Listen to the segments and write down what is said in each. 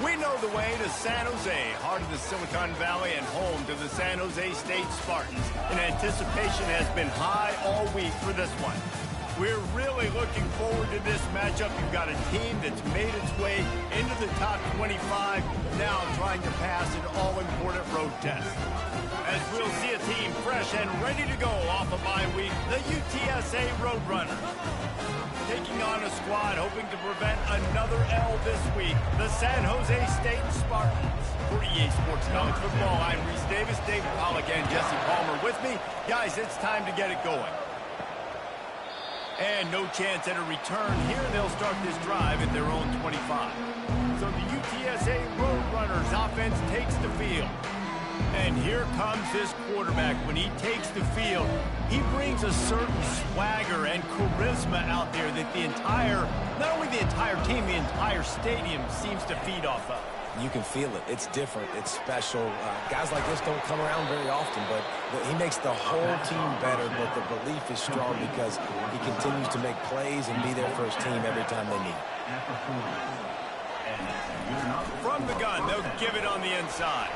We know the way to San Jose, heart of the Silicon Valley and home to the San Jose State Spartans. And anticipation has been high all week for this one. We're really looking forward to this matchup. You've got a team that's made its way into the top 25, now trying to pass an all-important road test. As we'll see a team fresh and ready to go off a bye week, the UTSA Roadrunners. Taking on a squad hoping to prevent another L this week, the San Jose State Spartans. For EA Sports College Football, I'm Reese Davis, David Pollack, and Jesse Palmer with me. Guys, it's time to get it going. And no chance at a return here. They'll start this drive at their own 25. So the UTSA Roadrunners offense takes the field. And here comes this quarterback. When he takes the field, he brings a certain swagger and charisma out there that not only the entire team, the entire stadium seems to feed off of. You can feel it. It's different. It's special. Guys like this don't come around very often, but he makes the whole team better, but the belief is strong because he continues to make plays and be there for his team every time they need. From the gun, they'll give it on the inside.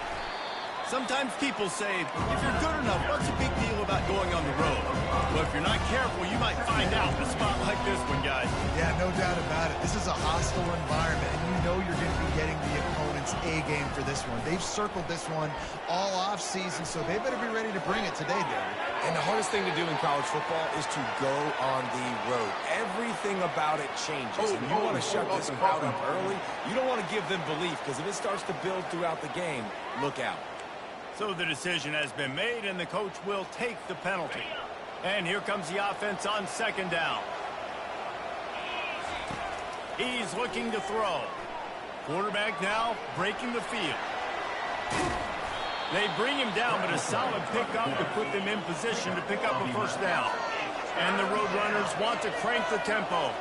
Sometimes people say, if you're good enough, what's the big deal about going on the road? Well, if you're not careful, you might find out in a spot like this one, guys. Yeah, no doubt about it. This is a hostile environment, and you know you're going to be getting the opponent's A game for this one. They've circled this one all off-season, so they better be ready to bring it today, David. And the hardest thing to do in college football is to go on the road. Everything about it changes. And you want to shut this crowd up early. You don't want to give them belief, because if it starts to build throughout the game, look out. So the decision has been made, and the coach will take the penalty. And here comes the offense on second down. He's looking to throw. Quarterback now breaking the field. They bring him down, but a solid pickup to put them in position to pick up a first down. And the Roadrunners want to crank the tempo.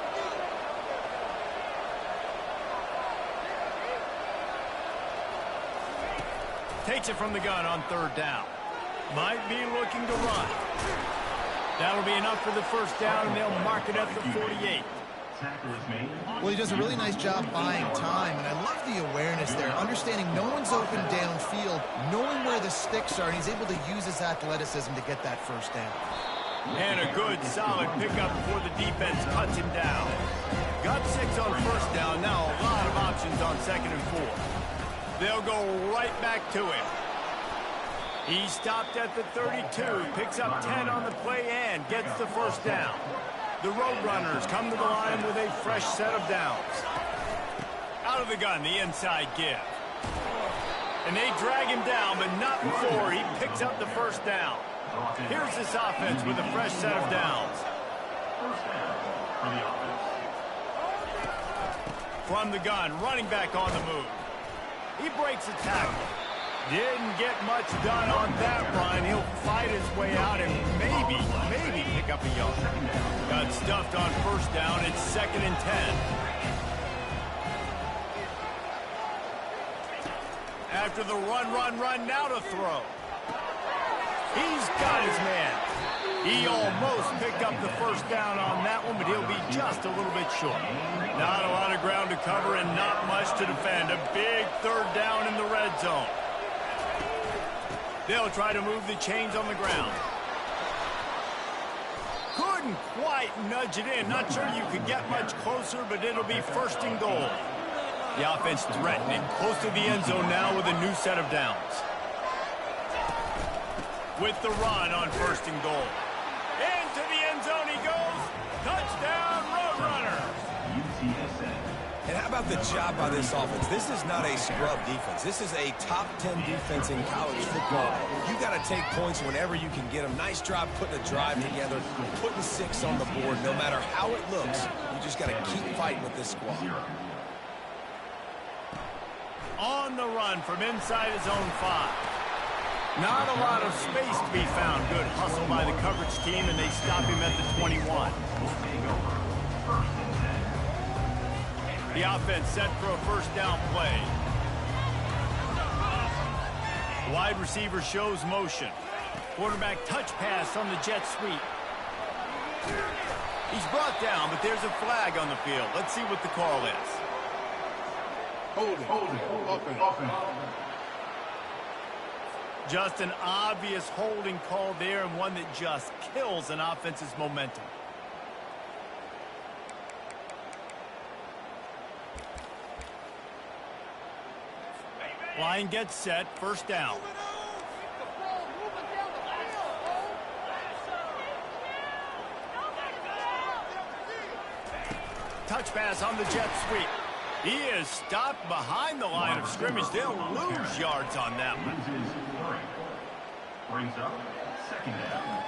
Takes it from the gun on third down. Might be looking to run. That'll be enough for the first down, and they'll mark it at the 48. Well, he does a really nice job buying time, and I love the awareness there, understanding no one's open downfield, knowing where the sticks are, and he's able to use his athleticism to get that first down. And a good, solid pickup before the defense cuts him down. Got 6 on first down, now a lot of options on second and 4. They'll go right back to him. He stopped at the 32, picks up 10 on the play and gets the first down. The Roadrunners come to the line with a fresh set of downs. Out of the gun, the inside give. And they drag him down, but not before he picks up the first down. Here's this offense with a fresh set of downs. From the gun, running back on the move. He breaks a tackle. Didn't get much done on that run. He'll fight his way out and maybe pick up a yard. Got stuffed on first down. It's 2nd and 10. After the run, now to throw. He's got his man. He almost picked up the first down on that one, but he'll be just a little bit short. Not a lot of ground to cover and not much to defend. A big third down in the red zone. They'll try to move the chains on the ground. Couldn't quite nudge it in. Not sure you could get much closer, but it'll be 1st and goal. The offense threatening close to the end zone now with a new set of downs. With the run on 1st and goal. Into the end zone he goes. Touchdown, Roadrunners. And how about the job by this offense? This is not a scrub defense. This is a top 10 defense in college football. You got to take points whenever you can get them. Nice job putting a drive together, putting 6 on the board. No matter how it looks, you just got to keep fighting with this squad. On the run from inside his own 5. Not a lot of space to be found. Good hustle by the coverage team, and they stop him at the 21. The offense set for a first down play. The wide receiver shows motion. Quarterback touch pass on the jet sweep. He's brought down, but there's a flag on the field. Let's see what the call is. Just an obvious holding call there, and one that just kills an offense's momentum. Line gets set, first down. Touch pass on the jet sweep. He is stopped behind the line of scrimmage. They'll lose yards on that one. Brings up second down.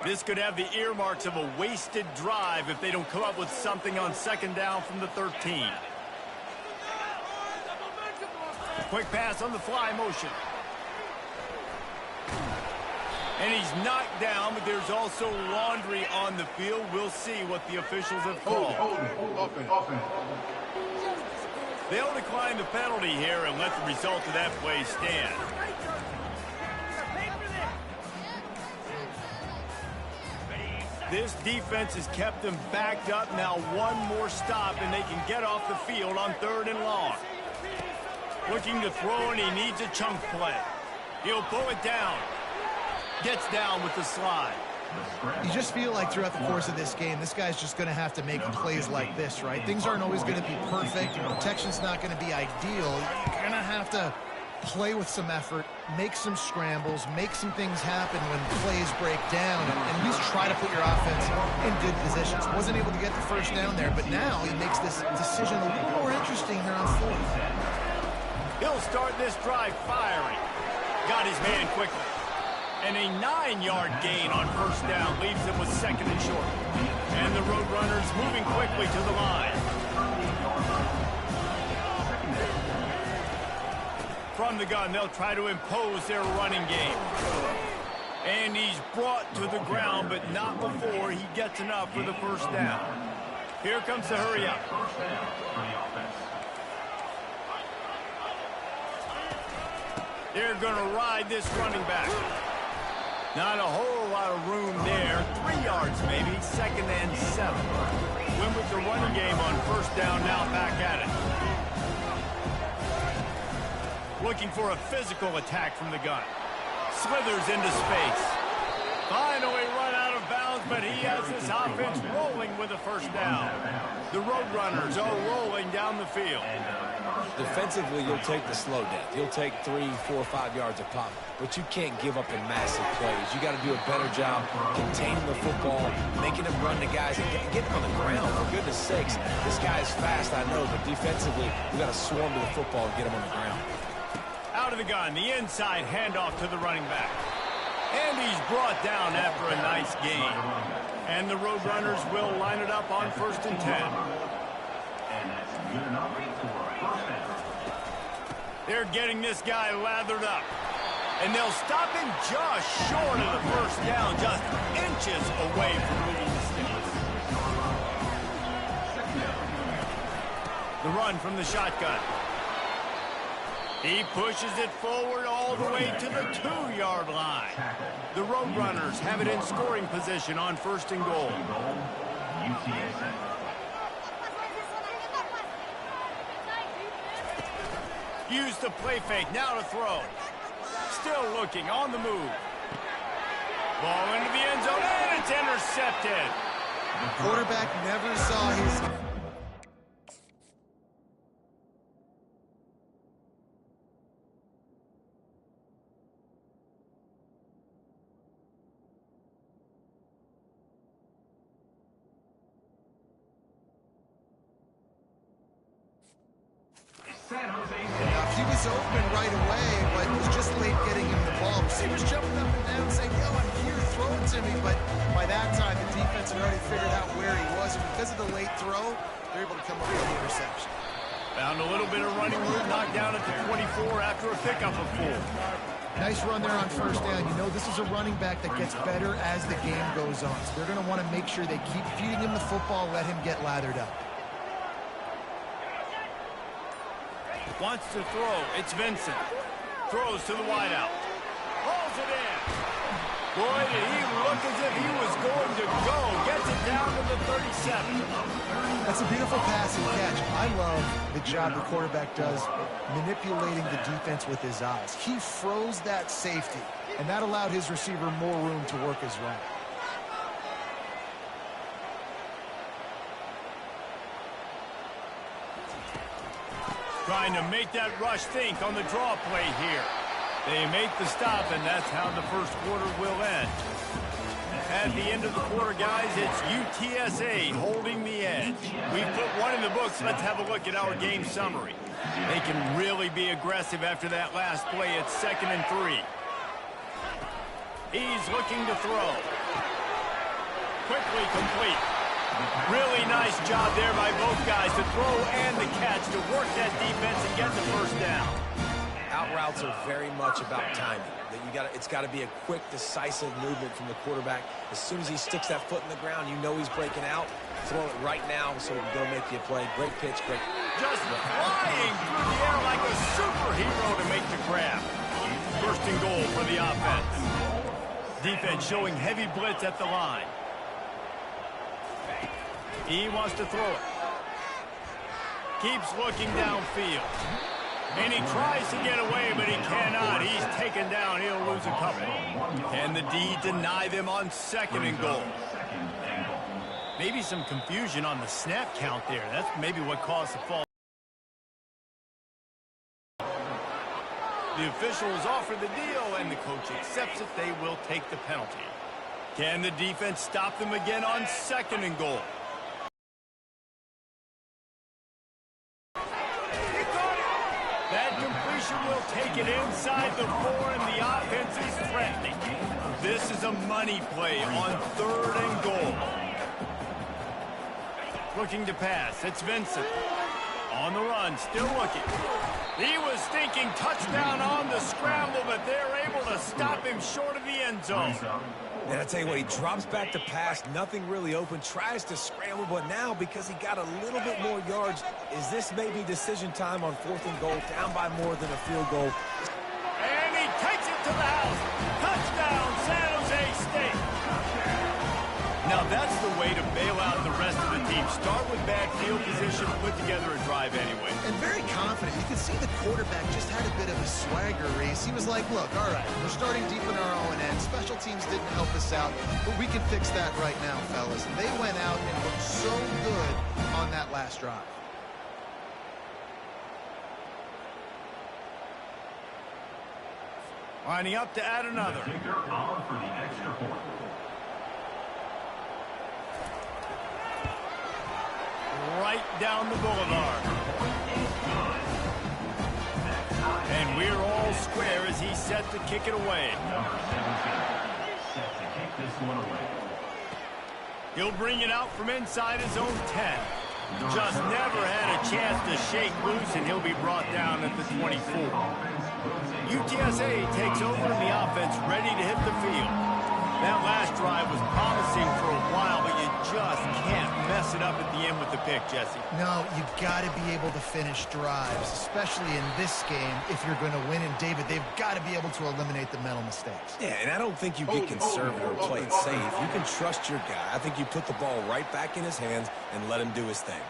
This could have the earmarks of a wasted drive if they don't come up with something on second down from the 13. Quick pass on the fly motion. And he's knocked down, but there's also laundry on the field. We'll see what the officials have called. They'll decline the penalty here and let the result of that play stand. This defense has kept them backed up. Now one more stop, and they can get off the field on 3rd and long. Looking to throw, and he needs a chunk play. He'll pull it down. Gets down with the slide. You just feel like throughout the course of this game, this guy's just going to have to make plays like this, right? Things aren't always going to be perfect. Protection's not going to be ideal. You're going to have to play with some effort, make some scrambles, make some things happen when plays break down, and at least try to put your offense in good positions. Wasn't able to get the first down there, but now he makes this decision a little more interesting here on 4th. He'll start this drive firing. Got his man quickly. And a 9-yard gain on first down leaves him with 2nd and short. And the Roadrunners moving quickly to the line. From the gun, they'll try to impose their running game. And he's brought to the ground, but not before he gets enough for the first down. Here comes the hurry up. They're going to ride this running back. Not a whole lot of room there. 3 yards maybe, 2nd and 7. Win with the running game on first down, now back at it. Looking for a physical attack from the gun. Slithers into space. Finally run out of bounds, but he has this offense rolling with a first down. The Roadrunners are rolling down the field. Defensively, you'll take the slow death. You'll take 3, 4, 5 yards a pop, but you can't give up in massive plays. You got to do a better job containing the football, making him run to guys, and get him on the ground. For goodness sakes, this guy is fast, I know, but defensively, we got to swarm to the football and get him on the ground. Out of the gun, the inside handoff to the running back. And he's brought down after a nice gain. And the Roadrunners will line it up on 1st and 10. And that's good enough for a first down. They're getting this guy lathered up. And they'll stop him just short of the first down, just inches away from moving the sticks. The run from the shotgun. He pushes it forward all the way to the 2-yard line. The Roadrunners have it in scoring position on 1st and goal. Use the play fake, now to throw. Still looking, on the move. Ball into the end zone, and it's intercepted. The quarterback never saw his... He was open right away, but it was just late getting him the ball. He was jumping up and down saying, yo, I'm here, throw it to me. But by that time, the defense had already figured out where he was. And because of the late throw, they're able to come up with the interception. Found a little bit of running room, knocked down at the 24 after a pickup of 4. Nice run there on first down. You know, this is a running back that gets better as the game goes on. So they're going to want to make sure they keep feeding him the football, let him get lathered up. Wants to throw. It's Vincent. Throws to the wideout. Rolls it in. Boy, did he look as if he was going to go. Gets it down to the 37. That's a beautiful pass and catch. I love the job the quarterback does manipulating the defense with his eyes. He froze that safety, and that allowed his receiver more room to work his route. Trying to make that rush think on the draw play here. They make the stop, and that's how the first quarter will end. At the end of the quarter, guys, it's UTSA holding the edge. We've put one in the books. Let's have a look at our game summary. They can really be aggressive after that last play. It's 2nd and 3. He's looking to throw. Quickly complete. Really nice job there by both guys to throw and the catch to work that defense and get the first down. Out routes are very much about timing. It's got to be a quick, decisive movement from the quarterback. As soon as he sticks that foot in the ground, you know he's breaking out. Throw it right now so he can go make you a play. Great pitch, great. Just flying through the air like a superhero to make the grab. 1st and goal for the offense. Defense showing heavy blitz at the line. He wants to throw it. Keeps looking downfield. And he tries to get away, but he cannot. He's taken down. He'll lose a couple. Can the D deny them on 2nd and goal? Maybe some confusion on the snap count there. That's maybe what caused the fall. The officials offer the deal, and the coach accepts it. They will take the penalty. Can the defense stop them again on 2nd and goal? That completion will take it inside the 4, and the offense is threatening. This is a money play on 3rd and goal. Looking to pass. It's Vincent. On the run, still looking. He was thinking touchdown on the scramble, but they're able to stop him short of the end zone. And I tell you what, he drops back to pass, nothing really open, tries to scramble, but now because he got a little bit more yards, is this maybe decision time on 4th and goal, down by more than a field goal? And he takes it to the house. Touchdown, San Jose State. Now that's the way to bail out the rest of the team. Start with bad field position, put together a drive anyway. And very confident. You can see the quarterback just had a bit of a swagger race. He was like, look, all right, we're starting deep in our own end. Special teams didn't help us out, but we can fix that right now, fellas. And they went out and looked so good on that last drive. Lining up to add another. Right down the boulevard. And we're all square as he's set to kick it away. He'll bring it out from inside his own 10. Just never had a chance to shake loose, and he'll be brought down at the 24. UTSA takes over in the offense, ready to hit the field. That last drive was promising for a while, but you just can't mess it up at the end with the pick, Jesse. No, you got to be able to finish drives, especially in this game if you're going to win. And, David, they've got to be able to eliminate the mental mistakes. Yeah, and I don't think you get conservative or play it safe. You can trust your guy. I think you put the ball right back in his hands and let him do his thing.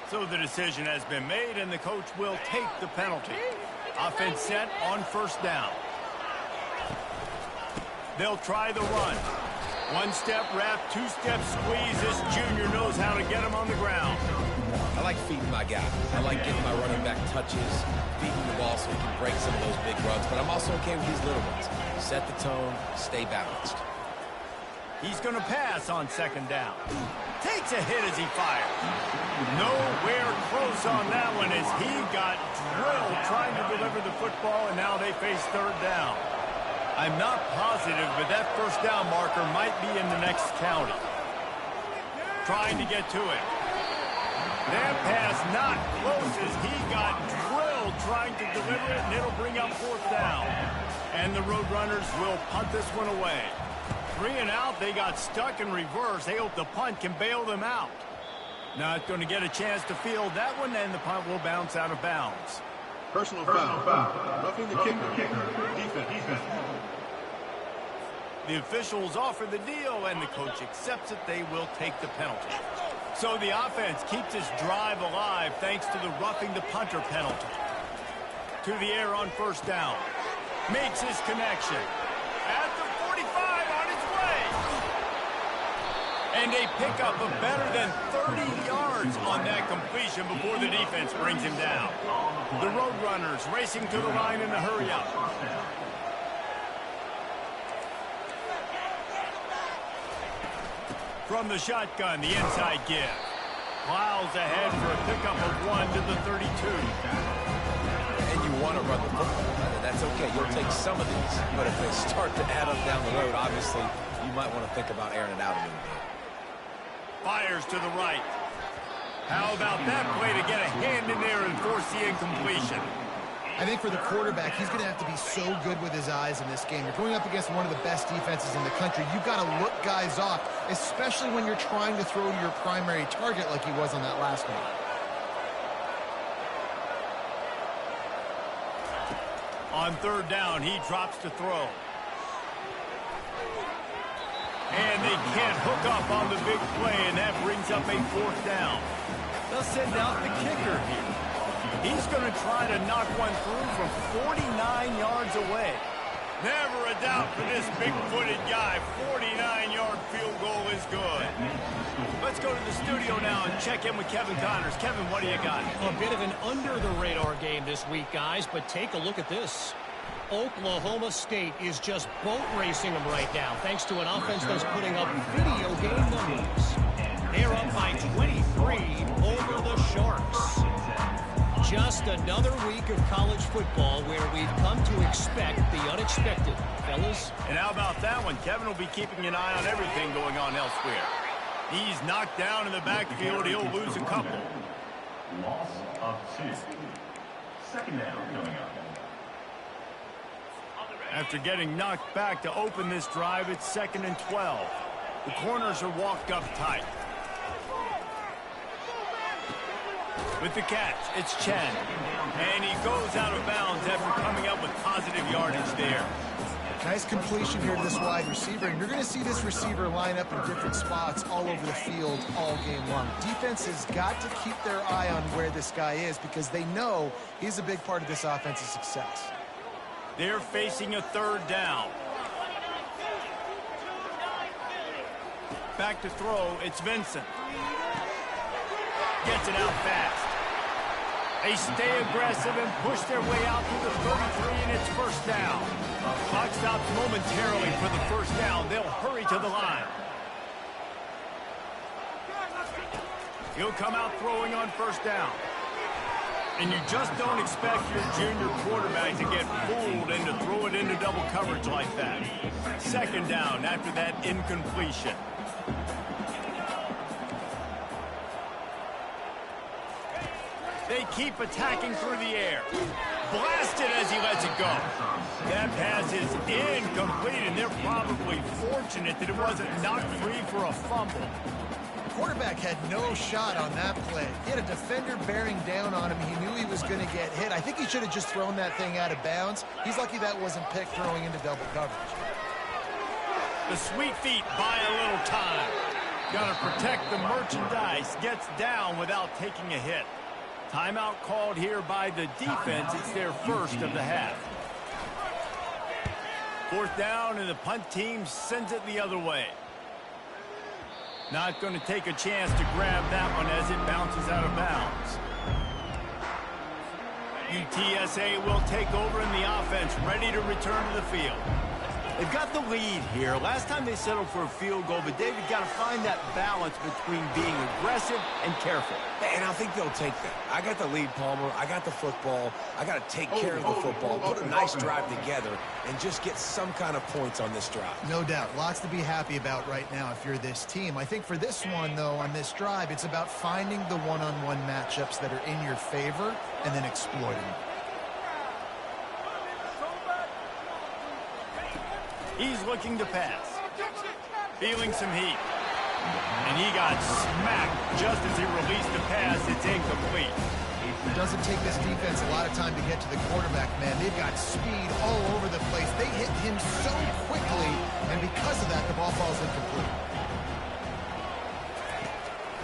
So the decision has been made, and the coach will take the penalty. Offense set on 1st down. They'll try the run. 1-step wrap, 2-step squeeze. This junior knows how to get him on the ground. I like feeding my guy. I like getting my running back touches, feeding the ball so he can break some of those big runs, but I'm also okay with these little ones. Set the tone, stay balanced. He's going to pass on 2nd down. Takes a hit as he fires. Nowhere close on that one as he got drilled trying to deliver the football, and now they face 3rd down. I'm not positive, but that 1st down marker might be in the next county. Trying to get to it. That pass not close as he got drilled trying to deliver it, and it'll bring up 4th down. And the Roadrunners will punt this one away. 3 and out, they got stuck in reverse. They hope the punt can bail them out. Not going to get a chance to field that one, and the punt will bounce out of bounds. Personal foul. Roughing the kicker. Defense. The officials offer the deal, and the coach accepts it. They will take the penalty. So the offense keeps its drive alive thanks to the roughing the punter penalty. To the air on first down. Makes his connection. At the 45 on his way. And a pickup of better than 30 yards on that completion before the defense brings him down. The Roadrunners racing to the line in the hurry-up. From the shotgun, the inside give. Plows ahead for a pickup of 1 to the 32. And you want to run the football. That's okay. You'll take some of these. But if they start to add up down the road, obviously, you might want to think about airing it out a little bit. Fires to the right. How about that play to get a hand in there and force the incompletion? I think for the quarterback, he's going to have to be so good with his eyes in this game. You're going up against one of the best defenses in the country. You've got to look guys off, especially when you're trying to throw to your primary target like he was on that last one. On third down, he drops to throw. And they can't hook up on the big play, and that brings up a fourth down. They'll send out the kicker here. He's going to try to knock one through from 49 yards away. Never a doubt for this big-footed guy. 49-yard field goal is good. Let's go to the studio now and check in with Kevin Connors. Kevin, what do you got? A bit of an under-the-radar game this week, guys, but take a look at this. Oklahoma State is just boat racing them right now, thanks to an offense that's putting up video game numbers. They're up by 23 over the Sharks. Just another week of college football where we've come to expect the unexpected, fellas. And how about that one? Kevin will be keeping an eye on everything going on elsewhere. He's knocked down in the backfield. He'll lose a couple. Loss of 2. Second down coming up. After getting knocked back to open this drive, it's 2nd and 12. The corners are walked up tight. With the catch, it's Chen. And he goes out of bounds after coming up with positive yardage there. Nice completion here to this wide receiver, and you're going to see this receiver line up in different spots all over the field all game long. Defense has got to keep their eye on where this guy is because they know he's a big part of this offense's success. They're facing a third down. Back to throw, it's Vincent. Gets it out fast. They stay aggressive and push their way out to the 33, and it's first down. Clock stops momentarily for the first down. They'll hurry to the line. He'll come out throwing on first down. And you just don't expect your junior quarterback to get fooled and to throw it into double coverage like that. Second down after that incompletion. They keep attacking through the air. Blasted as he lets it go. That pass is incomplete, and they're probably fortunate that it wasn't knocked free for a fumble. Quarterback had no shot on that play. He had a defender bearing down on him. He knew he was going to get hit. I think he should have just thrown that thing out of bounds. He's lucky that wasn't picked throwing into double coverage. The sweet feet buy a little time. Got to protect the merchandise. Gets down without taking a hit. Timeout called here by the defense. It's their first of the half. Fourth down, and the punt team sends it the other way. Not going to take a chance to grab that one as it bounces out of bounds. UTSA will take over in the offense, ready to return to the field. They've got the lead here. Last time they settled for a field goal, but David got to find that balance between being aggressive and careful. And I think they'll take that. I got the lead, Palmer. I got the football. I got to take care of the football, put a nice drive together, and just get some kind of points on this drive. No doubt. Lots to be happy about right now if you're this team. I think for this one, though, on this drive, it's about finding the one-on-one matchups that are in your favor and then exploiting them. He's looking to pass. Feeling some heat. And he got smacked just as he released the pass. It's incomplete. It doesn't take this defense a lot of time to get to the quarterback, man. They've got speed all over the place. They hit him so quickly, and because of that, the ball falls incomplete.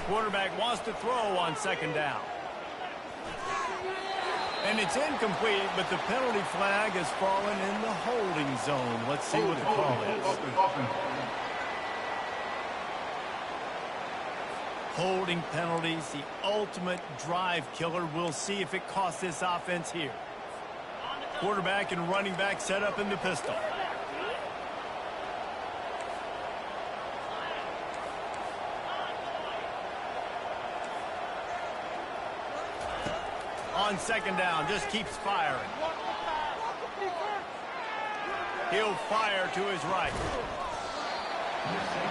Quarterback wants to throw on second down. And it's incomplete, but the penalty flag has fallen in the holding zone. Let's see what the call is. Holding penalties, the ultimate drive killer. We'll see if it costs this offense here. Quarterback and running back set up in the pistol. On second down, just keeps firing. He'll fire to his right.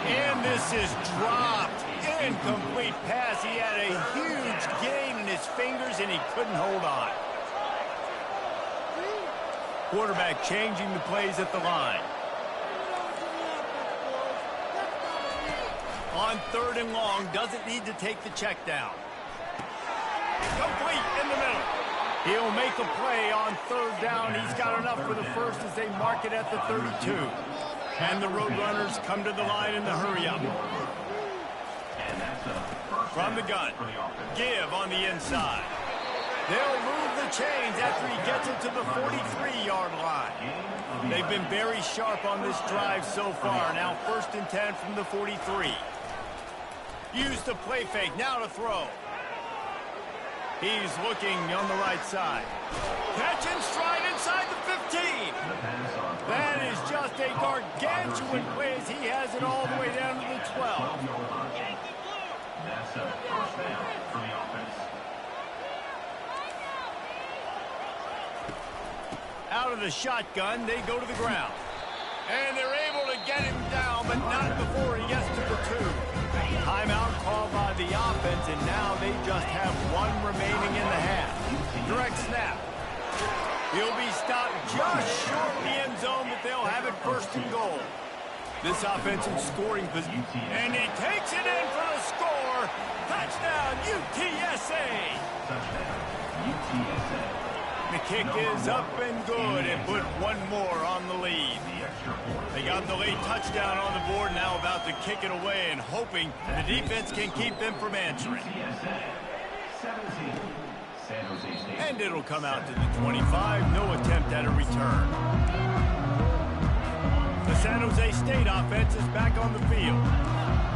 And this is dropped. Incomplete pass. He had a huge gain in his fingers, and he couldn't hold on. Quarterback changing the plays at the line. On third and long, doesn't need to take the check down. Complete in the middle. He'll make a play on third down. He's got enough for the first as they mark it at the 32. And the Roadrunners come to the line in the hurry-up. From the gun. Give on the inside. They'll move the chains after he gets it to the 43-yard line. They've been very sharp on this drive so far. Now first and 10 from the 43. Use the play fake. Now to throw. He's looking on the right side. Catch and stride inside the 15. That is just a gargantuan play as he has it all the way down to the 12. That's a first down for the offense. Out of the shotgun, they go to the ground. And they're able to get him down, but not before he gets to the 2. Timeout called by the offense, and now they just have one remaining in the half. Direct snap. He'll be stopped just short of the end zone, but they'll have it first and goal. This offense in scoring position. And he takes it in for the score. Touchdown, UTSA. Touchdown, UTSA. The kick is up and good and put one more on the lead. They got the late touchdown on the board, now about to kick it away and hoping the defense can keep them from answering. And it'll come out to the 25, no attempt at a return. The San Jose State offense is back on the field.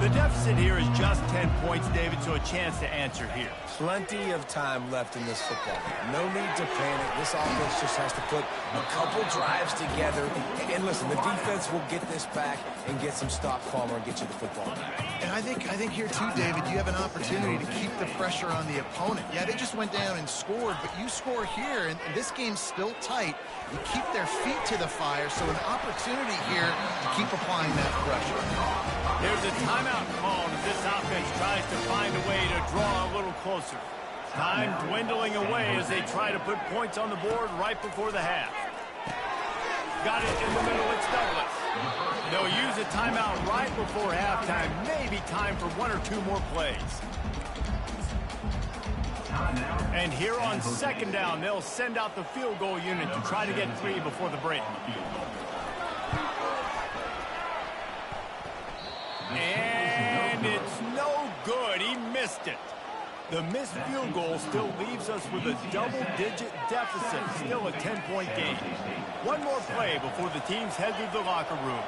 The deficit here is just 10 points, David, so a chance to answer here. Plenty of time left in this football game. No need to panic. This offense just has to put a couple drives together. And listen, the defense will get this back and get some stop calmer and get you the football game. And I think here too, David, you have an opportunity to keep the pressure on the opponent. Yeah, they just went down and scored, but you score here, and this game's still tight. You keep their feet to the fire, so an opportunity here to keep applying that pressure. There's a timeout called as this offense tries to find a way to draw a little closer. Time dwindling away as they try to put points on the board right before the half. Got it in the middle, it's Douglas. They'll use a timeout right before halftime. Maybe time for one or two more plays. And here on second down, they'll send out the field goal unit to try to get 3 before the break. And it's no good. He missed it. The missed field goal still leaves us with a double-digit deficit. Still a 10-point game. One more play before the teams head to the locker rooms.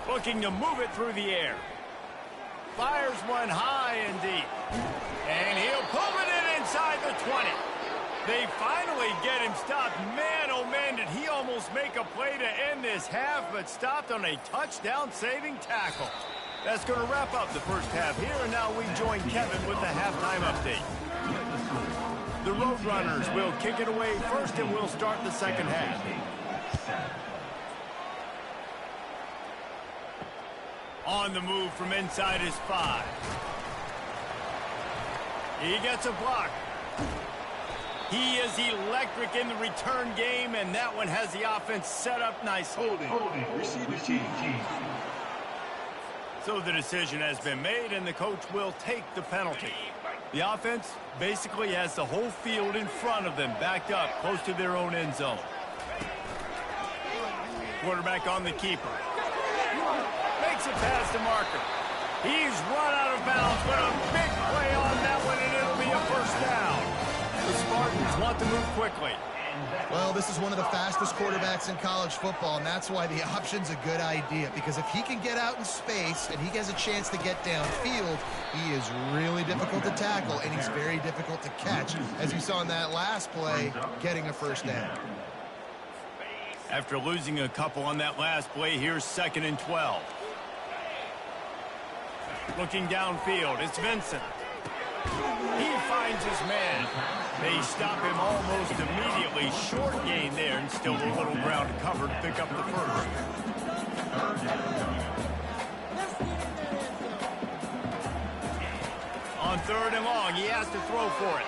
Looking to move it through the air. Fires one high and deep. And he'll pull it in inside the 20. They finally get him stopped. Man, oh man, did he almost make a play to end this half, but stopped on a touchdown-saving tackle. That's going to wrap up the first half here, and now we join Kevin with the halftime update. The Roadrunners will kick it away first, and we'll start the second half. On the move from inside his 5. He gets a block. He is electric in the return game, and that one has the offense set up nicely. Holding, receive the change. So the decision has been made, and the coach will take the penalty. The offense basically has the whole field in front of them, backed up close to their own end zone. Quarterback on the keeper. Makes it past the marker. He's run out of bounds, but a big play on that one, and it'll be a first down. The Spartans want to move quickly. Well, this is one of the fastest quarterbacks in college football, and that's why the option's a good idea, because if he can get out in space and he has a chance to get downfield, he is really difficult to tackle, and he's very difficult to catch, as you saw in that last play, getting a first down. After losing a couple on that last play, here's 2nd and 12. Looking downfield, it's Vincent. He finds his man. They stop him almost immediately. Short gain there, and still a little ground to cover to pick up the first. On 3rd and long, he has to throw for it.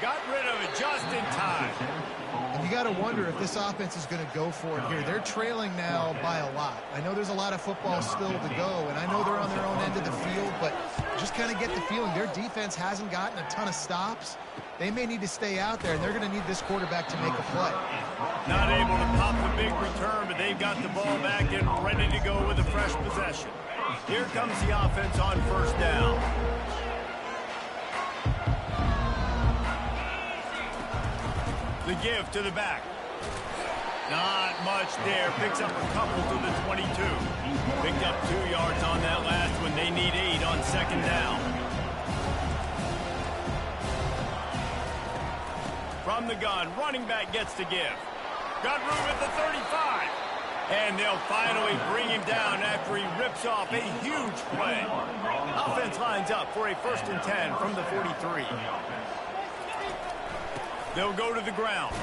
Got rid of it just in time. And you got to wonder if this offense is going to go for it here. They're trailing now by a lot. I know there's a lot of football still to go, and I know they're on their own end of the field, but just kind of get the feeling their defense hasn't gotten a ton of stops. They may need to stay out there, and they're going to need this quarterback to make a play. Not able to pop the big return, but they've got the ball back and ready to go with a fresh possession. Here comes the offense on 1st down. The give to the back. Not much there. Picks up a couple to the 22. Picked up 2 yards on that last one. They need 8 on 2nd down. From the gun, running back gets to give. Got room at the 35. And they'll finally bring him down after he rips off a huge play. Offense lines up for a 1st and 10 from the 43. They'll go to the ground.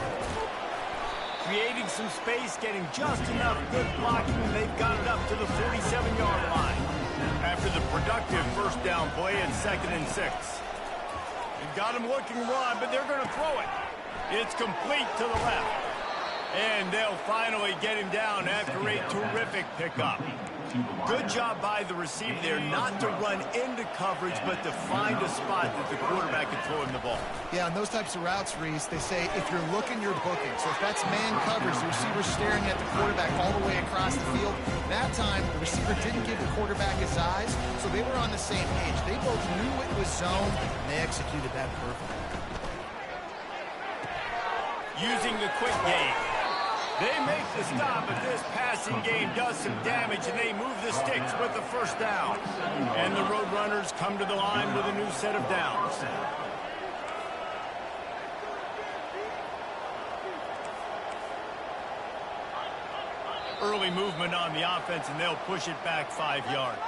Creating some space, getting just enough good blocking, and they've got it up to the 47-yard line. After the productive 1st down play at 2nd and 6. They've got him looking run, but they're going to throw it. It's complete to the left. And they'll finally get him down after a terrific pickup. Good job by the receiver there, not to run into coverage, but to find a spot that the quarterback can throw him the ball. Yeah, on those types of routes, Reese, they say if you're looking, you're booking. So if that's man coverage, the receiver's staring at the quarterback all the way across the field. That time, the receiver didn't give the quarterback his eyes, so they were on the same page. They both knew it was zone, and they executed that perfectly. Using the quick game. They make the stop, but this passing game does some damage, and they move the sticks with the 1st down. And the Roadrunners come to the line with a new set of downs. Early movement on the offense, and they'll push it back 5 yards.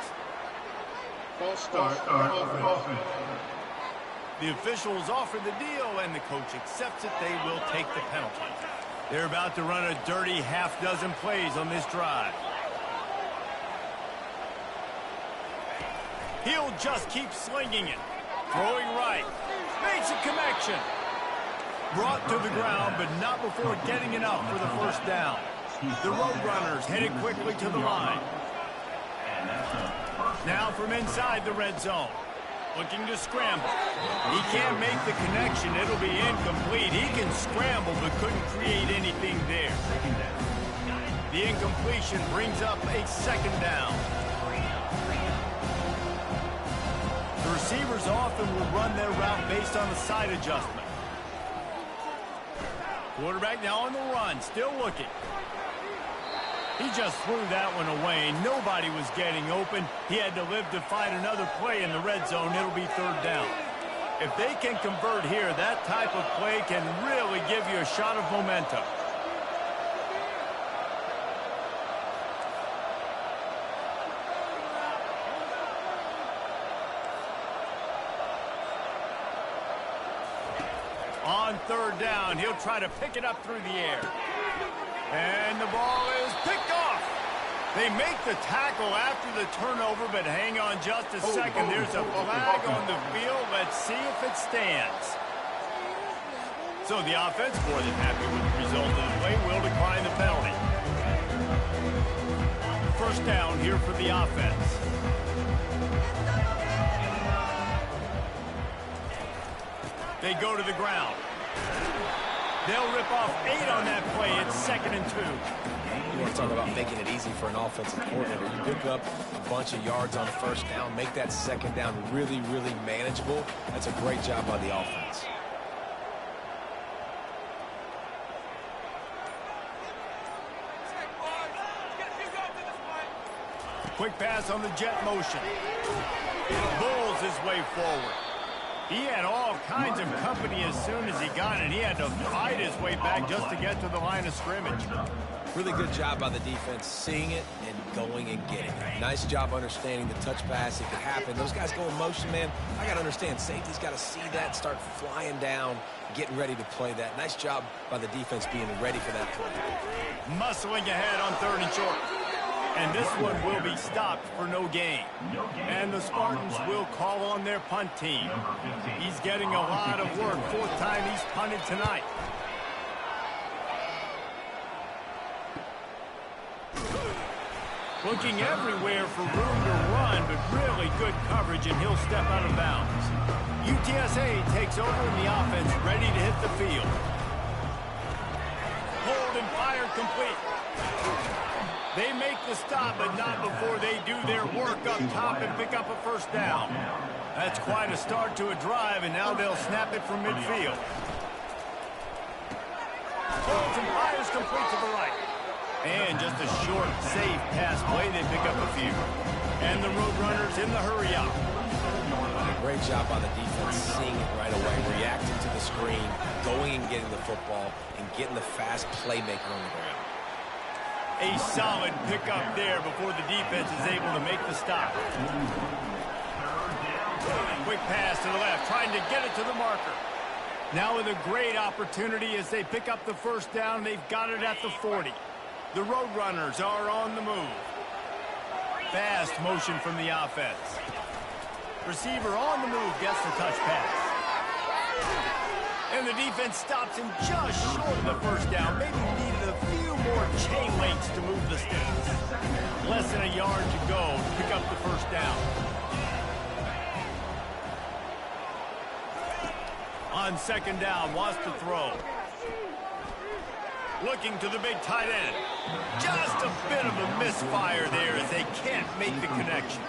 False start, offense. The officials offer the deal, and the coach accepts it. They will take the penalty. They're about to run a dirty half-dozen plays on this drive. He'll just keep slinging it. Throwing right. Makes a connection. Brought to the ground, but not before getting enough for the 1st down. The Roadrunners headed quickly to the line. Now from inside the red zone. Looking to scramble. He can't make the connection. It'll be incomplete. He can scramble, but couldn't create anything there. The incompletion brings up a 2nd down. The receivers often will run their route based on the side adjustment. Quarterback now on the run, still looking. He just threw that one away. Nobody was getting open. He had to live to find another play in the red zone. It'll be 3rd down. If they can convert here, that type of play can really give you a shot of momentum. On 3rd down, he'll try to pick it up through the air. And the ball is picked off. They make the tackle after the turnover, but hang on just a second. There's a flag on the field. Let's see if it stands. So the offense, more than happy with the result of the play, will decline the penalty. 1st down here for the offense. They go to the ground. They'll rip off 8 on that play. It's 2nd and 2. You want to talk about making it easy for an offensive coordinator. You pick up a bunch of yards on first down, make that second down really, really manageable. That's a great job by the offense. Quick pass on the jet motion. Bulls his way forward. He had all kinds of company as soon as he got it. He had to fight his way back just to get to the line of scrimmage. Really good job by the defense, seeing it and going and getting it. Nice job understanding the touch pass. It could happen. Those guys go in motion, man. I got to understand, safety's got to see that, start flying down, getting ready to play that. Nice job by the defense being ready for that play. Muscling ahead on 3rd and short. And this one will be stopped for no gain. And the Spartans will call on their punt team. He's getting a lot of work. 4th time he's punted tonight. Looking everywhere for room to run, but really good coverage, and he'll step out of bounds. UTSA takes over in the offense, ready to hit the field. Hold and fire complete. They make the stop, but not before they do their work up top and pick up a first down. That's quite a start to a drive, and now they'll snap it from midfield. Holds and fires complete to the right. And just a short, safe pass play, they pick up a few. And the Roadrunners in the hurry-up. Great job by the defense, seeing it right away, reacting to the screen, going and getting the football, and getting the fast playmaker on the ground. A solid pickup there before the defense is able to make the stop. Quick pass to the left, trying to get it to the marker. Now with a great opportunity as they pick up the first down, they've got it at the 40. The Roadrunners are on the move. Fast motion from the offense. Receiver on the move, gets the touch pass. And the defense stops him just short of the first down. Maybe needed a few more chain links to move the sticks. Less than a yard to go to pick up the first down. On 2nd down, wants to throw. Looking to the big tight end. Just a bit of a misfire there as they can't make the connection.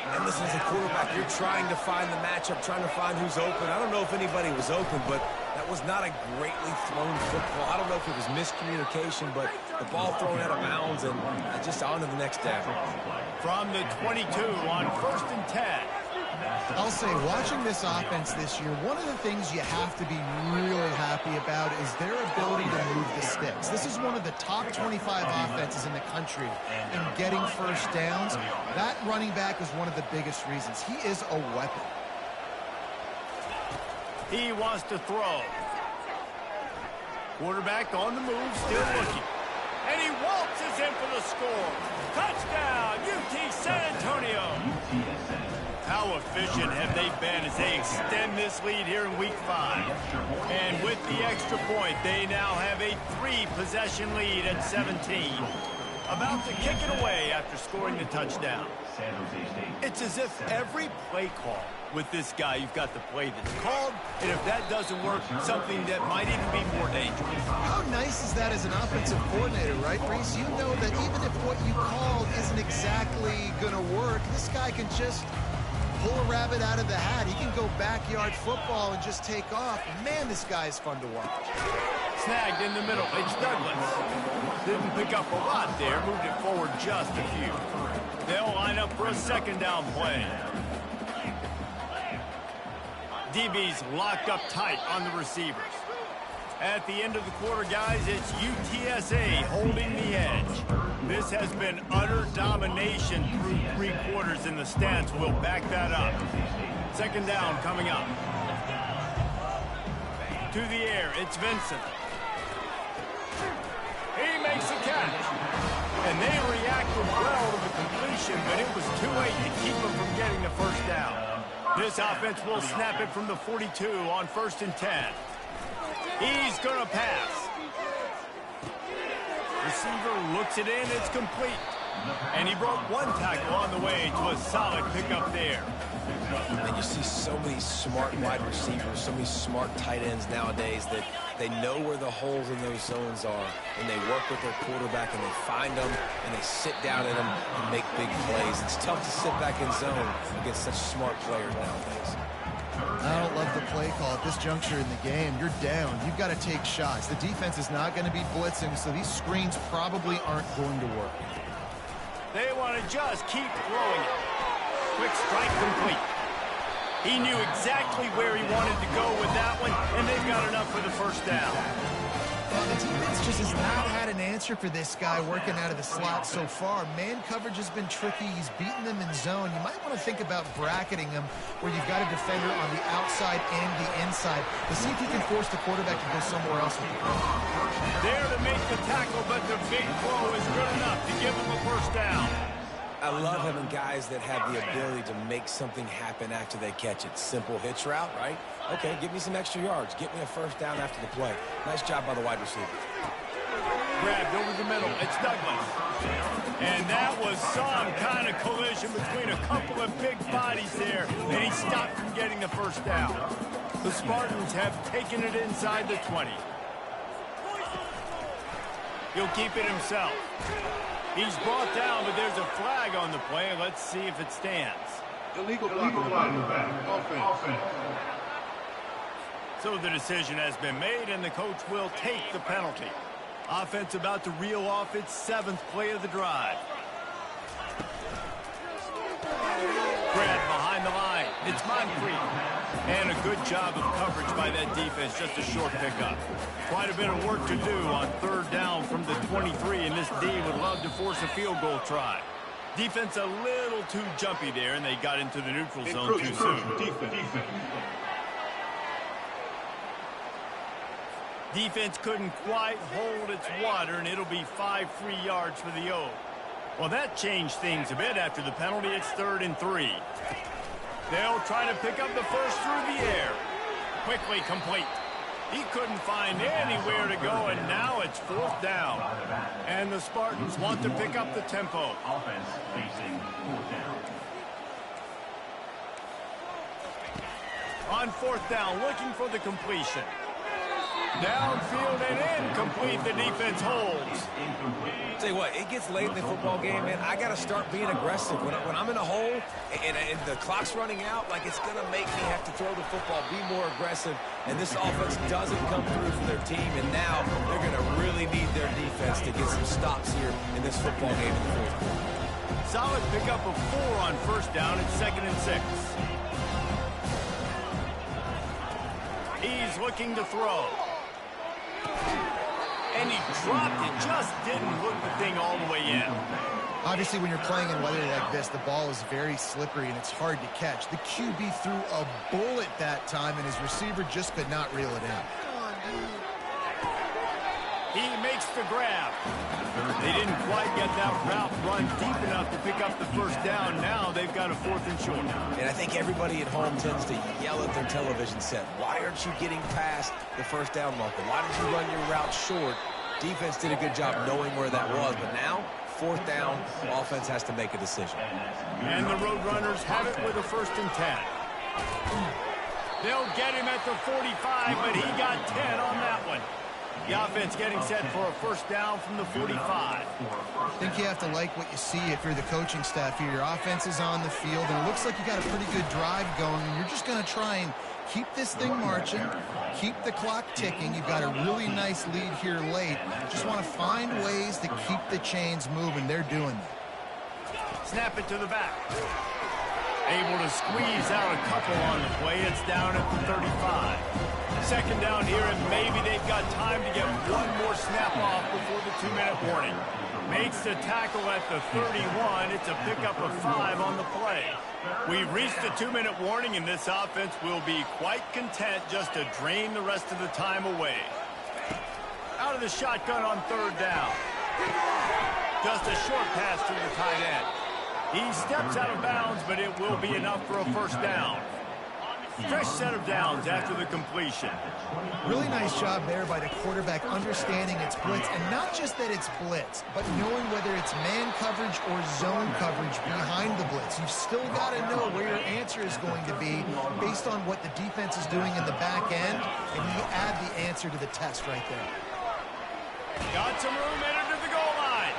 And listen, as a quarterback, you're trying to find the matchup, trying to find who's open. I don't know if anybody was open, but that was not a greatly thrown football. I don't know if it was miscommunication, but the ball thrown out of bounds and just on to the next down. From the 22 on 1st and 10. I'll say, watching this offense this year, one of the things you have to be really happy about is their ability to move the sticks. This is one of the top 25 offenses in the country in getting first downs. That running back is one of the biggest reasons. He is a weapon. He wants to throw. Quarterback on the move, still looking. And he waltzes in for the score. Touchdown, UT San Antonio. How efficient have they been as they extend this lead here in Week 5? And with the extra point, they now have a 3-possession lead at 17. About to kick it away after scoring the touchdown. It's as if every play call with this guy, you've got the play that's called, and if that doesn't work, something that might even be more dangerous. How nice is that as an offensive coordinator, right, Brees? You know that even if what you called isn't exactly going to work, this guy can just pull a rabbit out of the hat. He can go backyard football and just take off. Man, this guy is fun to watch. Snagged in the middle. It's Douglas. Didn't pick up a lot there. Moved it forward just a few. They'll line up for a 2nd down play. DB's locked up tight on the receivers. At the end of the quarter, guys, it's UTSA holding the edge. This has been utter domination through 3 quarters, and the stats will back that up. 2nd down coming up. To the air, it's Vincent. He makes a catch. And they reacted well to the completion, but it was too late to keep them from getting the first down. This offense will snap it from the 42 on 1st and 10. He's going to pass. Receiver looks it in. It's complete. And he broke one tackle on the way to a solid pickup there. And you see so many smart wide receivers, so many smart tight ends nowadays that they know where the holes in those zones are, and they work with their quarterback, and they find them, and they sit down in them and make big plays. It's tough to sit back in zone against such smart players nowadays. I don't love the play call at this juncture in the game. You're down. You've got to take shots. The defense is not going to be blitzing, so these screens probably aren't going to work. They want to just keep throwing it. Quick strike complete. He knew exactly where he wanted to go with that one, and they've got enough for the first down. Well, the defense just has not had an answer for this guy working out of the slot so far. Man coverage has been tricky. He's beaten them in zone. You might want to think about bracketing him where you've got a defender on the outside and the inside to see if you can force the quarterback to go somewhere else with the ball. There to make the tackle, but the big throw is good enough to give him a first down. I love having guys that have the ability to make something happen after they catch it. Simple hitch route, right? Okay, give me some extra yards. Get me a first down after the play. Nice job by the wide receiver. Grabbed over the middle. It's Douglas. And that was some kind of collision between a couple of big bodies there, and he stopped from getting the first down. The Spartans have taken it inside the 20. He'll keep it himself. He's brought down, but there's a flag on the play. Let's see if it stands. Illegal flag in the back. Offense. So the decision has been made, and the coach will take the penalty. Offense about to reel off its 7th play of the drive. Grab behind the line. It's Moncrief. And a good job of coverage by that defense, just a short pickup. Quite a bit of work to do on 3rd down from the 23, and this D would love to force a field goal try. Defense a little too jumpy there, and they got into the neutral zone too soon. Defense couldn't quite hold its water, and it'll be 5 free yards for the O. Well, that changed things a bit after the penalty. It's 3rd and 3. They'll try to pick up the first through the air. Quickly complete. He couldn't find anywhere to go, and now it's 4th down. And the Spartans want to pick up the tempo. Offense facing 4th down. On 4th down, looking for the completion. Downfield and incomplete. The defense holds. Tell you what, it gets late in the football game, man. I got to start being aggressive. When I'm in a hole and the clock's running out, like, it's going to make me have to throw the football, be more aggressive. And this offense doesn't come through for their team, and now they're going to really need their defense to get some stops here in this football game in the 4th quarter. Solid pickup of 4 on 1st down. It's 2nd and 6. He's looking to throw. And he dropped it, just didn't hook the thing all the way in. Obviously, when you're playing in weather like this, the ball is very slippery and it's hard to catch. The QB threw a bullet that time, and his receiver just could not reel it in. He makes the grab. They didn't quite get that route run deep enough to pick up the first down. Now they've got a 4th and short. And I think everybody at home tends to yell at their television set. Why aren't you getting past the first down marker? Why did you run your route short? Defense did a good job knowing where that was, but now 4th down, offense has to make a decision. And the Roadrunners have it with a 1st and 10. They'll get him at the 45, but he got 10 on that one. The offense getting set for a 1st down from the 45. I think you have to like what you see if you're the coaching staff here. Your offense is on the field, and it looks like you got a pretty good drive going, and you're just going to try and keep this thing marching, keep the clock ticking. You've got a really nice lead here late. Just want to find ways to keep the chains moving. They're doing that. Snap it to the back. Able to squeeze out a couple on the play. It's down at the 35. 2nd down here, and maybe they've got time to get one more snap off before the 2-minute warning. Makes the tackle at the 31. It's a pickup of 5 on the play. We've reached the 2-minute warning, and this offense will be quite content just to drain the rest of the time away. Out of the shotgun on 3rd down. Just a short pass to the tight end. He steps out of bounds, but it will be enough for a 1st down. Fresh set of downs after the completion. Really nice job there by the quarterback understanding it's blitz, and not just that it's blitz, but knowing whether it's man coverage or zone coverage behind the blitz. You've still got to know where your answer is going to be based on what the defense is doing in the back end, and you add the answer to the test right there. Got some room entered to the goal line.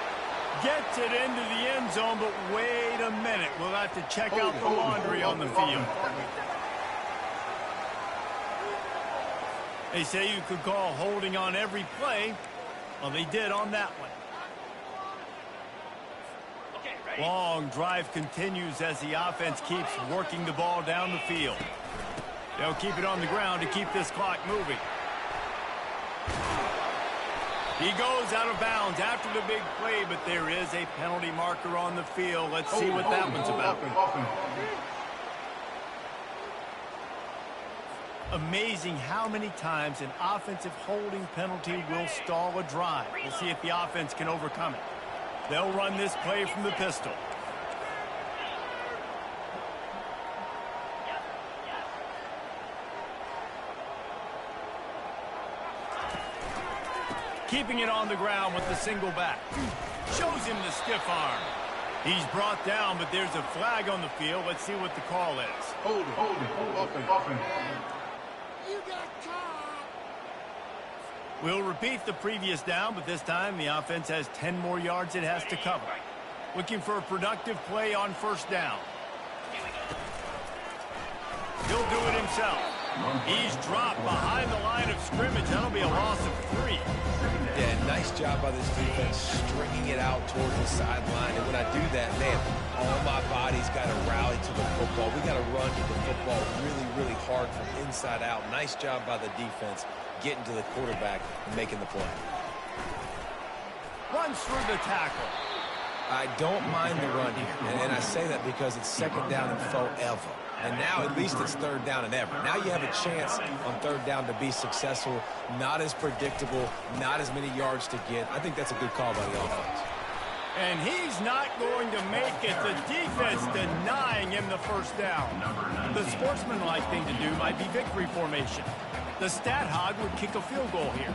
Gets it into the end zone, but wait a minute. We'll have to check out the laundry on the field. They say you could call holding on every play. Well, they did on that one. Long drive continues as the offense keeps working the ball down the field. They'll keep it on the ground to keep this clock moving. He goes out of bounds after the big play, but there is a penalty marker on the field. Let's see what that one's about. Amazing how many times an offensive holding penalty will stall a drive. We'll see if the offense can overcome it. They'll run this play from the pistol. Keeping it on the ground with the single back. Shows him the stiff arm. He's brought down, but there's a flag on the field. Let's see what the call is. Hold it. You got caught. We'll repeat the previous down, but this time the offense has 10 more yards it has to cover. Looking for a productive play on first down. He'll do it himself. He's dropped behind the line of scrimmage. That'll be a loss of 3. Yeah, nice job by this defense stringing it out towards the sideline. And when I do that, man, all my body's got to rally to the football. We got to run to the football really, really hard from inside out. Nice job by the defense getting to the quarterback and making the play. Runs through the tackle. I don't mind the run here, and I say that because it's second down and forever. And now at least it's third down and ever. Now you have a chance on third down to be successful, not as predictable, not as many yards to get. I think that's a good call by the offense. And he's not going to make it. The defense denying him the first down. The sportsmanlike thing to do might be victory formation. The stat hog would kick a field goal here.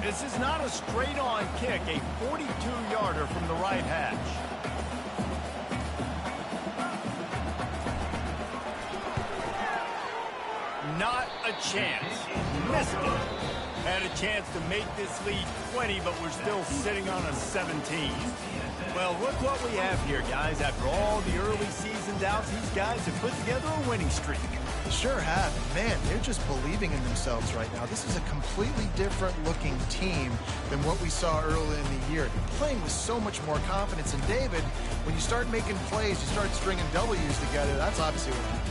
This is not a straight-on kick, a 42-yarder from the right hash. Not a chance. Missed it. Had a chance to make this lead 20, but we're still sitting on a 17. Well, look what we have here, guys. After all the early season doubts, these guys have put together a winning streak. They sure have. And man, they're just believing in themselves right now. This is a completely different looking team than what we saw early in the year. They're playing with so much more confidence. And David, when you start making plays, you start stringing W's together, that's obviously what happens.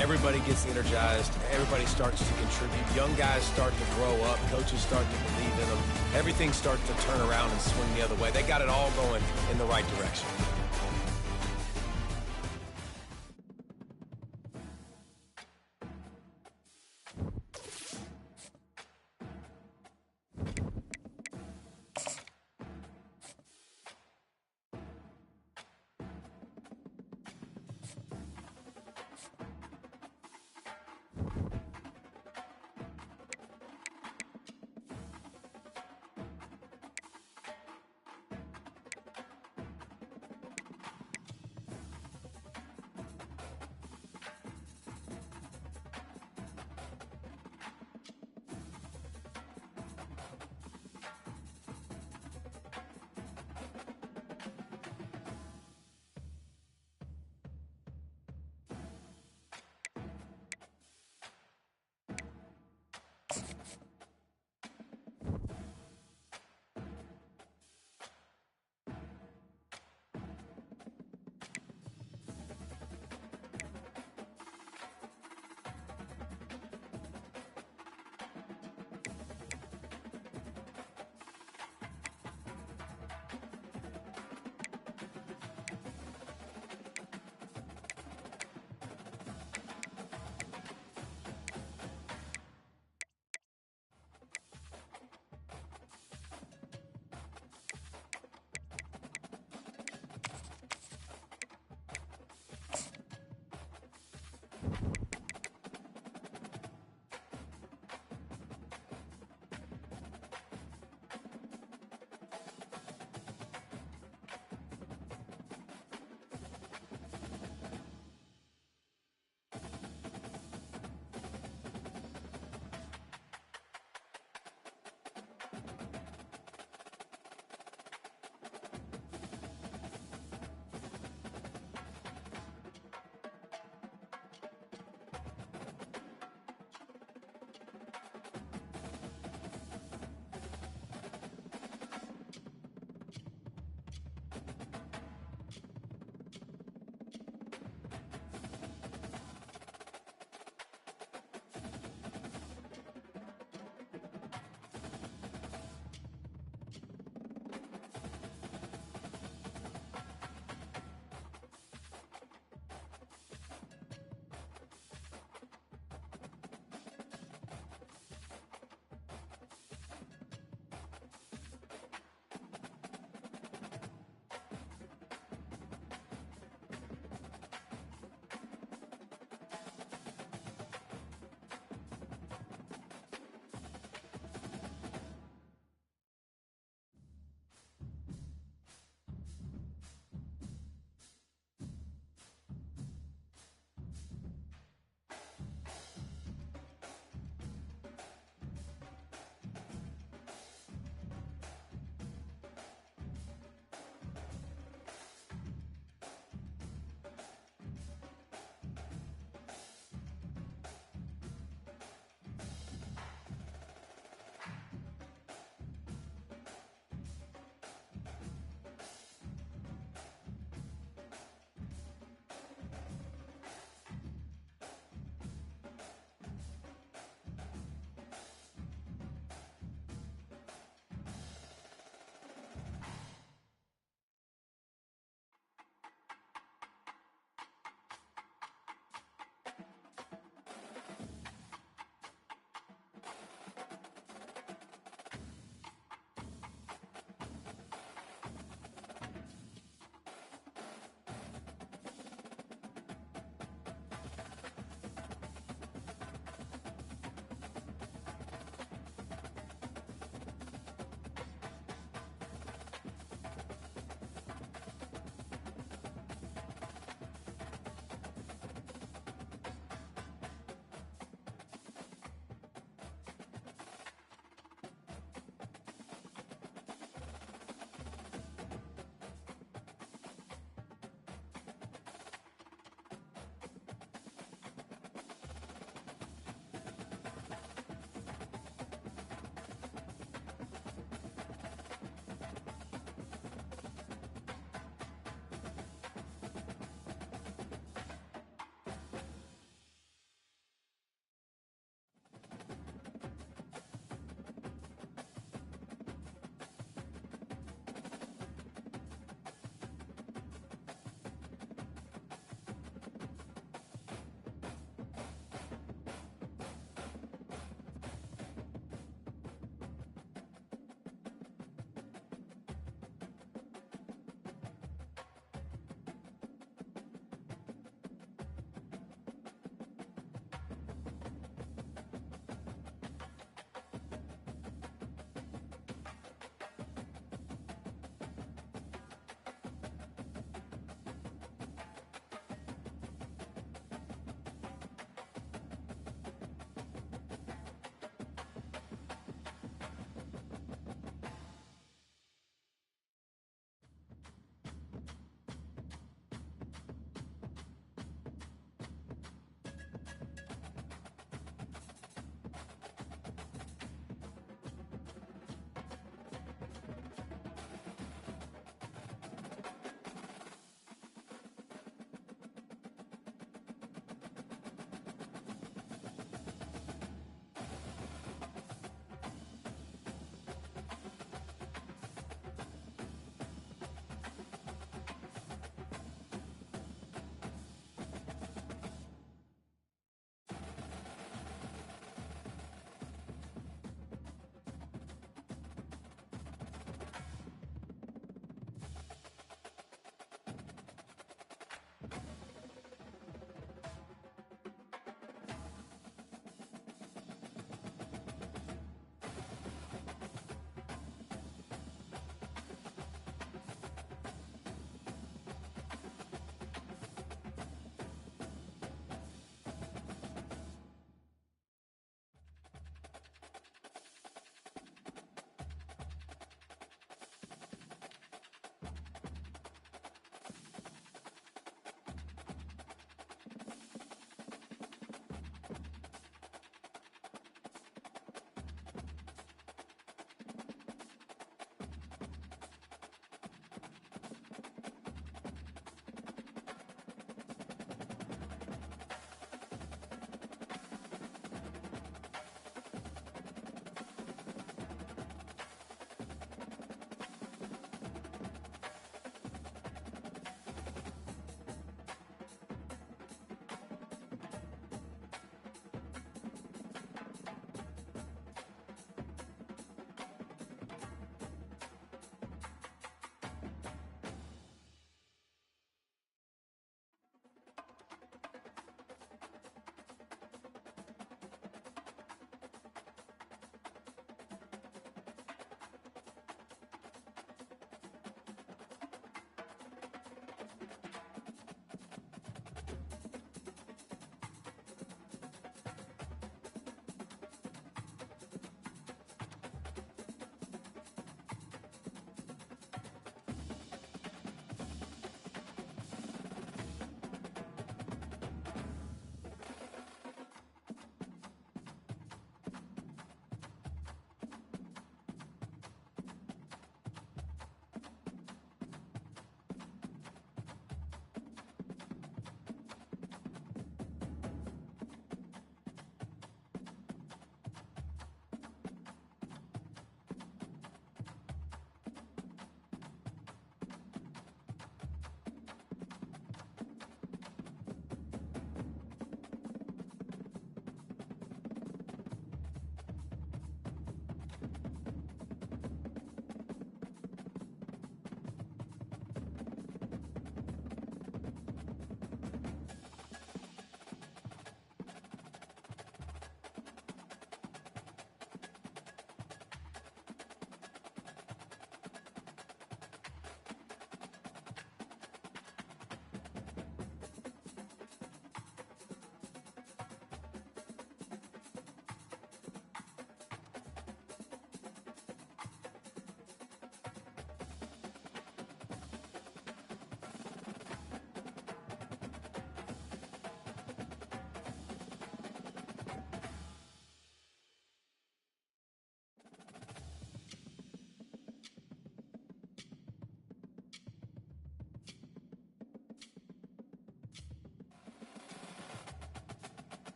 Everybody gets energized. Everybody starts to contribute. Young guys start to grow up. Coaches start to believe in them. Everything starts to turn around and swing the other way. They got it all going in the right direction.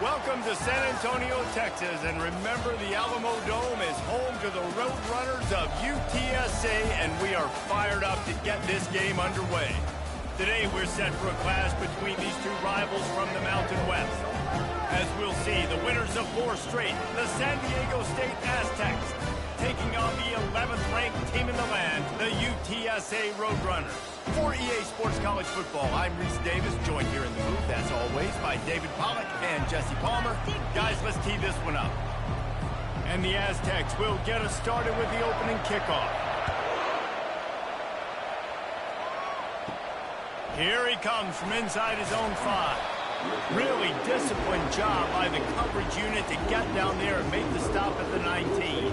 Welcome to San Antonio, Texas, and remember the Alamo Dome is home to the Roadrunners of UTSA, and we are fired up to get this game underway. Today we're set for a clash between these two rivals from the Mountain West. As we'll see, the winners of 4 straight, the San Diego State Aztecs, taking on the 11th-ranked team in the land, the UTSA Roadrunners. For EA Sports College Football, I'm Reese Davis, joined here in the booth, as always, by David Pollack and Jesse Palmer. Guys, let's tee this one up. And the Aztecs will get us started with the opening kickoff. Here he comes from inside his own 5. Really disciplined job by the coverage unit to get down there and make the stop at the 19.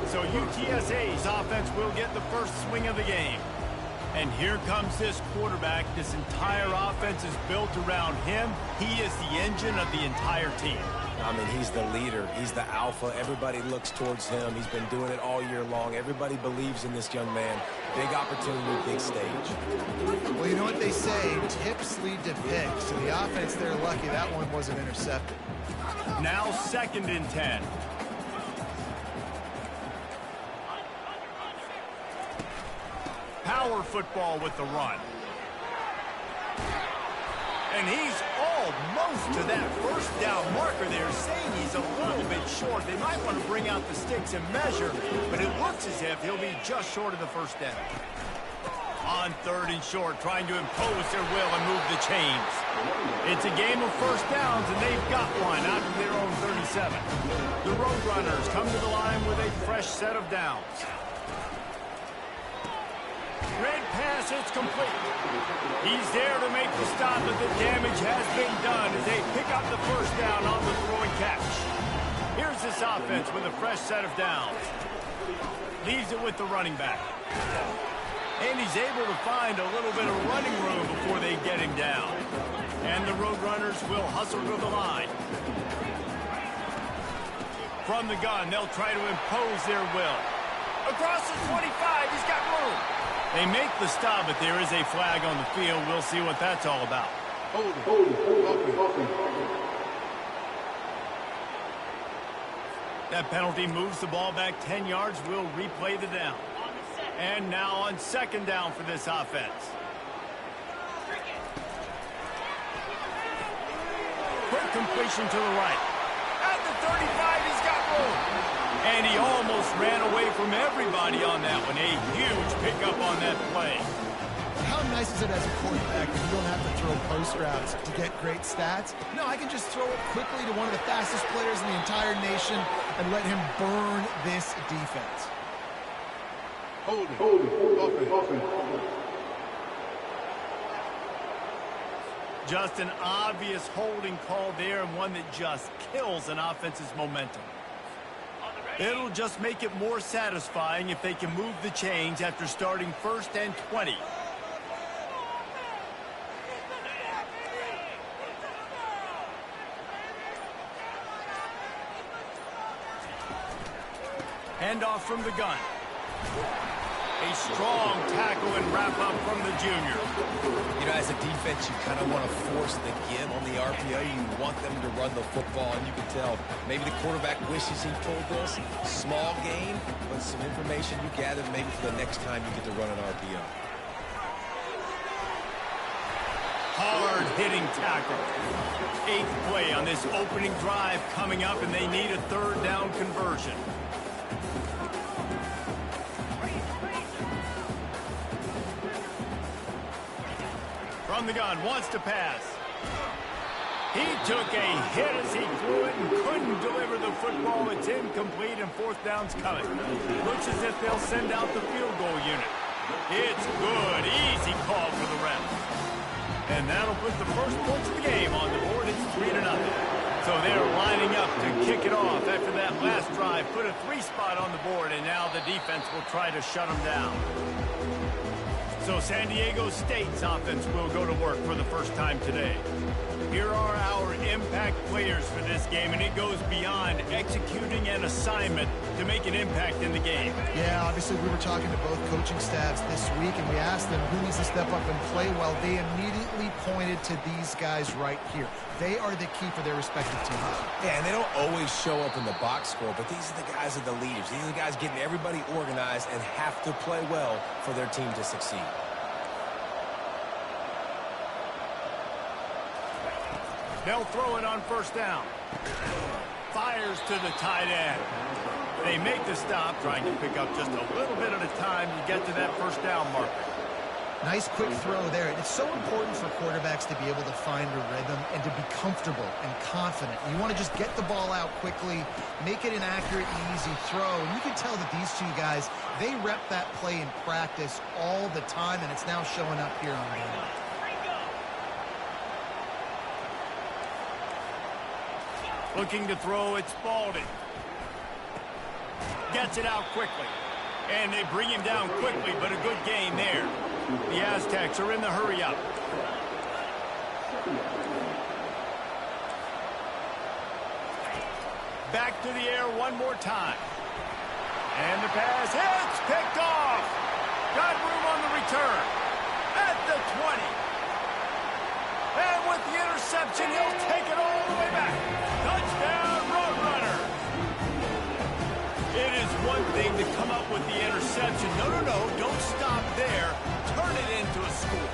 So UTSA's offense will get the first swing of the game. And here comes this quarterback. This entire offense is built around him. He is the engine of the entire team. I mean, he's the leader. He's the alpha. Everybody looks towards him. He's been doing it all year long. Everybody believes in this young man. Big opportunity, big stage. Well, you know what they say, tips lead to picks. So the offense, they're lucky that one wasn't intercepted. Now 2nd and 10. Power football with the run. And he's almost to that first down marker there, saying he's a little bit short. They might want to bring out the sticks and measure, but it looks as if he'll be just short of the first down. On 3rd and short, trying to impose their will and move the chains. It's a game of first downs, and they've got one out of their own 37. The Roadrunners come to the line with a fresh set of downs. Red pass, it's complete. He's there to make the stop, but the damage has been done as they pick up the first down on the throw and catch. Here's this offense with a fresh set of downs. Leaves it with the running back. And he's able to find a little bit of running room before they get him down. And the Roadrunners will hustle to the line. From the gun, they'll try to impose their will. Across the 25, he's got room. They make the stop, but there is a flag on the field. We'll see what that's all about. That penalty moves the ball back 10 yards. We'll replay the down. And now on 2nd down for this offense. Quick completion to the right. At the 35, he's got room. And he almost ran away from everybody on that one. A huge pickup on that play. How nice is it as a quarterback that you don't have to throw post routes to get great stats? No, I can just throw it quickly to one of the fastest players in the entire nation and let him burn this defense. Just an obvious holding call there, and one that just kills an offense's momentum. It'll just make it more satisfying if they can move the chains after starting 1st and 20. Handoff from the gun. A strong tackle and wrap-up from the junior. You know, as a defense, you kind of want to force the give on the RPO. You want them to run the football, and you can tell maybe the quarterback wishes he pulled this. Small game, but some information you gathered maybe for the next time you get to run an RPO. Hard-hitting tackle. 8th play on this opening drive coming up, and they need a 3rd down conversion. From the gun, wants to pass. He took a hit as he threw it and couldn't deliver the football. It's incomplete, and 4th down's coming. Looks as if they'll send out the field goal unit. It's good. Easy call for the refs. And that'll put the first points of the game on the board. It's 3-0. So they're lining up to kick it off after that last drive. Put a 3 spot on the board, and now the defense will try to shut them down. So San Diego State's offense will go to work for the first time today. Here are our impact players for this game, and it goes beyond executing an assignment to make an impact in the game. Yeah, obviously we were talking to both coaching staffs this week, and we asked them who needs to step up and play well. They immediately pointed to these guys right here. They are the key for their respective teams. Yeah, and they don't always show up in the box score, but these are the guys that are the leaders. These are the guys getting everybody organized and have to play well for their team to succeed. They'll throw it on first down. Fires to the tight end. They make the stop, trying to pick up just a little bit at a time to get to that first down marker. Nice quick throw there. It's so important for quarterbacks to be able to find a rhythm and to be comfortable and confident. You want to just get the ball out quickly, make it an accurate and easy throw. And you can tell that these two guys, they rep that play in practice all the time, and it's now showing up here on game. Looking to throw, it's Spalding. Gets it out quickly. And they bring him down quickly, but a good gain there. The Aztecs are in the hurry-up. Back to the air one more time. And the pass hits, picked off. Got room on the return. At the 20. And with the interception, he'll take it all the way back. Touchdown, Roadrunner. It is one thing to come up with the interception. No, don't stop there. Turn it into a score.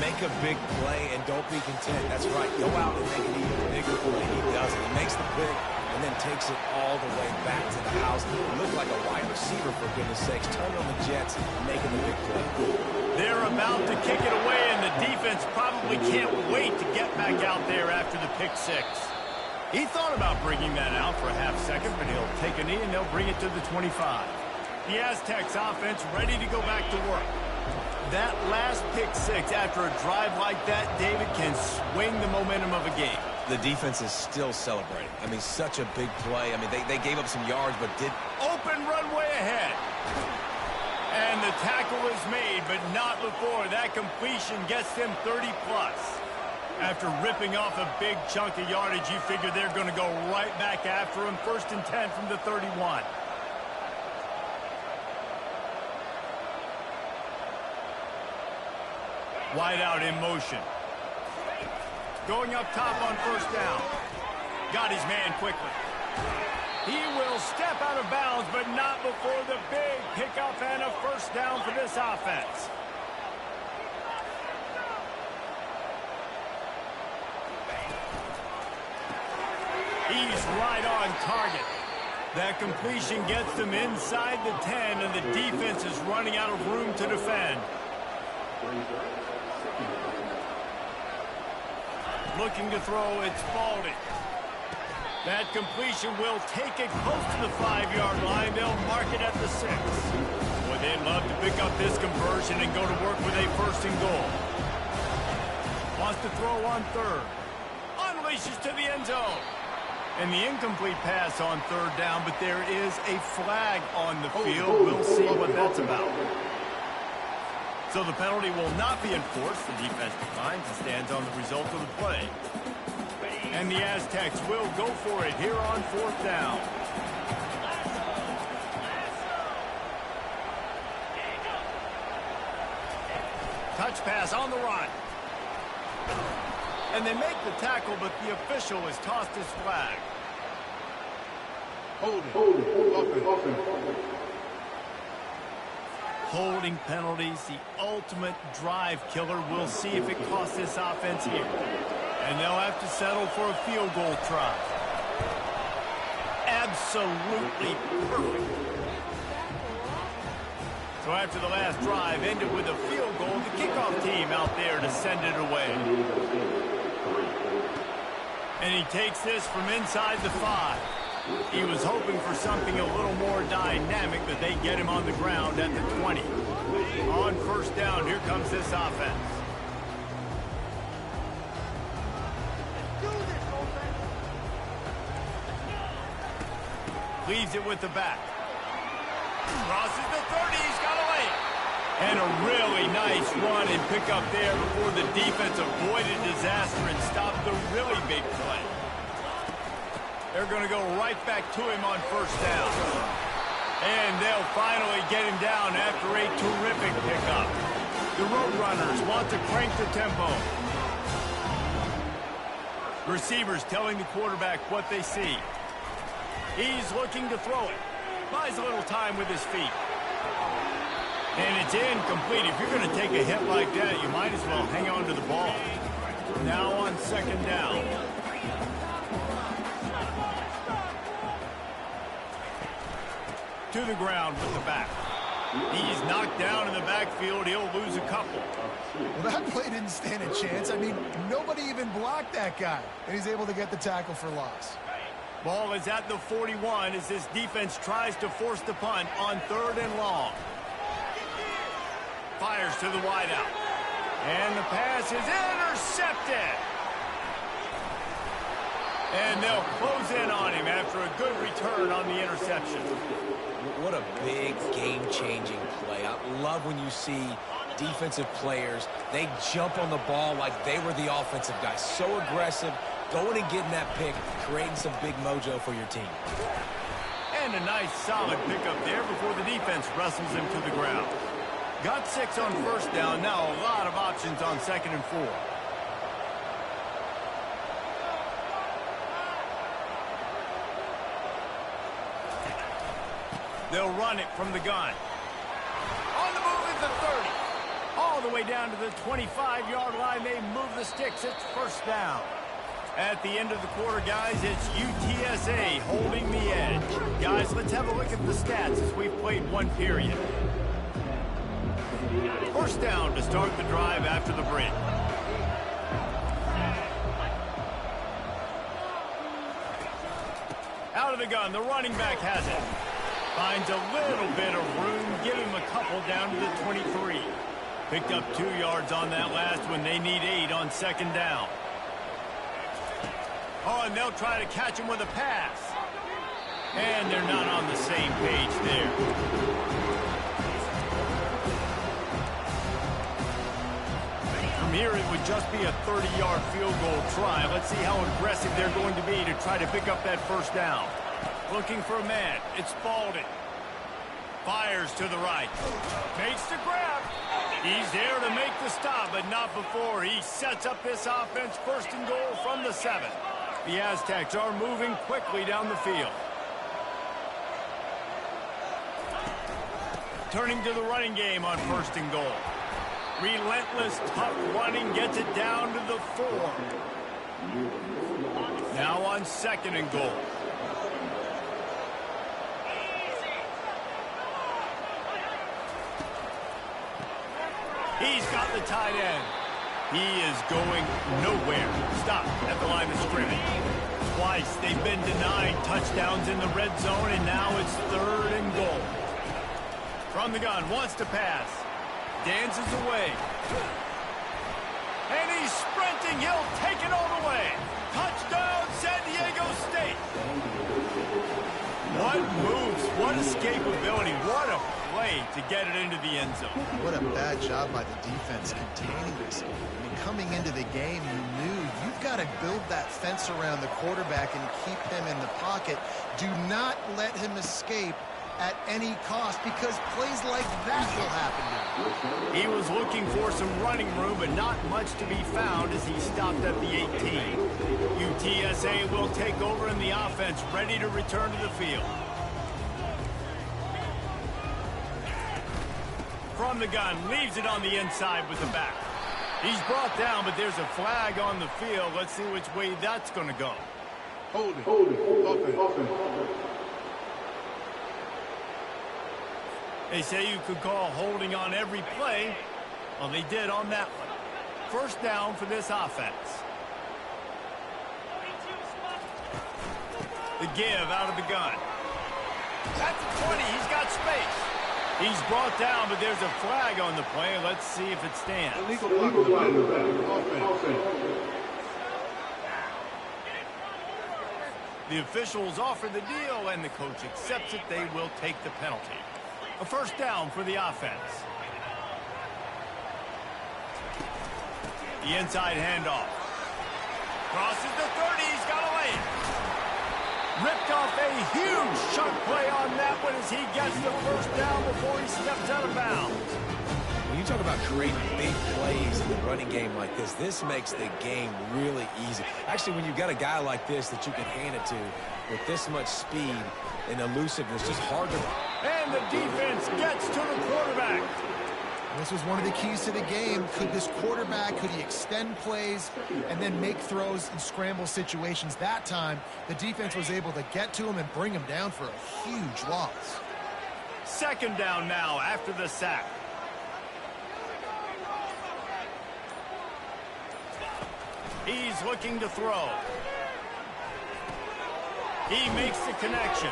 Make a big play and don't be content. That's right. Go out and make an even bigger play. He does it. He makes the pick and then takes it all the way back to the house. He looked like a wide receiver, for goodness sakes. Turn on the Jets, making the big play. They're about to kick it away, and the defense probably can't wait to get back out there after the pick six. He thought about bringing that out for a half second, but he'll take a knee and they'll bring it to the 25. The Aztecs offense ready to go back to work. That last pick six after a drive like that, David, can swing the momentum of a game. The defense is still celebrating. I mean, such a big play. I mean, they gave up some yards, but did... Open runway ahead. And the tackle is made, but not before that completion gets them 30-plus. After ripping off a big chunk of yardage, you figure they're going to go right back after him. 1st and 10 from the 31. Wide out in motion. Going up top on first down. Got his man quickly. He will step out of bounds, but not before the big pickup and a first down for this offense. He's right on target. That completion gets them inside the 10, and the defense is running out of room to defend. Looking to throw, it's Spalding. That completion will take it close to the 5-yard line. They'll mark it at the 6. Boy, they'd love to pick up this conversion and go to work with a 1st and goal. Wants to throw on 3rd. Unleashes to the end zone. And the incomplete pass on 3rd down, but there is a flag on the field. We'll see what that's about. So the penalty will not be enforced. The defense declines and stands on the result of the play. And the Aztecs will go for it here on 4th down. Touch pass on the run. And they make the tackle, but the official has tossed his flag. Holding penalties, the ultimate drive killer. We'll see if it costs this offense here. And they'll have to settle for a field goal try. Absolutely perfect. So after the last drive ended with a field goal, the kickoff team out there to send it away. And he takes this from inside the 5. He was hoping for something a little more dynamic, but they get him on the ground at the 20. On 1st down, here comes this offense. Leaves it with the back. Crosses the 30, he's got away. And a really nice run and pick up there before the defense avoided disaster and stopped the really big play. They're going to go right back to him on first down. And they'll finally get him down after a terrific pickup. The Roadrunners want to crank the tempo. Receivers telling the quarterback what they see. He's looking to throw it. Buys a little time with his feet. And it's incomplete. If you're going to take a hit like that, you might as well hang on to the ball. Now on second down. To the ground with the back. He's knocked down in the backfield. He'll lose a couple. Well, that play didn't stand a chance. I mean, nobody even blocked that guy. And he's able to get the tackle for loss. Ball is at the 41 as this defense tries to force the punt on 3rd and long. Fires to the wideout. And the pass is intercepted. And they'll close in on him after a good return on the interception. What a big game-changing play. I love when you see defensive players, they jump on the ball like they were the offensive guys. So aggressive, going and getting that pick, creating some big mojo for your team. And a nice solid pickup there before the defense wrestles him to the ground. Got 6 on first down. Now a lot of options on 2nd and 4. They'll run it from the gun. On the move is the 30. All the way down to the 25-yard line. They move the sticks. It's first down. At the end of the quarter, guys, it's UTSA holding the edge. Guys, let's have a look at the stats as we've played one period. First down to start the drive after the break. Out of the gun, the running back has it. Finds a little bit of room, give him a couple down to the 23. Picked up 2 yards on that last one. They need 8 on 2nd down. Oh, and they'll try to catch him with a pass. And they're not on the same page there. From here, it would just be a 30-yard field goal try. Let's see how aggressive they're going to be to try to pick up that first down. Looking for a man. It's Spalding. Fires to the right. Makes the grab. He's there to make the stop, but not before he sets up this offense. 1st and goal from the 7. The Aztecs are moving quickly down the field. Turning to the running game on 1st and goal. Relentless, tough running gets it down to the 4. Now on 2nd and goal. He's got the tight end. He is going nowhere. Stop at the line of scrimmage. Twice they've been denied touchdowns in the red zone, and now it's 3rd and goal. From the gun, wants to pass. Dances away. And he's sprinting. He'll take it all the way. Touchdown, San Diego State. What moves, what escapability, what a play to get it into the end zone. What a bad job by the defense containing this. I mean, coming into the game, you knew you've got to build that fence around the quarterback and keep him in the pocket. Do not let him escape at any cost, because plays like that will happen to him. He was looking for some running room, but not much to be found as he stopped at the 18. UTSA will take over in the offense, ready to return to the field. From the gun, leaves it on the inside with the back. He's brought down, but there's a flag on the field. Let's see which way that's going to go. Hold it. Open. They say you could call holding on every play. Well, they did on that one. First down for this offense. The give out of the gun. That's the 20. He's got space. He's brought down, but there's a flag on the play. Let's see if it stands. Illegal offense. The officials offer the deal, and the coach accepts it. They will take the penalty. A first down for the offense. The inside handoff. Crosses the 30. He's got to lay it. Ripped off a huge chunk play on that one as he gets the first down before he steps out of bounds. When you talk about creating big plays in the running game like this makes the game really easy. Actually, when you've got a guy like this that you can hand it to with this much speed and elusiveness, just hard to... And the defense gets to the quarterback. This was one of the keys to the game. Could this quarterback, could he extend plays and then make throws in scramble situations? That time, the defense was able to get to him and bring him down for a huge loss. Second down now after the sack. He's looking to throw. He makes the connection.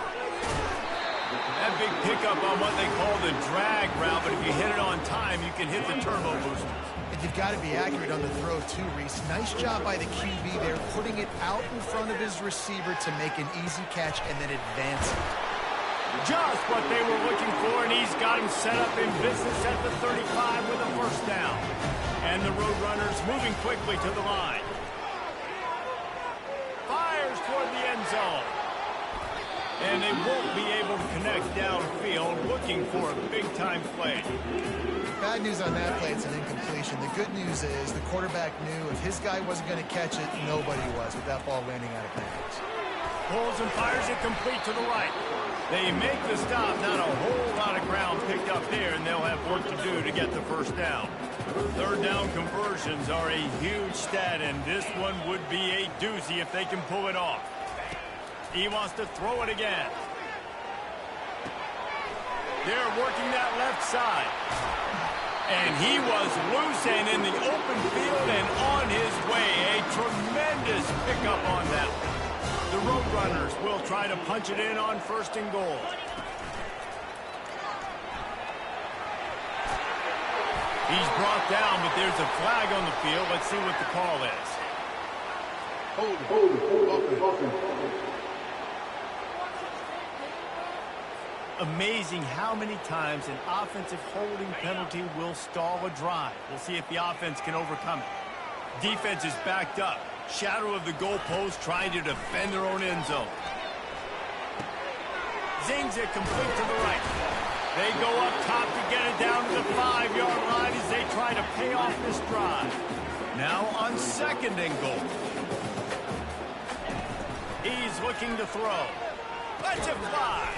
That big pickup on what they call the drag route, but if you hit it on time, you can hit the turbo boosters. And you've got to be accurate on the throw too, Reese. Nice job by the QB there, putting it out in front of his receiver to make an easy catch and then advancing. Just what they were looking for, and he's got him set up in business at the 35 with a first down. And the Roadrunners moving quickly to the line. Fires toward the end zone. And they won't be able to connect downfield, looking for a big-time play. Bad news on that play, it's an incompletion. The good news is the quarterback knew if his guy wasn't going to catch it, nobody was with that ball landing out of bounds. Pulls and fires it complete to the right. They make the stop, not a whole lot of ground picked up there, and they'll have work to do to get the first down. Third down conversions are a huge stat, and this one would be a doozy if they can pull it off. He wants to throw it again. They're working that left side. And he was loose and in the open field and on his way. A tremendous pickup on that one. The Roadrunners will try to punch it in on first and goal. He's brought down, but there's a flag on the field. Let's see what the call is. Hold it. Amazing how many times an offensive holding penalty will stall a drive. We'll see if the offense can overcome it. Defense is backed up. Shadow of the goalpost trying to defend their own end zone. Zings it complete to the right. They go up top to get it down to the 5-yard line as they try to pay off this drive. Now on second and goal. He's looking to throw. Let's it fly.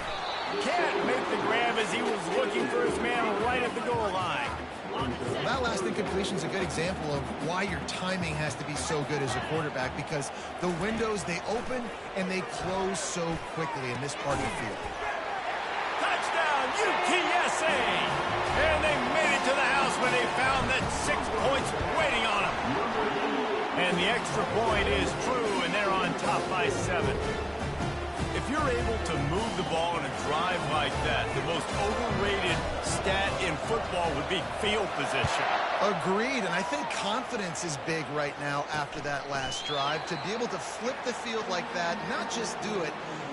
Can't make the grab as he was looking for his man right at the goal line. That last incompletion is a good example of why your timing has to be so good as a quarterback, because the windows, they open and they close so quickly in this part of the field. Touchdown, UTSA! And they made it to the house when they found that 6 points waiting on them. And the extra point is true, and they're on top by 7. If you're able to move the ball in a drive like that, the most overrated stat in football would be field position. Agreed, and I think confidence is big right now after that last drive. To be able to flip the field like that, not just do it,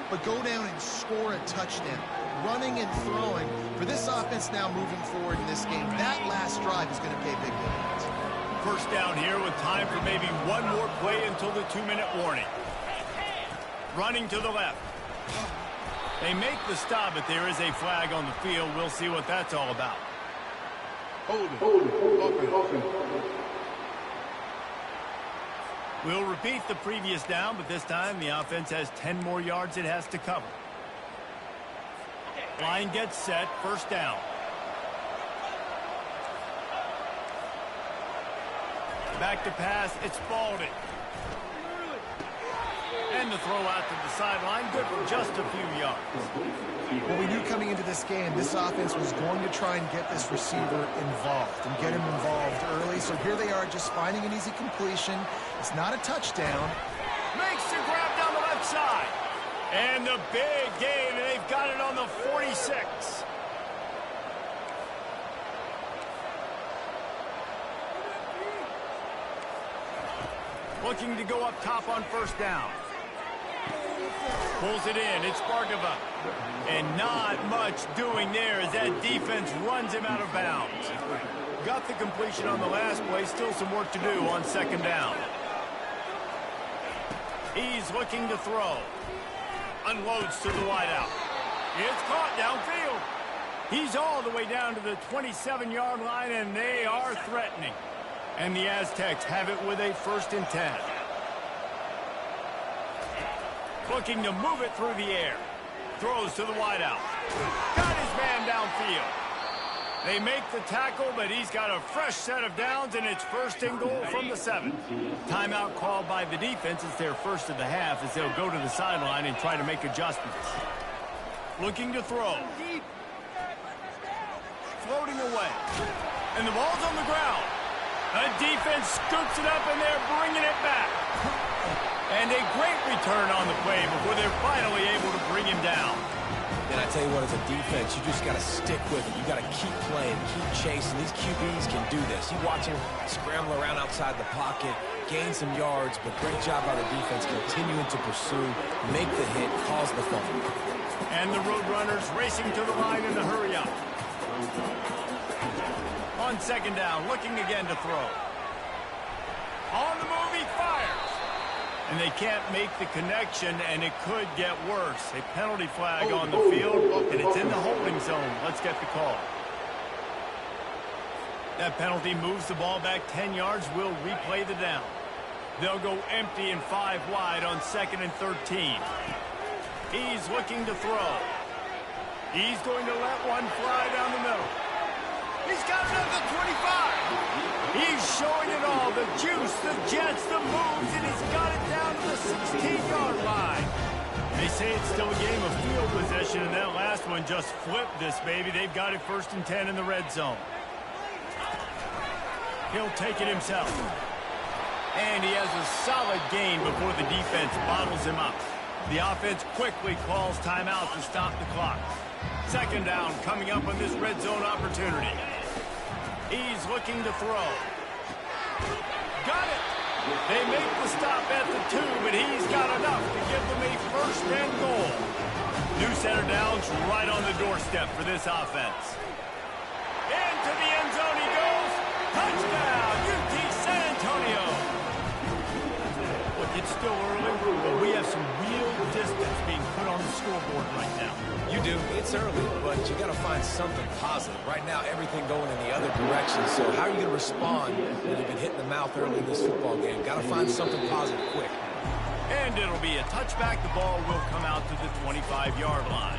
but go down and score a touchdown. Running and throwing. For this offense now moving forward in this game, that last drive is going to pay big dividends. First down here with time for maybe one more play until the 2-minute warning. Running to the left. They make the stop, but there is a flag on the field. We'll see what that's all about. Hold it. We'll repeat the previous down, but this time the offense has 10 more yards it has to cover. Line gets set, first down. Back to pass, it's Spalding. And the throw out to the sideline, good for just a few yards. Well, we knew coming into this game, this offense was going to try and get this receiver involved and get him involved early. So here they are just finding an easy completion. It's not a touchdown. Makes the grab down the left side. And the big gain, and they've got it on the 46. Looking to go up top on first down. Pulls it in. It's Bargava. And not much doing there as that defense runs him out of bounds. Got the completion on the last play. Still some work to do on second down. He's looking to throw. Unloads to the wideout. It's caught downfield. He's all the way down to the 27-yard line, and they are threatening. And the Aztecs have it with a 1st and 10. Looking to move it through the air. Throws to the wideout. Got his man downfield. They make the tackle, but he's got a fresh set of downs, and it's 1st and goal from the 7. Timeout called by the defense. It's their first of the half as they'll go to the sideline and try to make adjustments. Looking to throw. Floating away. And the ball's on the ground. The defense scoops it up, and they're bringing it back. And a great return on the play before they're finally able to bring him down. And I tell you what, as a defense, you just got to stick with it. You got to keep playing, keep chasing. These QBs can do this. You watch him scramble around outside the pocket, gain some yards, but great job by the defense continuing to pursue, make the hit, cause the fumble. And the Roadrunners racing to the line in the hurry up. On second down, looking again to throw. On the move, he fires. And they can't make the connection, and it could get worse. A penalty flag on the field, and it's in the holding zone. Let's get the call. That penalty moves the ball back 10 yards. We'll replay the down. They'll go empty and 5 wide on 2nd and 13. He's looking to throw. He's going to let one fly down the middle. He's got it at the 25. He's showing it all. The juice, the jets, the moves, and he's got it down to the 16-yard line. They say it's still a game of field possession, and that last one just flipped this baby. They've got it 1st and 10 in the red zone. He'll take it himself. And he has a solid gain before the defense bottles him up. The offense quickly calls timeout to stop the clock. Second down coming up on this red zone opportunity. He's looking to throw. Got it. They make the stop at the 2, but he's got enough to give them a 1st and goal. New center down's right on the doorstep for this offense. Into the end zone he goes. Touchdown, UT San Antonio. Look, it's still early, but we have some real distance being put on the scoreboard right now. You do. It's early, but you got to find something positive. Right now, everything going in the other direction. So how are you going to respond when you've been hit in the mouth early in this football game? Got to find something positive quick. And it'll be a touchback. The ball will come out to the 25-yard line.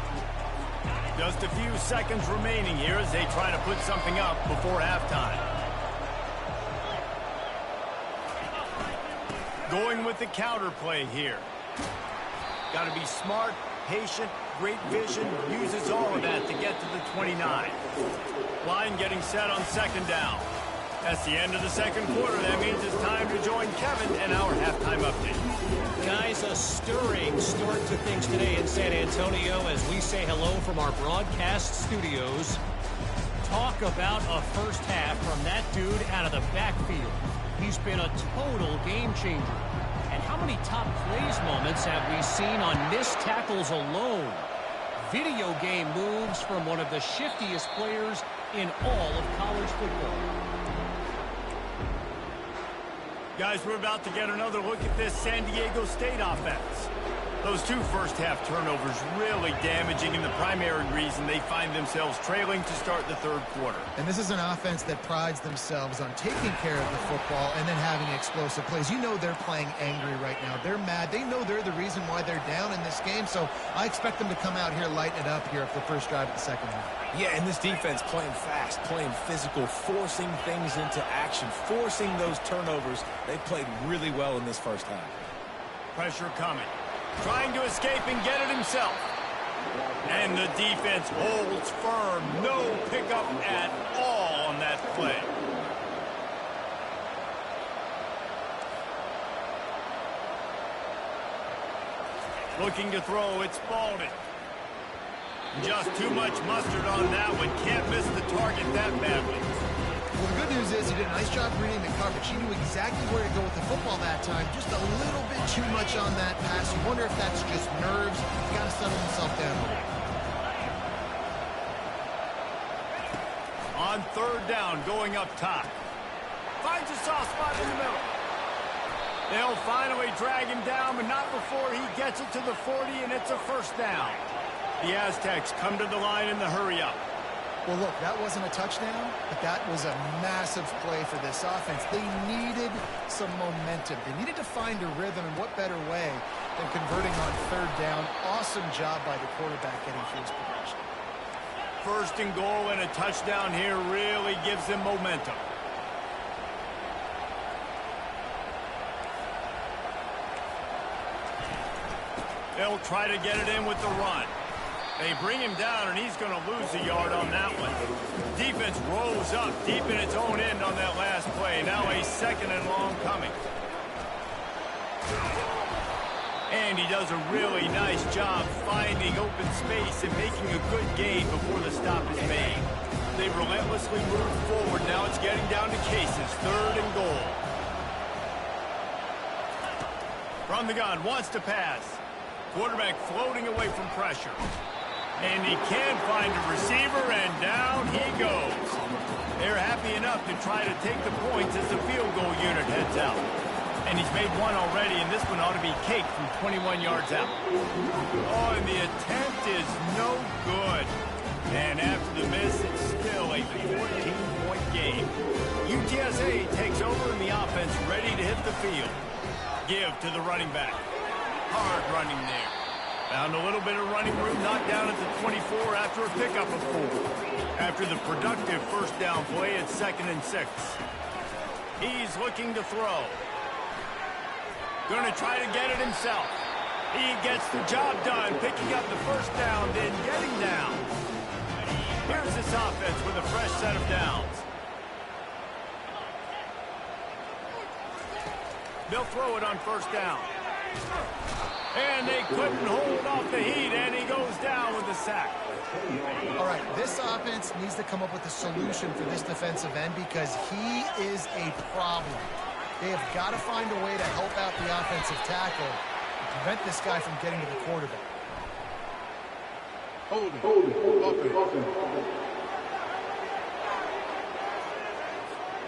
Just a few seconds remaining here as they try to put something up before halftime. Going with the counter play here. Got to be smart, patient, great vision, uses all of that to get to the 29. Line getting set on second down. That's the end of the second quarter. That means it's time to join Kevin and our halftime update. Guys, a stirring start to things today in San Antonio as we say hello from our broadcast studios. Talk about a first half from that dude out of the backfield. He's been a total game changer. And how many top plays moments have we seen on missed tackles alone? Video game moves from one of the shiftiest players in all of college football. Guys, we're about to get another look at this San Diego State offense. Those 2 first-half turnovers really damaging, and the primary reason they find themselves trailing to start the third quarter. And this is an offense that prides themselves on taking care of the football and then having explosive plays. You know they're playing angry right now. They're mad. They know they're the reason why they're down in this game, so I expect them to come out here, lighten it up here for the first drive of the second half. Yeah, and this defense playing fast, playing physical, forcing things into action, forcing those turnovers. They played really well in this first half. Pressure coming. Trying to escape and get it himself. And the defense holds firm. No pickup at all on that play. Looking to throw, it's Spalding. Just too much mustard on that one. Can't miss the target that badly. Well, the good news is he did a nice job reading the coverage. He knew exactly where to go with the football that time. Just a little bit too much on that pass. You wonder if that's just nerves. He's got to settle himself down. On On third down, going up top. Finds a soft spot in the middle. They'll finally drag him down, but not before he gets it to the 40, and it's a first down. The Aztecs come to the line in the hurry-up. Well, look, that wasn't a touchdown, but that was a massive play for this offense. They needed some momentum. They needed to find a rhythm, and what better way than converting on third down. Awesome job by the quarterback getting through his progression. First and goal and a touchdown here really gives them momentum. They'll try to get it in with the run. They bring him down, and he's going to lose a yard on that one. Defense rolls up deep in its own end on that last play. Now a second and long coming. And he does a really nice job finding open space and making a good gain before the stop is made. They relentlessly move forward. Now it's getting down to cases. Third and goal. From the gun, wants to pass. Quarterback floating away from pressure. And he can find a receiver, and down he goes. They're happy enough to try to take the points as the field goal unit heads out. And he's made one already, and this one ought to be caked from 21 yards out. Oh, and the attempt is no good. And after the miss, it's still a 14-point game. UTSA takes over, and the offense ready to hit the field. Give to the running back. Hard running there. Found a little bit of running room, knocked down at the 24 after a pickup of 4. After the productive first down play, it's 2nd and 6. He's looking to throw. Going to try to get it himself. He gets the job done, picking up the first down, then getting down. Here's this offense with a fresh set of downs. They'll throw it on first down. And they couldn't hold off the heat, and he goes down with a sack. All right, this offense needs to come up with a solution for this defensive end because he is a problem. They have got to find a way to help out the offensive tackle and prevent this guy from getting to the quarterback. Hold it.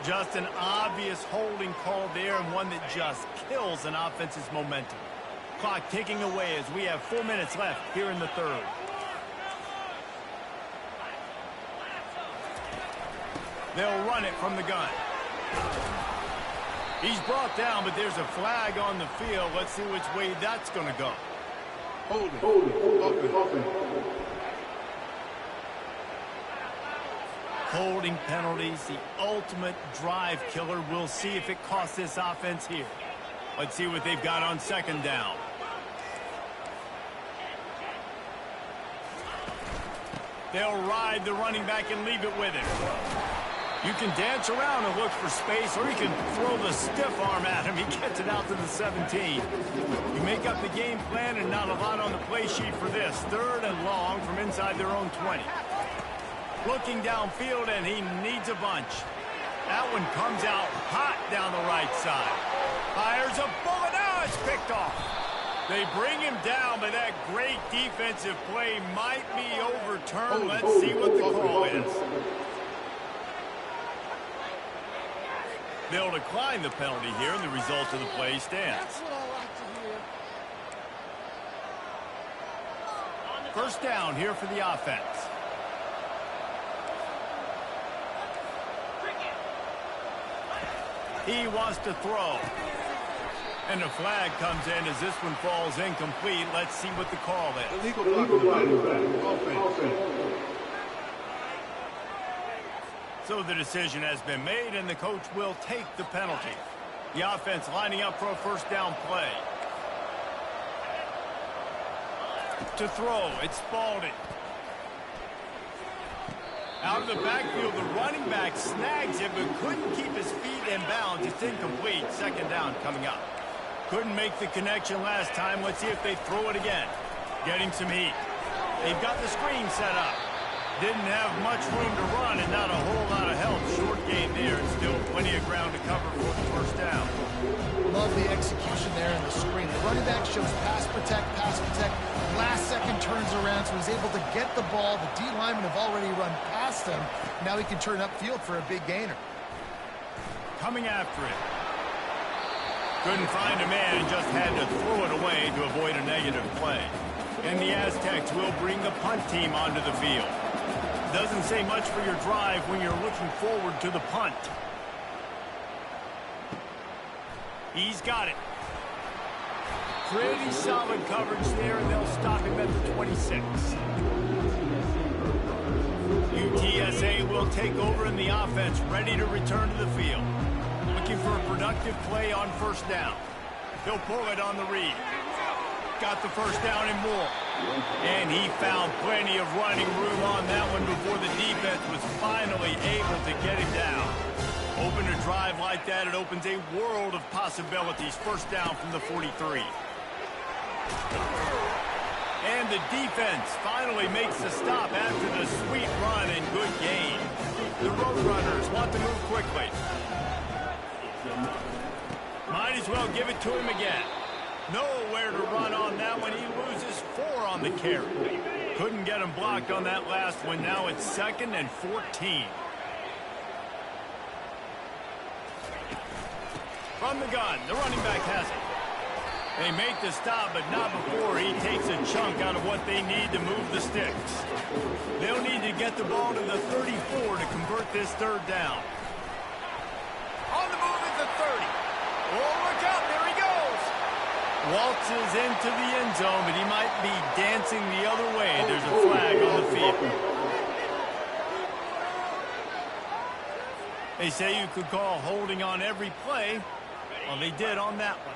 Just an obvious holding call there, and one that just kills an offense's momentum. Clock ticking away as we have 4 minutes left here in the third. They'll run it from the gun. He's brought down, but there's a flag on the field. Let's see which way that's going to go. Hold it. Holding penalties, the ultimate drive killer. We'll see if it costs this offense here. Let's see what they've got on second down. They'll ride the running back and leave it with him. You can dance around and look for space, or you can throw the stiff arm at him. He gets it out to the 17. You make up the game plan, and not a lot on the play sheet for this. Third and long from inside their own 20. Looking downfield, and he needs a bunch. That one comes out hot down the right side. Fires a bullet. Now it's picked off. They bring him down, but that great defensive play might be overturned. Let's see what the call is. They'll decline the penalty here, and the result of the play stands. That's what I like to hear. First down here for the offense. He wants to throw. And the flag comes in as this one falls incomplete. Let's see what the call is. So the decision has been made, and the coach will take the penalty. The offense lining up for a first down play. To throw, it's Spalding. Out of the backfield, the running back snags it, but couldn't keep his feet in bounds. It's incomplete. Second down coming up. Couldn't make the connection last time. Let's see if they throw it again. Getting some heat. They've got the screen set up. Didn't have much room to run and not a whole lot of help. Short game there and still plenty of ground to cover for the first down. Love the execution there in the screen. The running back shows pass protect. Last second turns around, so he's able to get the ball. The D linemen have already run past him. Now he can turn upfield for a big gainer. Coming after it. Couldn't find a man and just had to throw it away to avoid a negative play. And the Aztecs will bring the punt team onto the field. Doesn't say much for your drive when you're looking forward to the punt. He's got it. Pretty solid coverage there, and they'll stop him at the 26. UTSA will take over in the offense, ready to return to the field. Looking for a productive play on first down. He'll pull it on the read. Got the first down and more. And he found plenty of running room on that one before the defense was finally able to get him down. Open a drive like that, it opens a world of possibilities. First down from the 43. And the defense finally makes the stop after the sweet run and good gain. The Roadrunners want to move quickly. Might as well give it to him again. Nowhere to run on that one. He loses 4 on the carry. Couldn't get him blocked on that last one. Now it's 2nd and 14. From the gun, the running back has it. They make the stop, but not before he takes a chunk out of what they need to move the sticks. They'll need to get the ball to the 34 to convert this third down. On the move at the 30. Oh, look out, there he goes. Waltzes into the end zone, but he might be dancing the other way. There's a flag on the field. They say you could call holding on every play. Well, they did on that one.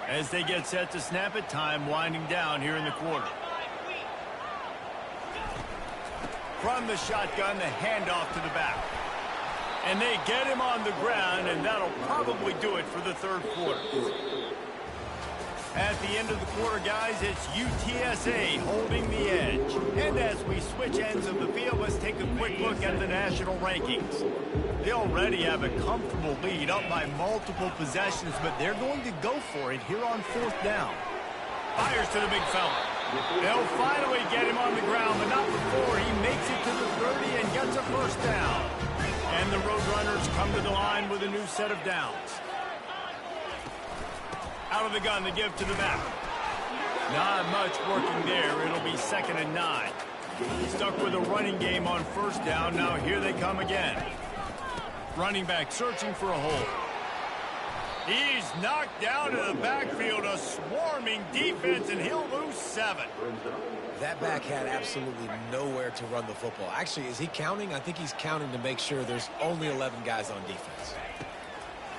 As they get set to snap it, time winding down here in the quarter. From the shotgun, the handoff to the back. And they get him on the ground, and that'll probably do it for the third quarter. At the end of the quarter, guys, it's UTSA holding the edge. And as we switch ends of the field, let's take a quick look at the national rankings. They already have a comfortable lead, up by multiple possessions, but they're going to go for it here on fourth down. Fires to the big fella. They'll finally get him on the ground, but not before he makes it to the 30 and gets a first down. And the Roadrunners come to the line with a new set of downs. Out of the gun, the give to the back. Not much working there. It'll be 2nd and 9. Stuck with a running game on first down. Now here they come again. Running back searching for a hole. He's knocked down to the backfield. A swarming defense, and he'll lose 7. That back had absolutely nowhere to run the football. Actually, is he counting? I think he's counting to make sure there's only 11 guys on defense.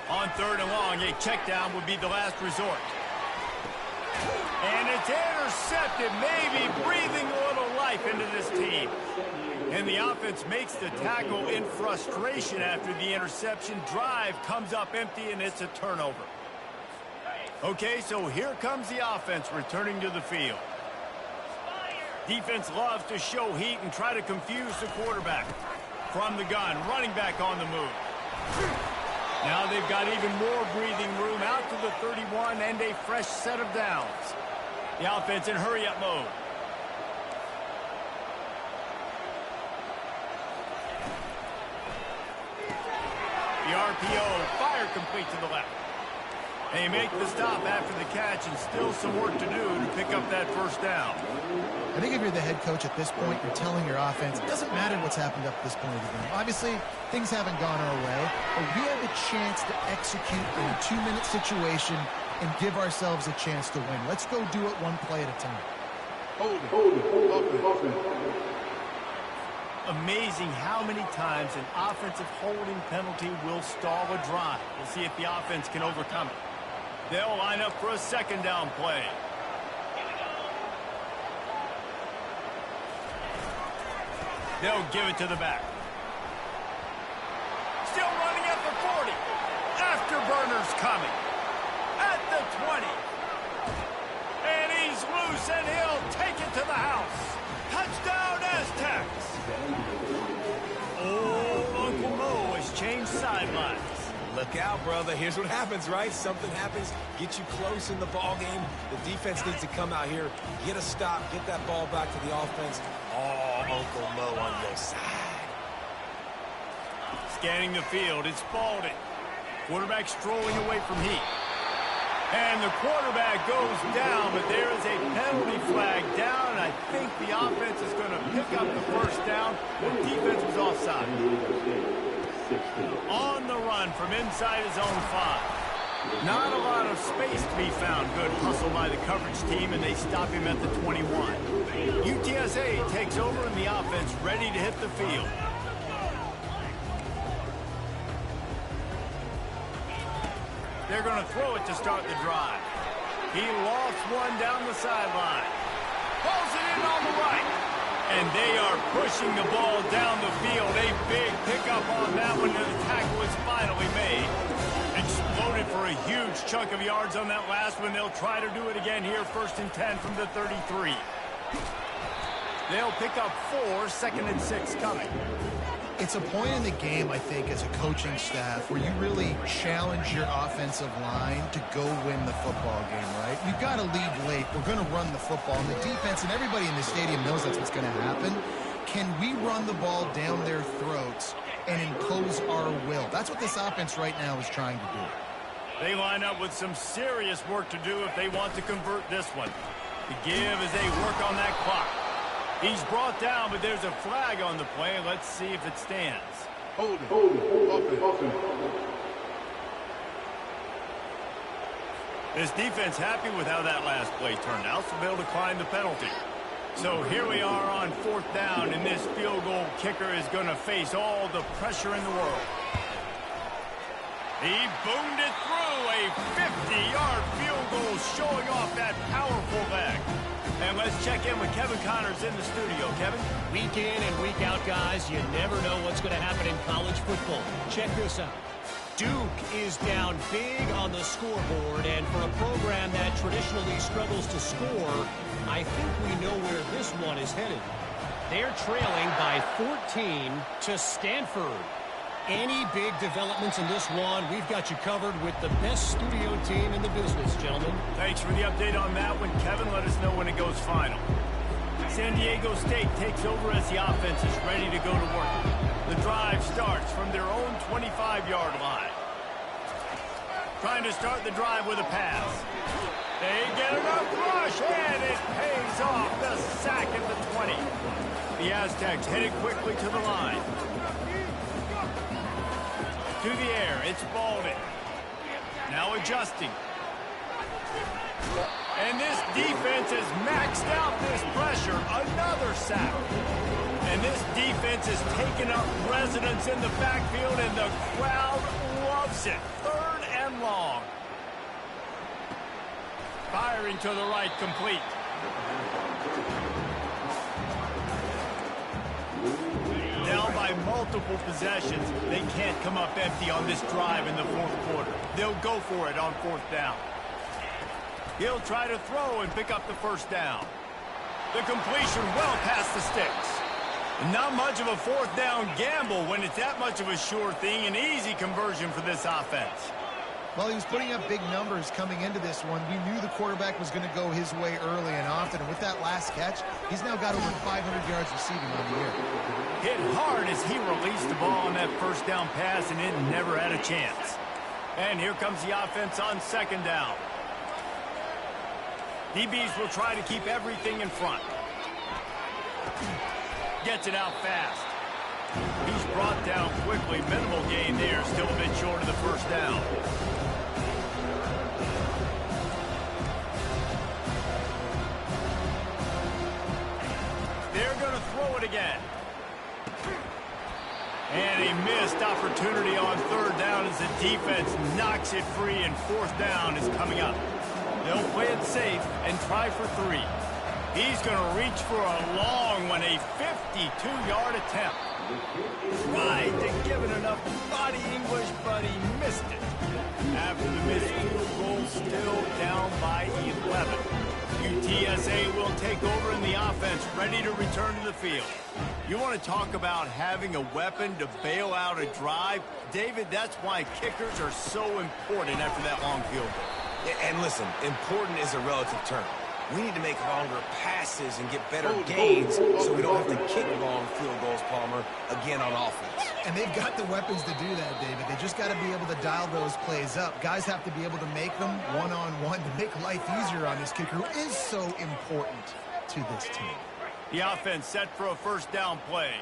On 3rd and long, a check down would be the last resort. And it's intercepted, maybe breathing a little life into this team. And the offense makes the tackle in frustration after the interception. Drive comes up empty, and it's a turnover. Okay, so here comes the offense returning to the field. Defense loves to show heat and try to confuse the quarterback. From the gun, running back on the move. Now they've got even more breathing room out to the 31 and a fresh set of downs. The offense in hurry-up mode. The RPO, fire complete to the left. They make the stop after the catch, and still some work to do to pick up that first down. I think if you're the head coach at this point, you're telling your offense, it doesn't matter what's happened up to this point of the game. Obviously, things haven't gone our way, but we have a chance to execute in a 2-minute situation and give ourselves a chance to win. Let's go do it one play at a time. Hold it. Amazing how many times an offensive holding penalty will stall a drive. We'll see if the offense can overcome it. They'll line up for a 2nd down play. They'll give it to the back. Still running at the 40. Afterburners coming. At the 20. And he's loose, and he'll take it to the house. Touchdown, Aztecs. change sidelines. Look out, brother. Here's what happens, right? Something happens, get you close in the ball game. The defense needs to come out here, get a stop, get that ball back to the offense. Oh, Uncle Mo on your side. Scanning the field, it's Spalding. Quarterback strolling away from heat. And the quarterback goes down, but there is a penalty flag down. I think the offense is going to pick up the first down. The defense was offside. On the run from inside his own 5. Not a lot of space to be found. Good hustle by the coverage team, and they stop him at the 21. UTSA takes over in the offense, ready to hit the field. They're going to throw it to start the drive. He lofts one down the sideline. Pulls it in on the right. And they are pushing the ball down the field. A big pickup on that one, and the tackle is finally made. Exploded for a huge chunk of yards on that last one. They'll try to do it again here, 1st and 10 from the 33. They'll pick up 4, 2nd and 6 coming. It's a point in the game, I think, as a coaching staff where you really challenge your offensive line to go win the football game, right? We've got to lead late. We're going to run the football. And the defense and everybody in the stadium knows that's what's going to happen. Can we run the ball down their throats and impose our will? That's what this offense right now is trying to do. They line up with some serious work to do if they want to convert this one. The give as they work on that clock. He's brought down, but there's a flag on the play. Let's see if it stands. Hold it. Offense. This defense happy with how that last play turned out, so they'll decline the penalty. So here we are on 4th down, and this field goal kicker is going to face all the pressure in the world. He boomed it through, a 50-yard field goal showing off that powerful leg. And let's check in with Kevin Connors in the studio. Kevin? Week in and week out, guys, you never know what's going to happen in college football. Check this out. Duke is down big on the scoreboard, and for a program that traditionally struggles to score, I think we know where this one is headed. They're trailing by 14 to Stanford. Any big developments in this one, we've got you covered with the best studio team in the business, gentlemen. Thanks for the update on that one, Kevin. Let us know when it goes final. San Diego State takes over as the offense is ready to go to work. The drive starts from their own 25-yard line. Trying to start the drive with a pass. They get enough rush, and it pays off. The sack at the 20. The Aztecs headed quickly to the line. To the air, it's Spalding. Now adjusting. And this defense has maxed out this pressure. Another sack. And this defense has taken up residence in the backfield, and the crowd loves it. 3rd and long. Firing to the right, complete. Down by multiple possessions, they can't come up empty on this drive in the 4th quarter. They'll go for it on 4th down. He'll try to throw and pick up the 1st down. The completion well past the sticks. Not much of a 4th down gamble when it's that much of a sure thing. An easy conversion for this offense. Well, he was putting up big numbers coming into this one. We knew the quarterback was going to go his way early and often. And with that last catch, he's now got over 500 yards receiving on the year. Hit hard as he released the ball on that 1st down pass, and it never had a chance. And here comes the offense on 2nd down. DBs will try to keep everything in front. Gets it out fast. He's brought down quickly. Minimal gain there. Still a bit short of the 1st down. They're going to throw it again. And a missed opportunity on 3rd down as the defense knocks it free, and 4th down is coming up. They'll play it safe and try for 3. He's going to reach for a long one, a 52-yard attempt. Tried to give it enough body English, but he missed it. After the missed field goal, still down by 11. UTSA will take over in the offense, ready to return to the field. You want to talk about having a weapon to bail out a drive? David, that's why kickers are so important after that long field goal. Yeah, and listen, important is a relative term. We need to make longer passes and get better gains so we don't have to kick long field goals, Palmer, again on offense. And they've got the weapons to do that, David. They just got to be able to dial those plays up. Guys have to be able to make them one-on-one to make life easier on this kicker, who is so important to this team. The offense set for a first down play.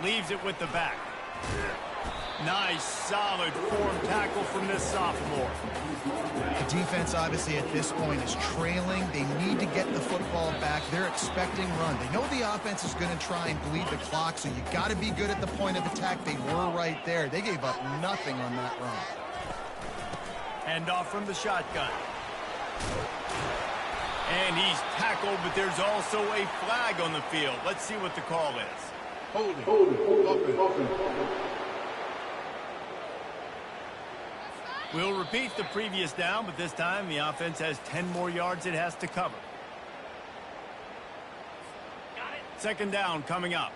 Leaves it with the back. Nice, solid form tackle from this sophomore. The defense, obviously, at this point is trailing. They need to get the football back. They're expecting run. They know the offense is going to try and bleed the clock, so you got to be good at the point of attack. They were right there. They gave up nothing on that run. Hand off from the shotgun. And he's tackled, but there's also a flag on the field. Let's see what the call is. Holding. Offense. We'll repeat the previous down, but this time the offense has 10 more yards it has to cover. Second down coming up.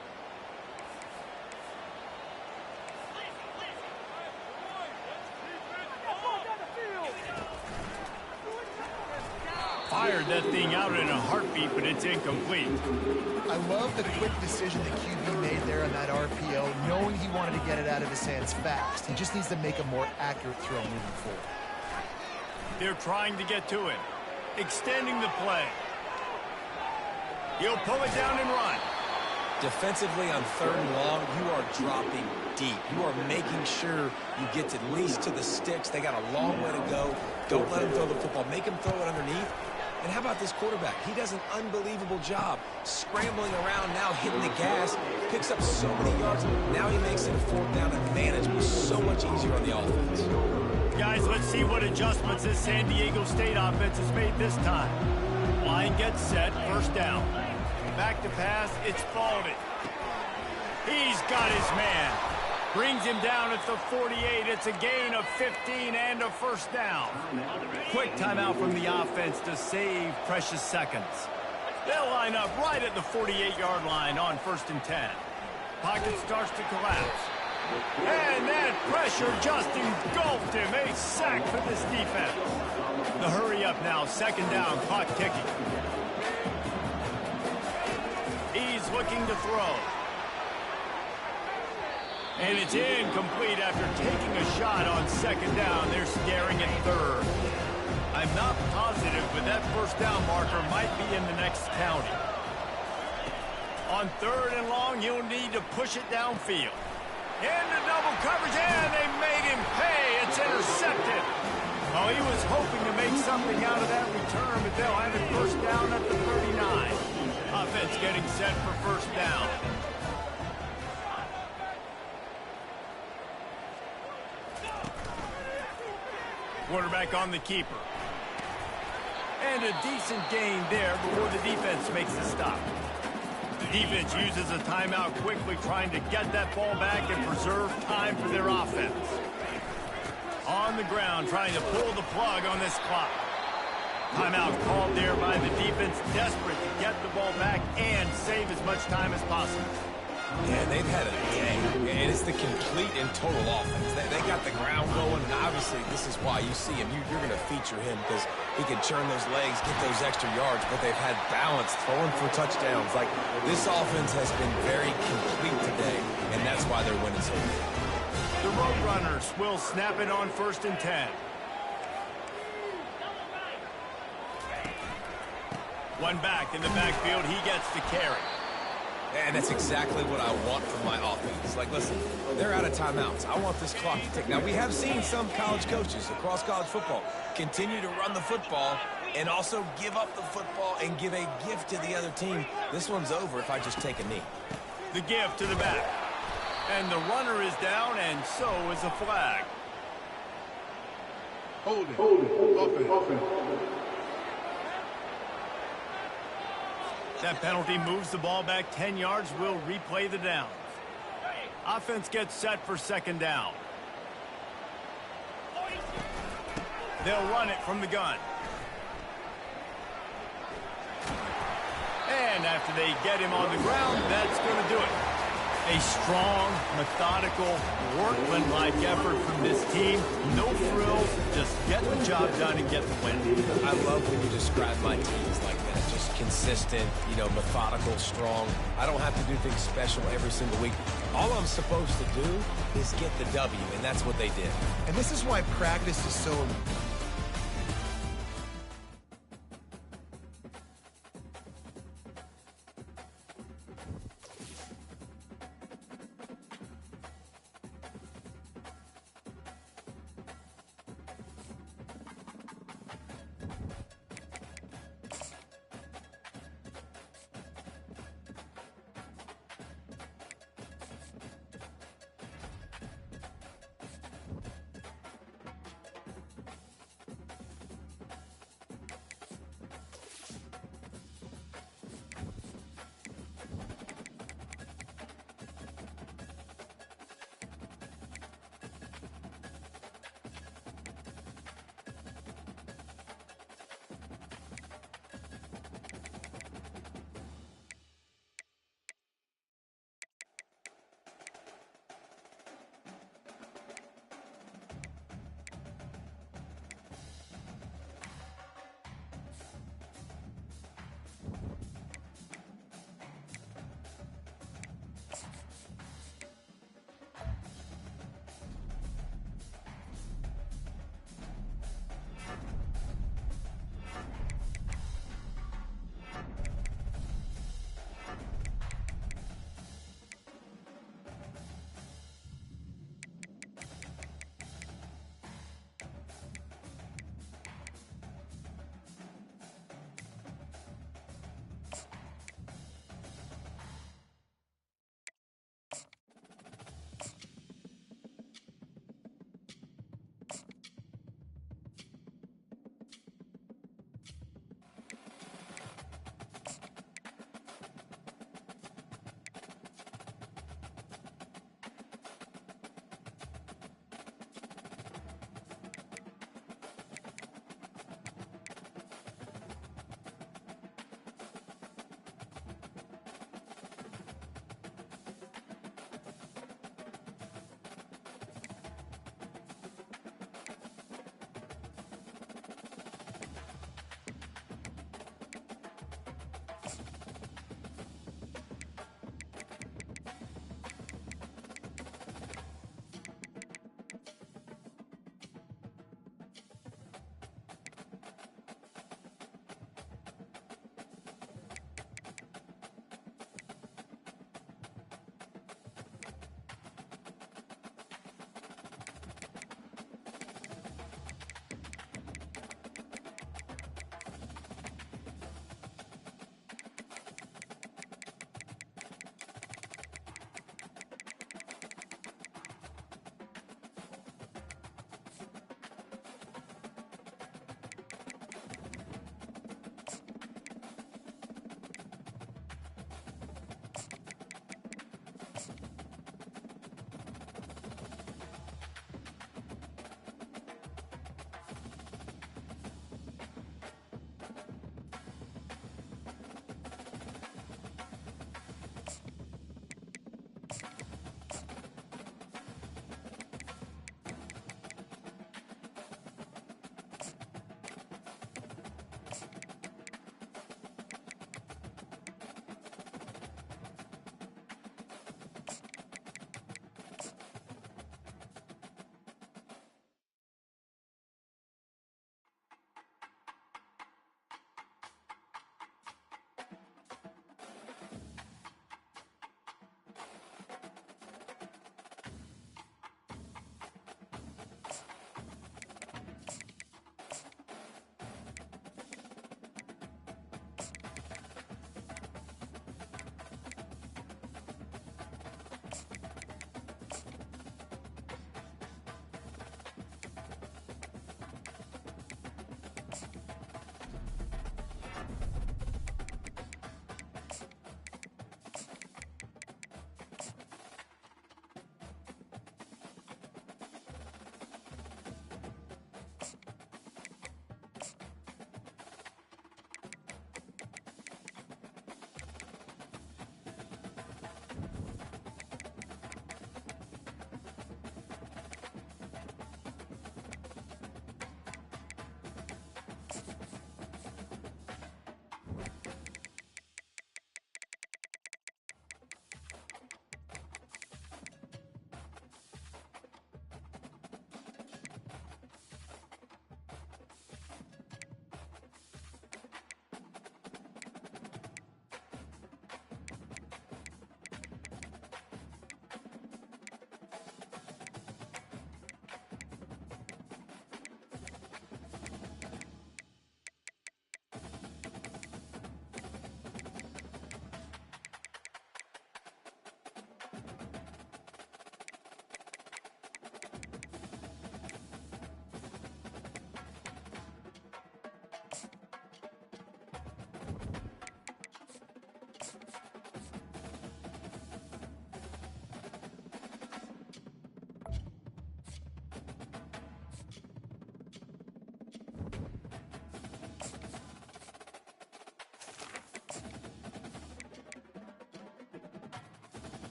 Fired that thing out in a heartbeat, but it's incomplete. I love the quick decision the QB made there on that RPO, knowing he wanted to get it out of his hands fast. He just needs to make a more accurate throw moving forward. They're trying to get to it. Extending the play. He'll pull it down and run. Defensively on third and long, you are dropping deep. You are making sure you get at least to the sticks. They got a long way to go. Don't let him throw the football. Make him throw it underneath. And how about this quarterback? He does an unbelievable job scrambling around now, hitting the gas, picks up so many yards. Now he makes it a fourth down advantage. Was so much easier on the offense. Guys, let's see what adjustments this San Diego State offense has made this time. Line gets set, first down. Back to pass, it's Spalding. He's got his man. Brings him down at the 48. It's a gain of 15 and a first down. Quick timeout from the offense to save precious seconds. They'll line up right at the 48-yard line on 1st and 10. Pocket starts to collapse. And that pressure just engulfed him. A sack for this defense. The hurry up now, second down, clock ticking. He's looking to throw. And it's incomplete after taking a shot on second down. They're staring at third. I'm not positive, but that first down marker might be in the next county. On third and long, he'll need to push it downfield. Into double coverage, and they made him pay. It's intercepted. Well, he was hoping to make something out of that return, but they'll have it first down at the 39. Offense getting set for first down. Quarterback on the keeper. And a decent gain there before the defense makes the stop. The defense uses a timeout quickly, trying to get that ball back and preserve time for their offense. On the ground, trying to pull the plug on this clock. Timeout called there by the defense, desperate to get the ball back and save as much time as possible. Yeah, they've had a day, and it's the complete and total offense. They got the ground going, and obviously this is why you see him. You're going to feature him because he can churn those legs, get those extra yards, but they've had balance, throwing for touchdowns. Like, this offense has been very complete today, and that's why they're winning so big. The Roadrunners will snap it on 1st and 10. One back in the backfield, he gets the carry. And that's exactly what I want from my offense. Like, listen, they're out of timeouts. I want this clock to tick. Now, we have seen some college coaches across college football continue to run the football and also give up the football and give a gift to the other team. This one's over if I just take a knee. The gift to the back. And the runner is down, and so is a flag. Holding. Offense. That penalty moves the ball back 10 yards. We'll replay the down. Offense gets set for second down. They'll run it from the gun. And after they get him on the ground, that's going to do it. A strong, methodical, workmanlike effort from this team. No frills, just get the job done and get the win. I love when you describe my teams like that. Just consistent, methodical, strong. I don't have to do things special every single week. All I'm supposed to do is get the W, and that's what they did. And this is why practice is so important.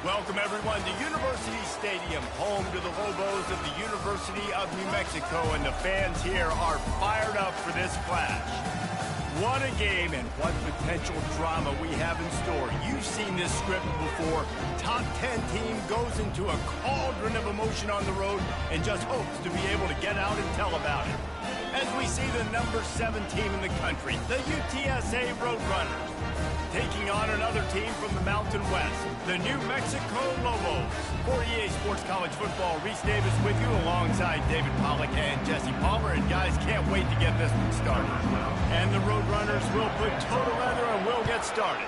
Welcome, everyone, to University Stadium, home to the Lobos of the University of New Mexico, and the fans here are fired up for this clash. What a game and what potential drama we have in store. You've seen this script before. Top 10 team goes into a cauldron of emotion on the road and just hopes to be able to get out and tell about it. As we see the number 7 team in the country, the UTSA Roadrunners, taking on another team from the Mountain West, the New Mexico Lobos. For EA Sports College Football, Reese Davis with you alongside David Pollack and Jesse Palmer. And guys, can't wait to get this one started. And the Roadrunners will put toe together and we'll get started.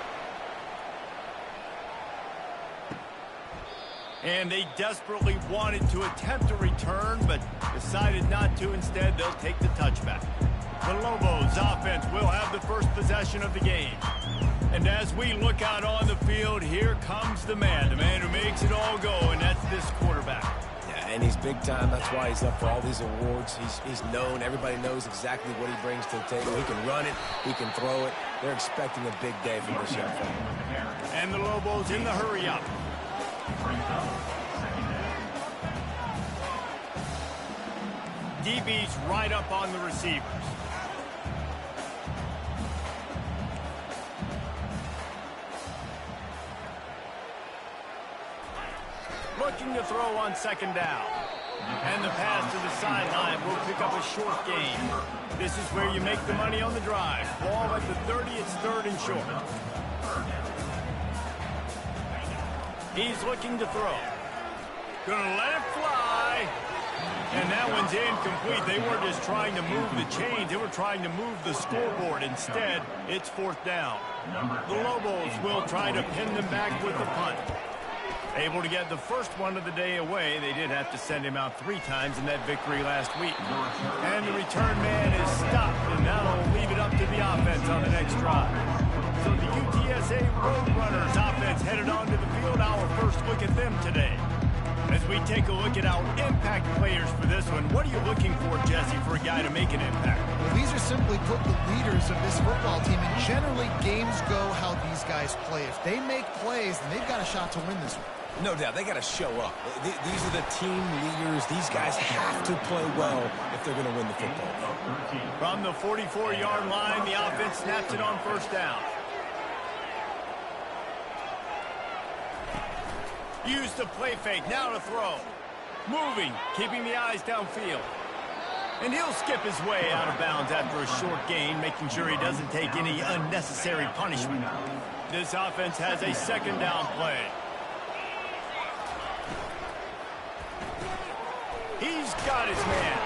And they desperately wanted to attempt a return, but decided not to. Instead, they'll take the touchback. The Lobos offense will have the first possession of the game. And as we look out on the field, here comes the man who makes it all go, and that's this quarterback. Yeah, and he's big time. That's why he's up for all these awards. He's known. Everybody knows exactly what he brings to the table. He can run it. He can throw it. They're expecting a big day from this young fella. And the Lobos in the hurry-up. DB's right up on the receivers. Looking to throw on second down. And the pass to the sideline will pick up a short gain. This is where you make the money on the drive. Ball at the 30, it's third and short. He's looking to throw. Gonna let it fly. And that one's incomplete. They weren't just trying to move the chains. They were trying to move the scoreboard. Instead, it's fourth down. The Lobos will try to pin them back with the punt. Able to get the first one of the day away. They did have to send him out 3 times in that victory last week. And the return man is stopped, and that'll leave it up to the offense on the next drive. So the UTSA Roadrunners offense headed onto the field. Our first look at them today. As we take a look at our impact players for this one, what are you looking for, Jesse, for a guy to make an impact? Well, these are simply put the leaders of this football team, and generally games go how these guys play. If they make plays, then they've got a shot to win this one. No doubt, they got to show up. These are the team leaders. These guys have to play well if they're going to win the football game. From the 44-yard line, the offense snaps it on first down. Use the play fake, now to throw. Moving, keeping the eyes downfield. And he'll skip his way out of bounds after a short gain, making sure he doesn't take any unnecessary punishment. This offense has a second down play. He's got his man.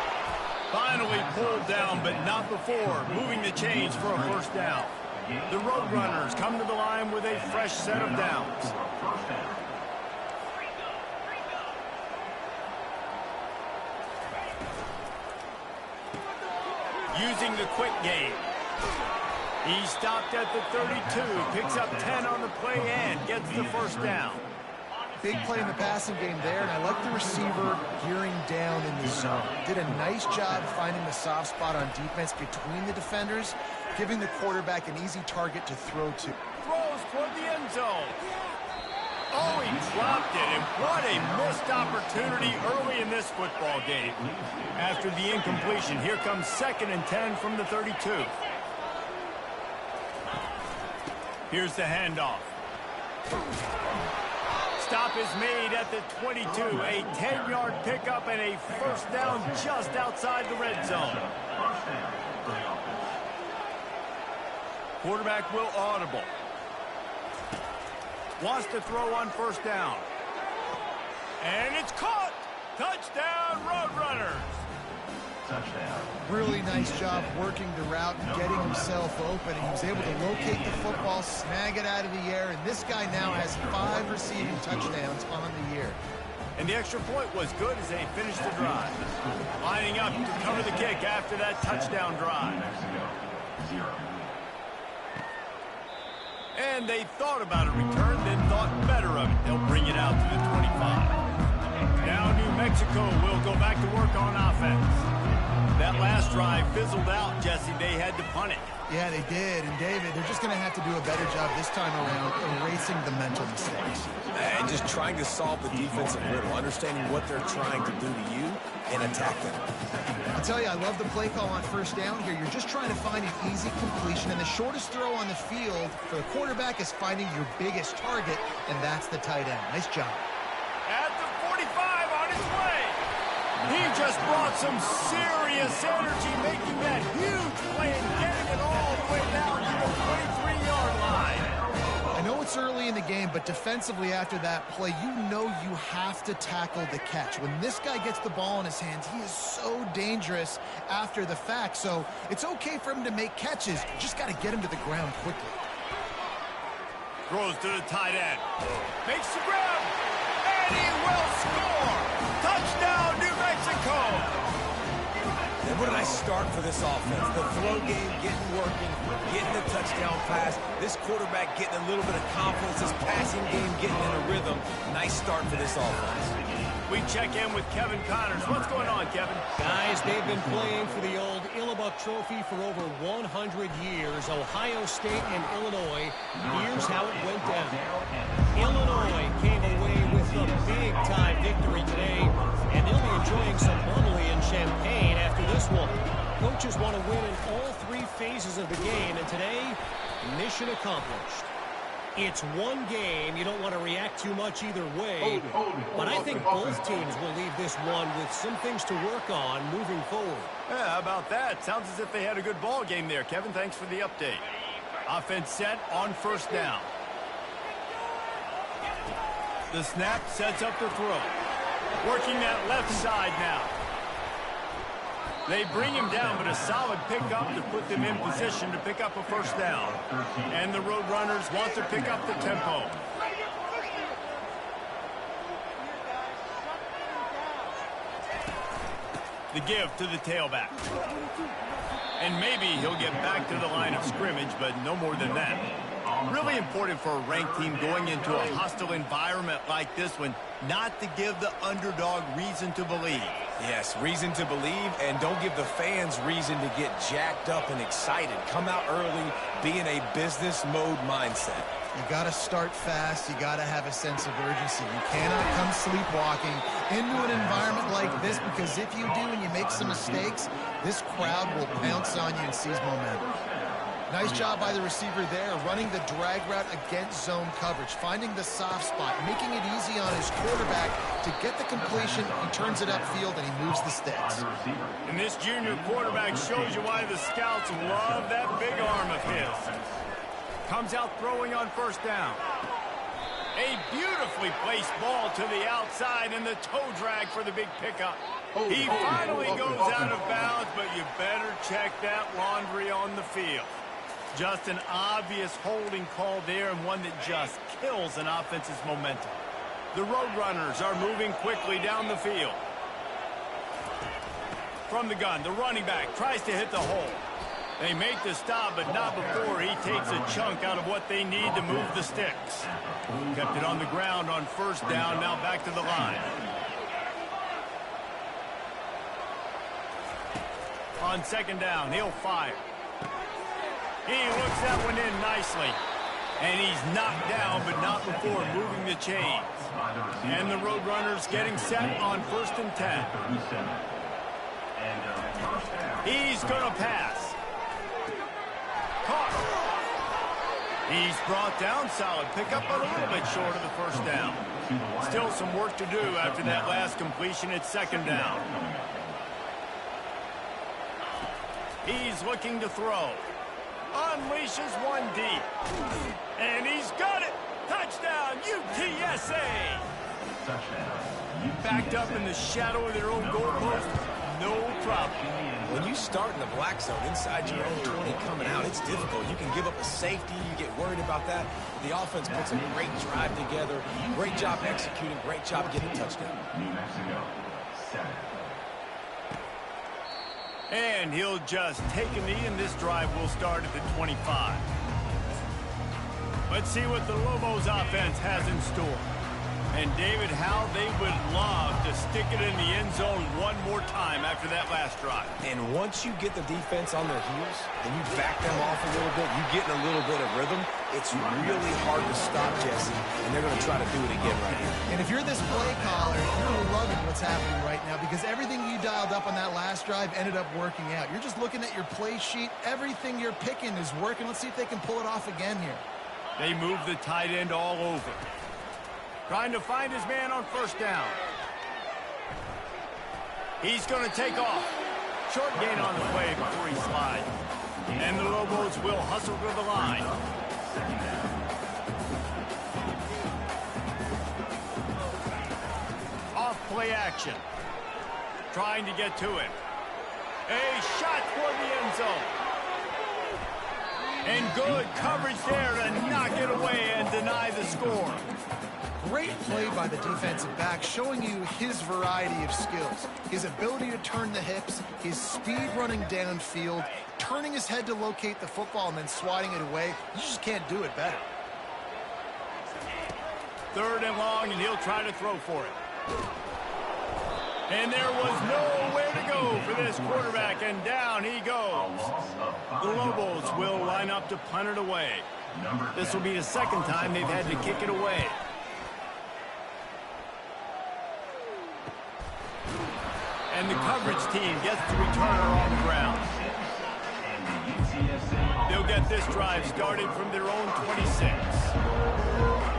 Finally pulled down, but not before. Moving the chains for a first down. The Roadrunners come to the line with a fresh set of downs. Using the quick game. He stopped at the 32, picks up 10 on the play and gets the first down. Big play in the passing game there, and I like the receiver gearing down in the zone. Did a nice job finding the soft spot on defense between the defenders, giving the quarterback an easy target to throw to. Throws toward the end zone. Oh, he dropped it, and what a missed opportunity early in this football game. After the incompletion, here comes 2nd and 10 from the 32. Here's the handoff. Stop is made at the 22. A 10-yard pickup and a first down just outside the red zone. Quarterback will audible. Wants to throw on first down. And it's caught! Touchdown, Roadrunners! Touchdown. Really nice job working the route and getting himself open. He was able to locate the football, snag it out of the air, and this guy now has 5 receiving touchdowns on the year. And the extra point was good as they finished the drive. Lining up to cover the kick after that touchdown drive. And they thought about a return, then thought better of it. They'll bring it out to the 25. Now New Mexico will go back to work on offense. That last drive fizzled out, Jesse. They had to punt it. Yeah, they did. And, David, they're just going to have to do a better job this time around erasing the mental mistakes. And just trying to solve the defensive riddle, understanding what they're trying to do to you and attack them. I'll tell you, I love the play call on first down here. You're just trying to find an easy completion, and the shortest throw on the field for the quarterback is finding your biggest target, and that's the tight end. Nice job. At the 45 on his way. He just brought some serious energy, making that huge play and getting it all the way down to the 23-yard line. I know it's early in the game, but defensively after that play, you know you have to tackle the catch. When this guy gets the ball in his hands, he is so dangerous after the fact. So it's okay for him to make catches. You just got to get him to the ground quickly. Throws to the tight end. Makes the grab. And he will score. Touchdown, New Mexico. And what a nice start for this offense. The throw game getting working, getting the touchdown pass. This quarterback getting a little bit of confidence. This passing game getting in a rhythm. Nice start for this offense. We check in with Kevin Connors. What's going on, Kevin? Guys, they've been playing for the old Illibuck Trophy for over 100 years. Ohio State and Illinois. Here's how it went down. Illinois came away with a big-time victory today, and they'll be enjoying some bubbly and champagne after this one. Coaches want to win in all three phases of the game, and today, mission accomplished. It's one game. You don't want to react too much either way, but I think both teams will leave this one with some things to work on moving forward. Yeah, how about that? Sounds as if they had a good ball game there, Kevin. Thanks for the update. Offense set on first down. The snap sets up the throw. Working that left side now. They bring him down, but a solid pickup to put them in position to pick up a first down. And the Roadrunners want to pick up the tempo. The give to the tailback. And maybe he'll get back to the line of scrimmage, but no more than that. Really important for a ranked team going into a hostile environment like this one, not to give the underdog reason to believe. Yes, reason to believe, and don't give the fans reason to get jacked up and excited. Come out early, be in a business mode mindset. You got to start fast. You got to have a sense of urgency. You cannot come sleepwalking into an environment like this, because if you do and you make some mistakes, this crowd will pounce on you and seize momentum. Nice job by the receiver there, running the drag route against zone coverage, finding the soft spot, making it easy on his quarterback to get the completion. He turns it upfield, and he moves the sticks. And this junior quarterback shows you why the scouts love that big arm of his. Comes out throwing on first down. A beautifully placed ball to the outside, and the toe drag for the big pickup. He finally goes out of bounds, but you better check that laundry on the field. Just an obvious holding call there, and one that just kills an offense's momentum. The Roadrunners are moving quickly down the field. From the gun, the running back tries to hit the hole. They make the stop, but not before he takes a chunk out of what they need to move the sticks. Kept it on the ground on first down, now back to the line. On second down, he'll fire. He looks that one in nicely. And he's knocked down, but not before moving the chains. And the Roadrunners getting set on 1st and 10. He's going to pass. Caught. He's brought down, solid pickup, but a little bit short of the first down. Still some work to do after that last completion at second down. He's looking to throw. Unleashes one deep. And he's got it. Touchdown, UTSA. Backed up in the shadow of their own goalpost. No problem. When you start in the black zone inside your own 20 coming out, it's difficult. You can give up a safety. You get worried about that. The offense puts a great drive together. Great job executing. Great job getting a touchdown. New Mexico, 7. And he'll just take a knee, and this drive will start at the 25. Let's see what the Lobos offense has in store. And David, how they would love to stick it in the end zone one more time after that last drive. And once you get the defense on their heels and you back them off a little bit, you get in a little bit of rhythm, it's really hard to stop, Jesse, and they're going to try to do it again right here. And if you're this play caller, you're loving what's happening right now because everything you dialed up on that last drive ended up working out. You're just looking at your play sheet. Everything you're picking is working. Let's see if they can pull it off again here. They move the tight end all over. Trying to find his man on first down. He's going to take off. Short gain on the play before he slides. And the Lobos will hustle to the line. Off play action. Trying to get to him. A shot toward the end zone. And good coverage there to knock it away and deny the score. Great play by the defensive back, showing you his variety of skills. His ability to turn the hips, his speed running downfield, turning his head to locate the football and then swatting it away. You just can't do it better. 3rd and long, and he'll try to throw for it. And there was nowhere to go for this quarterback, and down he goes. The Lobos will line up to punt it away. This will be the 2nd time they've had to kick it away. And the coverage team gets the returner on the ground. They'll get this drive started from their own 26.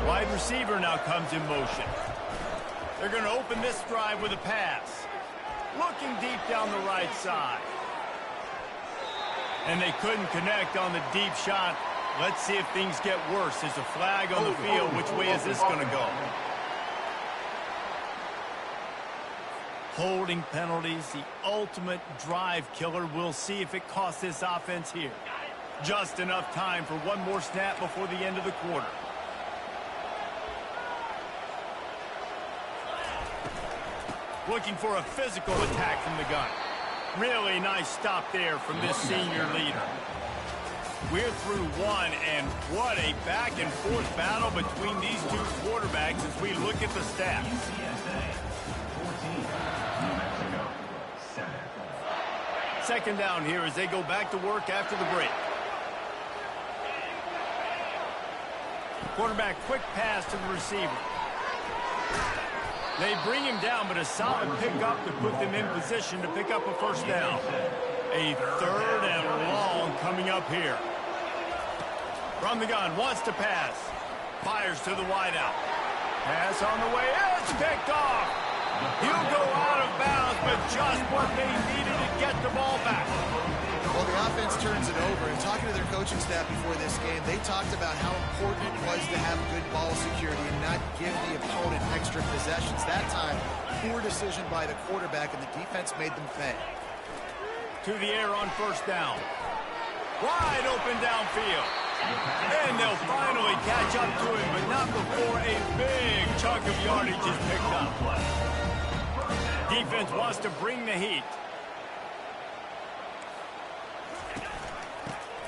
Wide receiver now comes in motion. They're going to open this drive with a pass. Looking deep down the right side. And they couldn't connect on the deep shot. Let's see if things get worse. There's a flag on the field. Which way is this going to go? Holding penalties, the ultimate drive killer. We'll see if it costs this offense here. Just enough time for one more snap before the end of the quarter. Looking for a physical attack from the gun. Really nice stop there from this senior leader. We're through one, and what a back-and-forth battle between these two quarterbacks as we look at the stats. 2nd down here as they go back to work after the break. Quarterback quick pass to the receiver. They bring him down, but a solid pickup to put them in position to pick up a 1st down. A 3rd and long coming up here. From the gun, wants to pass. Fires to the wideout. Pass on the way. It's picked off. He'll go out of bounds, but just what they needed to get the ball back. Well, the offense turns it over, and talking to their coaching staff before this game, they talked about how important it was to have good ball security and not give the opponent extra possessions. That time, poor decision by the quarterback, and the defense made them pay. To the air on 1st down. Wide open downfield. And they'll finally catch up to him, but not before a big chunk of yardage is picked up. Defense wants to bring the heat.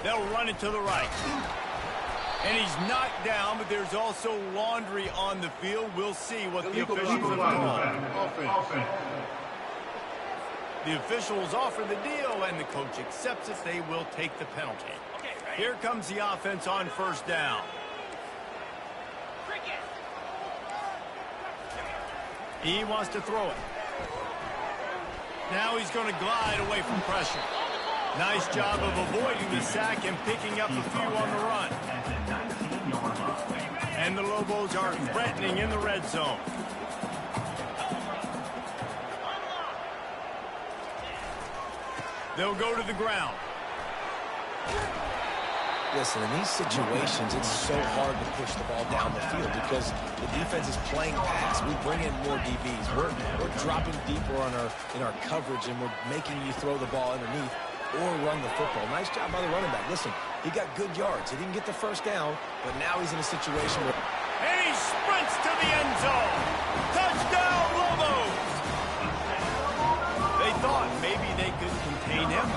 They'll run it to the right. And he's knocked down, but there's also laundry on the field. We'll see what the officials have called. The officials offer the deal, and the coach accepts it. They will take the penalty. Here comes the offense on 1st down. He wants to throw it. Now he's going to glide away from pressure. Nice job of avoiding the sack and picking up a few on the run. And the Lobos are threatening in the red zone. They'll go to the ground. Listen, in these situations, it's so hard to push the ball down the field because the defense is playing pass. We bring in more DBs. We're dropping deeper in our coverage, and we're making you throw the ball underneath or run the football. Nice job by the running back. Listen, he got good yards. He didn't get the 1st down, but now he's in a situation where... And he sprints to the end zone. Touchdown, Lobos! They thought maybe they could contain him.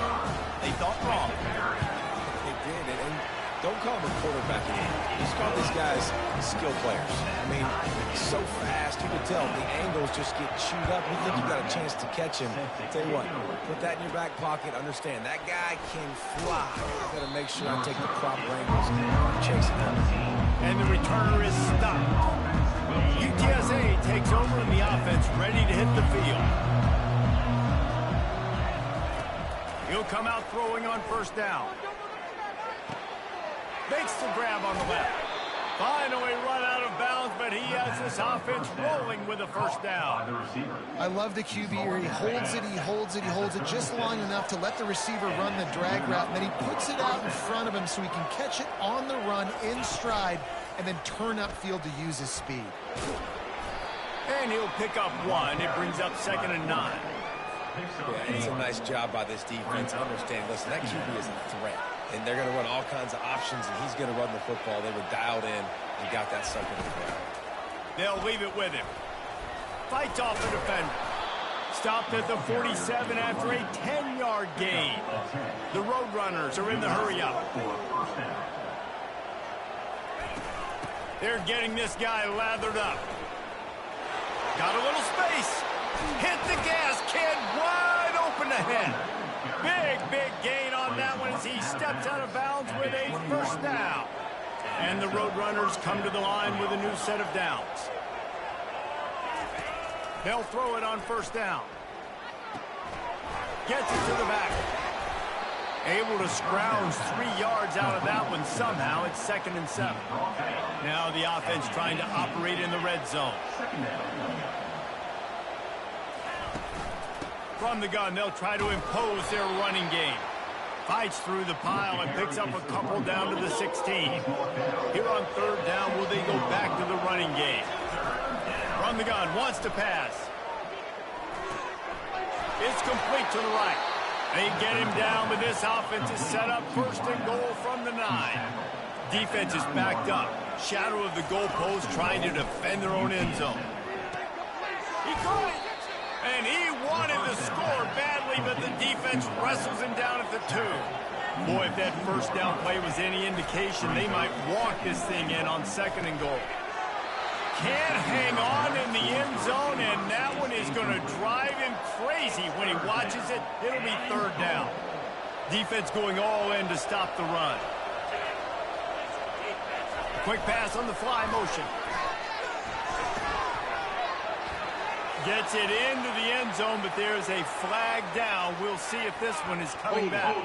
They thought wrong. They did, and Don't call them quarterbacking in. Just call these guys skill players. I mean, so fast, you can tell the angles just get chewed up. You think you got a chance to catch him. Tell you what, put that in your back pocket. Understand, that guy can fly. I got to make sure I take the proper angles when I'm chasing him. And the returner is stopped. UTSA takes over in the offense, ready to hit the field. He'll come out throwing on first down. Makes the grab on the left. Finally run out of bounds, but he has this offense rolling with a first down. I love the QB here. He holds it, he holds it, he holds it just long enough to let the receiver run the drag route, and then he puts it out in front of him so he can catch it on the run in stride and then turn upfield to use his speed. And he'll pick up one. It brings up 2nd and 9. Yeah, it's a nice job by this defense. Understand, listen, that QB is a threat. And they're going to run all kinds of options, and he's going to run the football. They were dialed in and got that sucker to the ground. They'll leave it with him. Fights off the defender. Stopped at the 47 after a 10-yard gain. The Roadrunners are in the hurry-up. They're getting this guy lathered up. Got a little space. Hit the gas, kid. Wide open ahead. Big gain on that one as he steps out of bounds with a first down. And the Roadrunners come to the line with a new set of downs. They'll throw it on first down. Gets it to the back. Able to scrounge 3 yards out of that one somehow. It's 2nd and 7. Now the offense trying to operate in the red zone. From the gun, they'll try to impose their running game. Fights through the pile and picks up a couple down to the 16. Here on 3rd down, will they go back to the running game? From the gun, wants to pass. It's complete to the right. They get him down, but this offense is set up 1st and goal from the 9. Defense is backed up. Shadow of the goalpost trying to defend their own end zone. He caught it. And he wanted the score badly, but the defense wrestles him down at the 2. Boy, if that first down play was any indication, they might walk this thing in on 2nd and goal. Can't hang on in the end zone, and that one is going to drive him crazy when he watches it. It'll be 3rd down. Defense going all in to stop the run. Quick pass on the fly motion. Gets it into the end zone, but there's a flag down. We'll see if this one is coming back.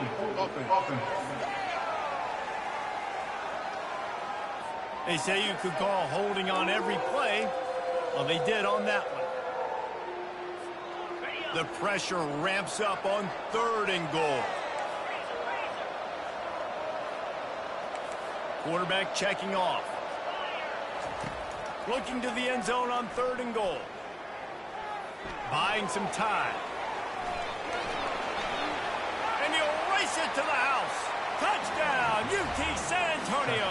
They say you could call holding on every play. Well, they did on that one. The pressure ramps up on 3rd and goal. Quarterback checking off. Looking to the end zone on 3rd and goal. Buying some time. And he'll race it to the house. Touchdown, UT San Antonio.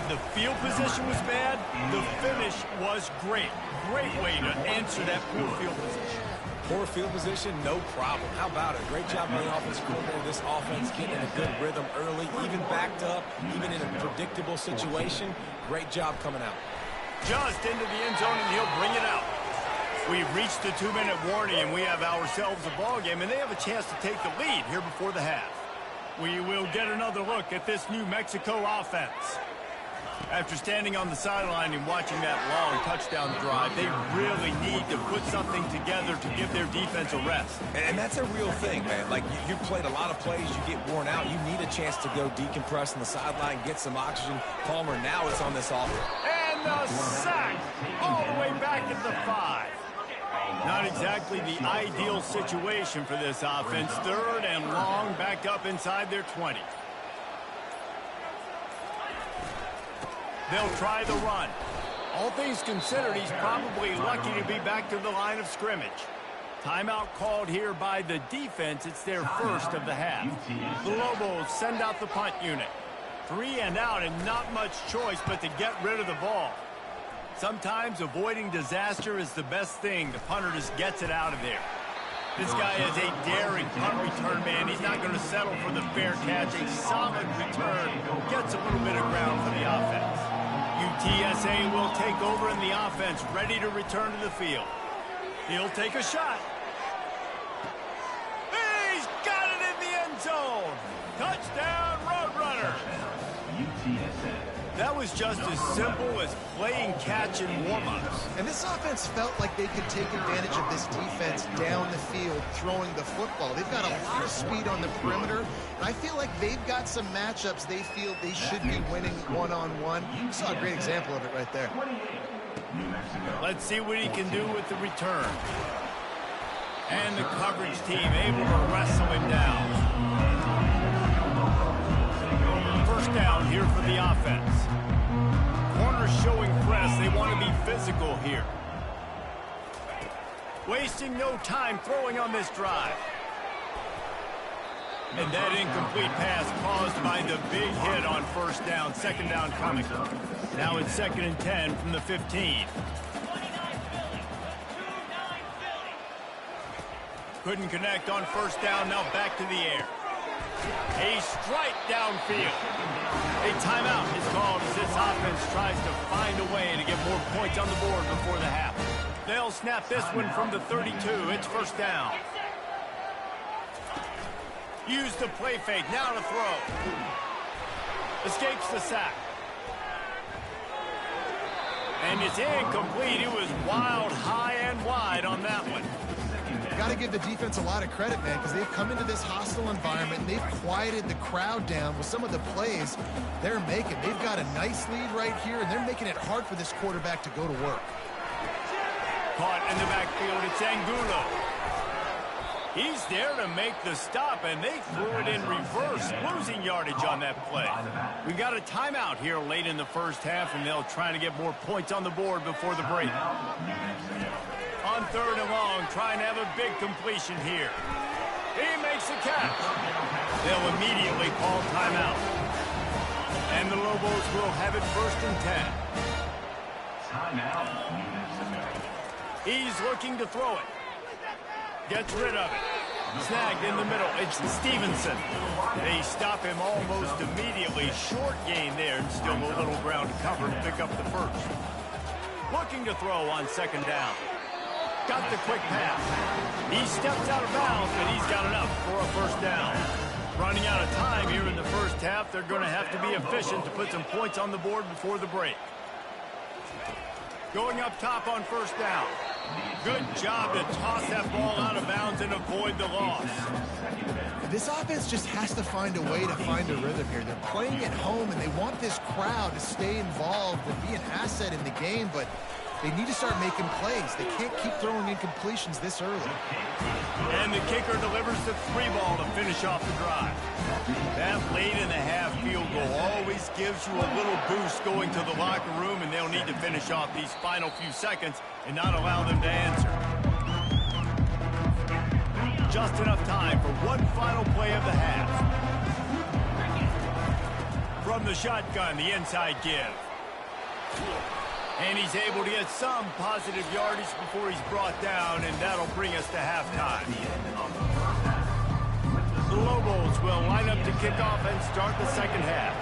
The field position was bad. The finish was great. Great way to answer that poor field position. Poor field position, no problem. How about it? Great job by the offensive coordinator. This offense getting in a good rhythm early, even backed up, even in a predictable situation. Great job coming out. Just into the end zone, and he'll bring it out. We've reached the 2-minute warning, and we have ourselves a ball game, and they have a chance to take the lead here before the half. We will get another look at this New Mexico offense. After standing on the sideline and watching that long touchdown drive, they really need to put something together to give their defense a rest. And that's a real thing, man. Like, you played a lot of plays, you get worn out. You need a chance to go decompress on the sideline, get some oxygen. Palmer, now it's on this offense. And the sack all the way back at the 5. Not exactly the ideal situation for this offense. 3rd and long, back up inside their 20. They'll try the run. All things considered, he's probably lucky to be back to the line of scrimmage. Timeout called here by the defense. It's their first of the half. The Lobos send out the punt unit. 3 and out, and not much choice but to get rid of the ball. Sometimes avoiding disaster is the best thing. The punter just gets it out of there. This guy is a daring punt return man. He's not going to settle for the fair catch. A solid return gets a little bit of ground for the offense. UTSA will take over in the offense, ready to return to the field. He'll take a shot. He's got it in the end zone. Touchdown, Roadrunner. That was just as simple as playing catch in warm-ups. And this offense felt like they could take advantage of this defense down the field, throwing the football. They've got a lot of speed on the perimeter, and I feel like they've got some matchups they feel they should be winning one-on-one. You saw a great example of it right there. Let's see what he can do with the return. And the coverage team able to wrestle him down. First down here for the offense. Corners showing press. They want to be physical here. Wasting no time throwing on this drive. And that incomplete pass caused by the big hit on first down. Second down coming. Now it's 2nd and 10 from the 15. Couldn't connect on first down. Now back to the air. A strike downfield. A timeout is called as this offense tries to find a way to get more points on the board before the half. They'll snap this one from the 32. It's first down. Use the play fake. Now to throw. Escapes the sack. And it's incomplete. It was wild, high and wide on that one. Got to give the defense a lot of credit, man, because they've come into this hostile environment and they've quieted the crowd down with some of the plays they're making. They've got a nice lead right here, and they're making it hard for this quarterback to go to work. Caught in the backfield, it's Angulo. He's there to make the stop, and they threw it in reverse, losing yardage on that play. We got a timeout here late in the first half, and they'll try to get more points on the board before the break. On 3rd and long, trying to have a big completion here. He makes the catch. They'll immediately call timeout. And the Lobos will have it 1st and 10. Timeout. He's looking to throw it. Gets rid of it. Snagged in the middle. It's Stevenson. They stop him almost immediately. Short gain there, and still a little ground cover to pick up the first. Looking to throw on 2nd down. Got the quick pass. He steps out of bounds, but he's got enough for a first down. Running out of time here in the first half. They're going to have to be efficient to put some points on the board before the break. Going up top on first down. Good job to toss that ball out of bounds and avoid the loss. This offense just has to find a way to find a rhythm here. They're playing at home, and they want this crowd to stay involved and be an asset in the game, but they need to start making plays. They can't keep throwing incompletions this early. And the kicker delivers the 3-ball to finish off the drive. That late in the half field goal always gives you a little boost going to the locker room, and they'll need to finish off these final few seconds and not allow them to answer. Just enough time for one final play of the half. From the shotgun, the inside give. And he's able to get some positive yardage before he's brought down, and that'll bring us to halftime. The Lobos will line up to kick off and start the second half.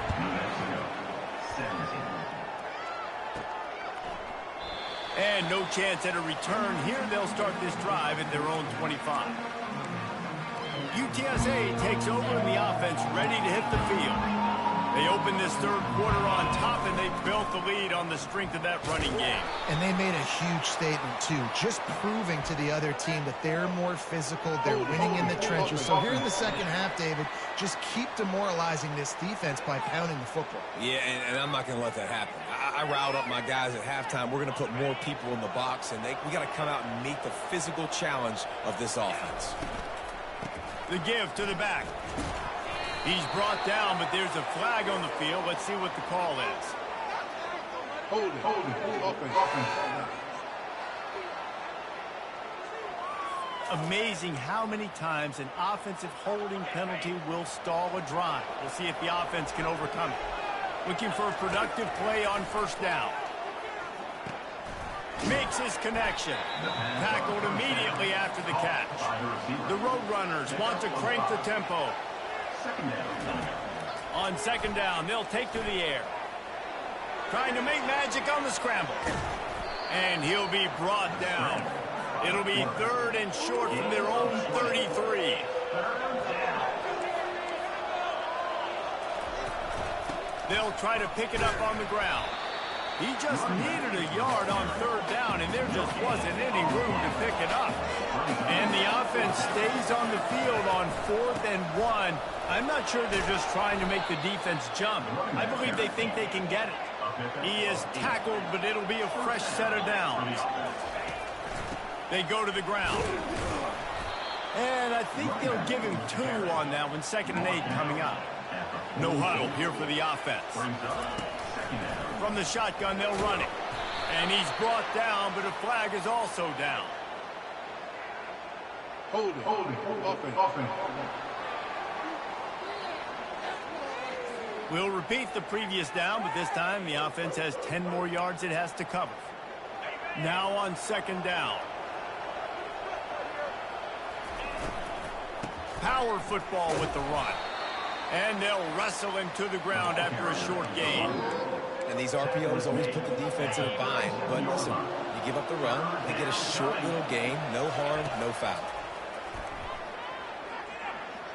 And no chance at a return here. They'll start this drive at their own 25. UTSA takes over in the offense, ready to hit the field. They open this third quarter on top, and they built the lead on the strength of that running game. And they made a huge statement, too, just proving to the other team that they're more physical, they're winning in the trenches. So here in the second half, David, just keep demoralizing this defense by pounding the football. Yeah, and I'm not going to let that happen. I riled up my guys at halftime. We're going to put more people in the box, and we got to come out and meet the physical challenge of this offense. The give to the back. He's brought down, but there's a flag on the field. Let's see what the call is. Hold it. Offense. Amazing how many times an offensive holding penalty will stall a drive. We'll see if the offense can overcome it. Looking for a productive play on first down. Makes his connection. Tackled immediately after the catch. The Roadrunners want to crank the tempo. On second down, they'll take to the air. Trying to make magic on the scramble. And he'll be brought down. It'll be 3rd and short from their own 33. They'll try to pick it up on the ground. He just needed a yard on 3rd down, and there just wasn't any room to pick it up. And the offense stays on the field on 4th and 1. I'm not sure they're just trying to make the defense jump. I believe they think they can get it. He is tackled, but it'll be a fresh set of downs. They go to the ground. And I think they'll give him 2 on that one, 2nd and 8 coming up. No huddle here for the offense. From the shotgun, they'll run it. And he's brought down, but a flag is also down. Hold it. Offense. We'll repeat the previous down, but this time the offense has 10 more yards it has to cover. Now on 2nd down. Power football with the run. And they'll wrestle him to the ground after a short gain. And these RPOs always put the defense in a bind. But listen, you give up the run, they get a short little gain, no harm, no foul.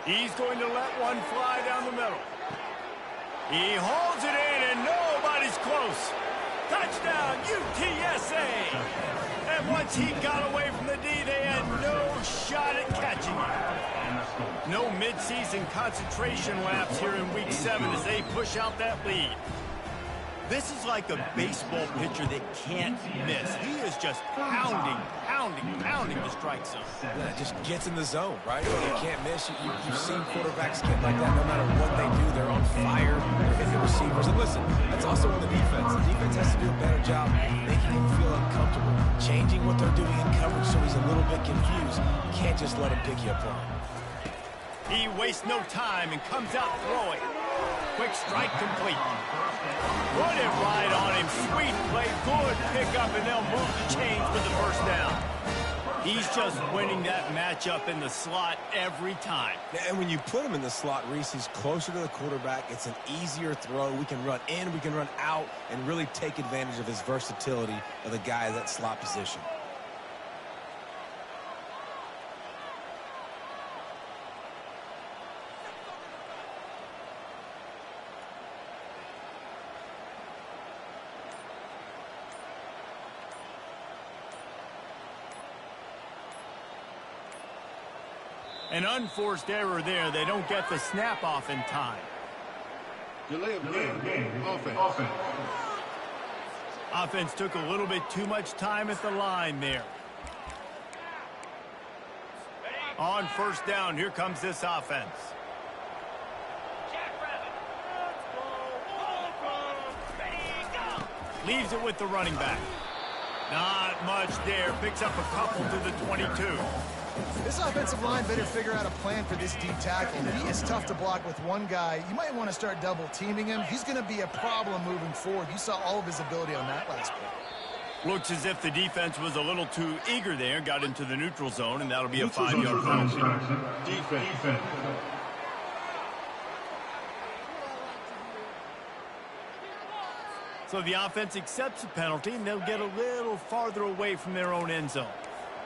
He's going to let one fly down the middle. He holds it in, and nobody's close. Touchdown, UTSA! And once he got away from the D, they had no shot at catching him. No midseason concentration laps here in Week 7 as they push out that lead. This is like a baseball pitcher that can't miss. He is just pounding the strike zone. Yeah, it just gets in the zone, right? You can't miss. You've seen quarterbacks get like that no matter what they do. They're on fire. They're hitting the receivers. And listen, that's also on the defense. The defense has to do a better job making him feel uncomfortable, changing what they're doing in coverage so he's a little bit confused. You can't just let him pick you apart. He wastes no time and comes out throwing. Quick strike complete. Put it right on him. Sweet play. Good pickup, and they'll move the chains with the first down. He's just winning that matchup in the slot every time. And when you put him in the slot, Reese, he's closer to the quarterback. It's an easier throw. We can run in, we can run out, and really take advantage of his versatility of the guy in that slot position. An unforced error there. They don't get the snap off in time. Delay of game. Offense. Offense took a little bit too much time at the line there. On 1st down, here comes this offense. Leaves it with the running back. Not much there. Picks up a couple to the 22. This offensive line better figure out a plan for this D tackle. He is tough to block with one guy. You might want to start double teaming him. He's going to be a problem moving forward. You saw all of his ability on that last play. Looks as if the defense was a little too eager there. Got into the neutral zone, and that'll be a 5-yard penalty. Defense. So the offense accepts the penalty, and they'll get a little farther away from their own end zone.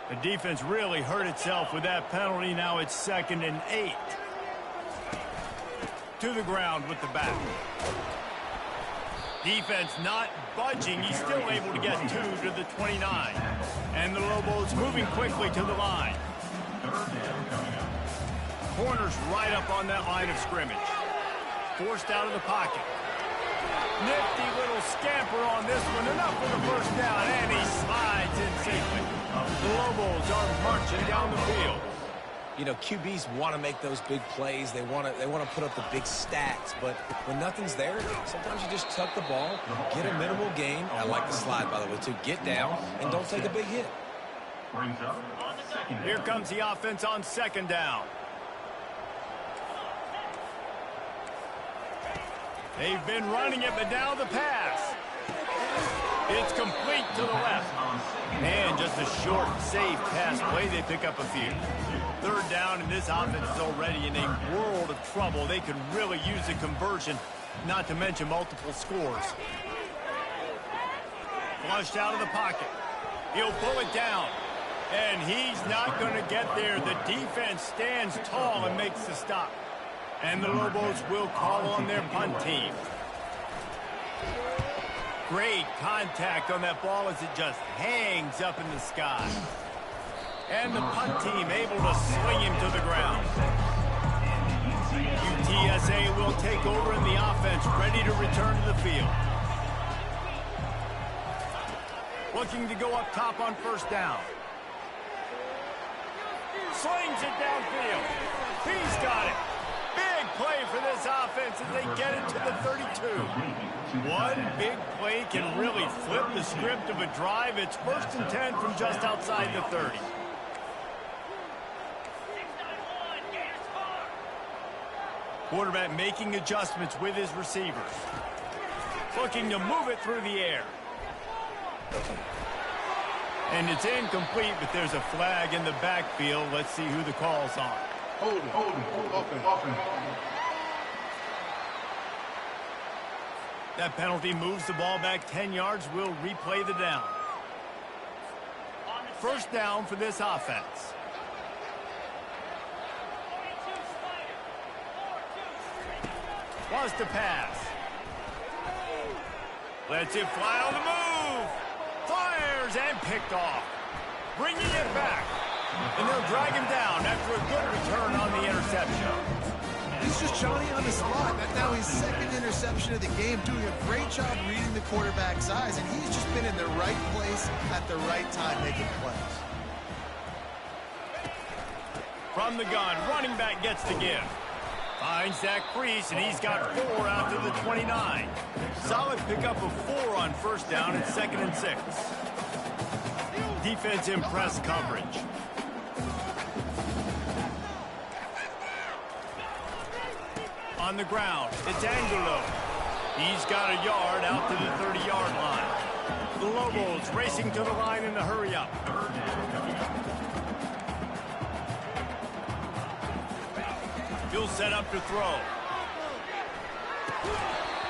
The defense really hurt itself with that penalty. Now it's 2nd and 8. To the ground with the back. Defense not budging. He's still able to get 2 to the 29. And the Lobos moving quickly to the line. Corners right up on that line of scrimmage. Forced out of the pocket. Nifty little scamper on this one. Enough for the first down, and he slides in safely. The Lobos are marching down the field. You know, QBs want to make those big plays. They want to put up the big stats. But when nothing's there, sometimes you just tuck the ball, get a minimal gain. I like the slide, by the way, too. Get down and don't take a big hit. Here comes the offense on 2nd down. They've been running it, but now the pass. It's complete to the left. And just a short, safe pass play. They pick up a few. Third down, and this offense is already in a world of trouble. They could really use a conversion, not to mention multiple scores. Flushed out of the pocket. He'll pull it down. And he's not going to get there. The defense stands tall and makes the stop. And the Lobos will call on their punt team. Great contact on that ball as it just hangs up in the sky. And the punt team able to swing him to the ground. UTSA will take over in the offense, ready to return to the field. Looking to go up top on first down. Slings it downfield. He's got it. Big play for this offense as they get it to the 32. One big play can really flip the script of a drive. It's 1st and 10 from just outside the 30. Quarterback making adjustments with his receivers. Looking to move it through the air. And it's incomplete, but there's a flag in the backfield. Let's see who the call's on. Holding, offense. That penalty moves the ball back 10 yards. We'll replay the down. First down for this offense. Wants to pass. Lets it fly on the move. Fires and picked off. Bringing it back. And they'll drag him down after a good return on the interception. He's just Johnny on the spot. That's now his 2nd interception of the game, doing a great job reading the quarterback's eyes, and he's just been in the right place at the right time making plays. From the gun, running back gets the give. Finds that crease, and he's got 4 out to the 29. Solid pickup of 4 on first down and 2nd and 6. Defense in press coverage. On the ground, it's Angulo. He's got a yard out to the 30-yard line. The Lobos racing to the line in a hurry-up. He'll set up to throw.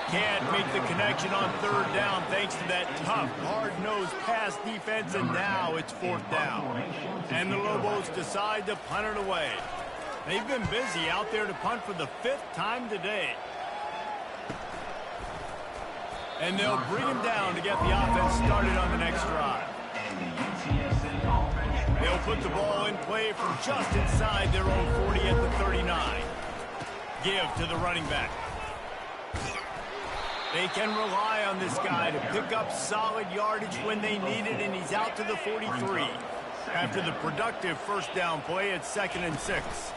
Can't make the connection on 3rd down thanks to that tough, hard-nosed pass defense, and now it's 4th down. And the Lobos decide to punt it away. They've been busy out there to punt for the 5th time today. And they'll bring him down to get the offense started on the next drive. They'll put the ball in play from just inside their own 40 at the 39. Give to the running back. They can rely on this guy to pick up solid yardage when they need it, and he's out to the 43. After the productive first down play, it's 2nd and 6.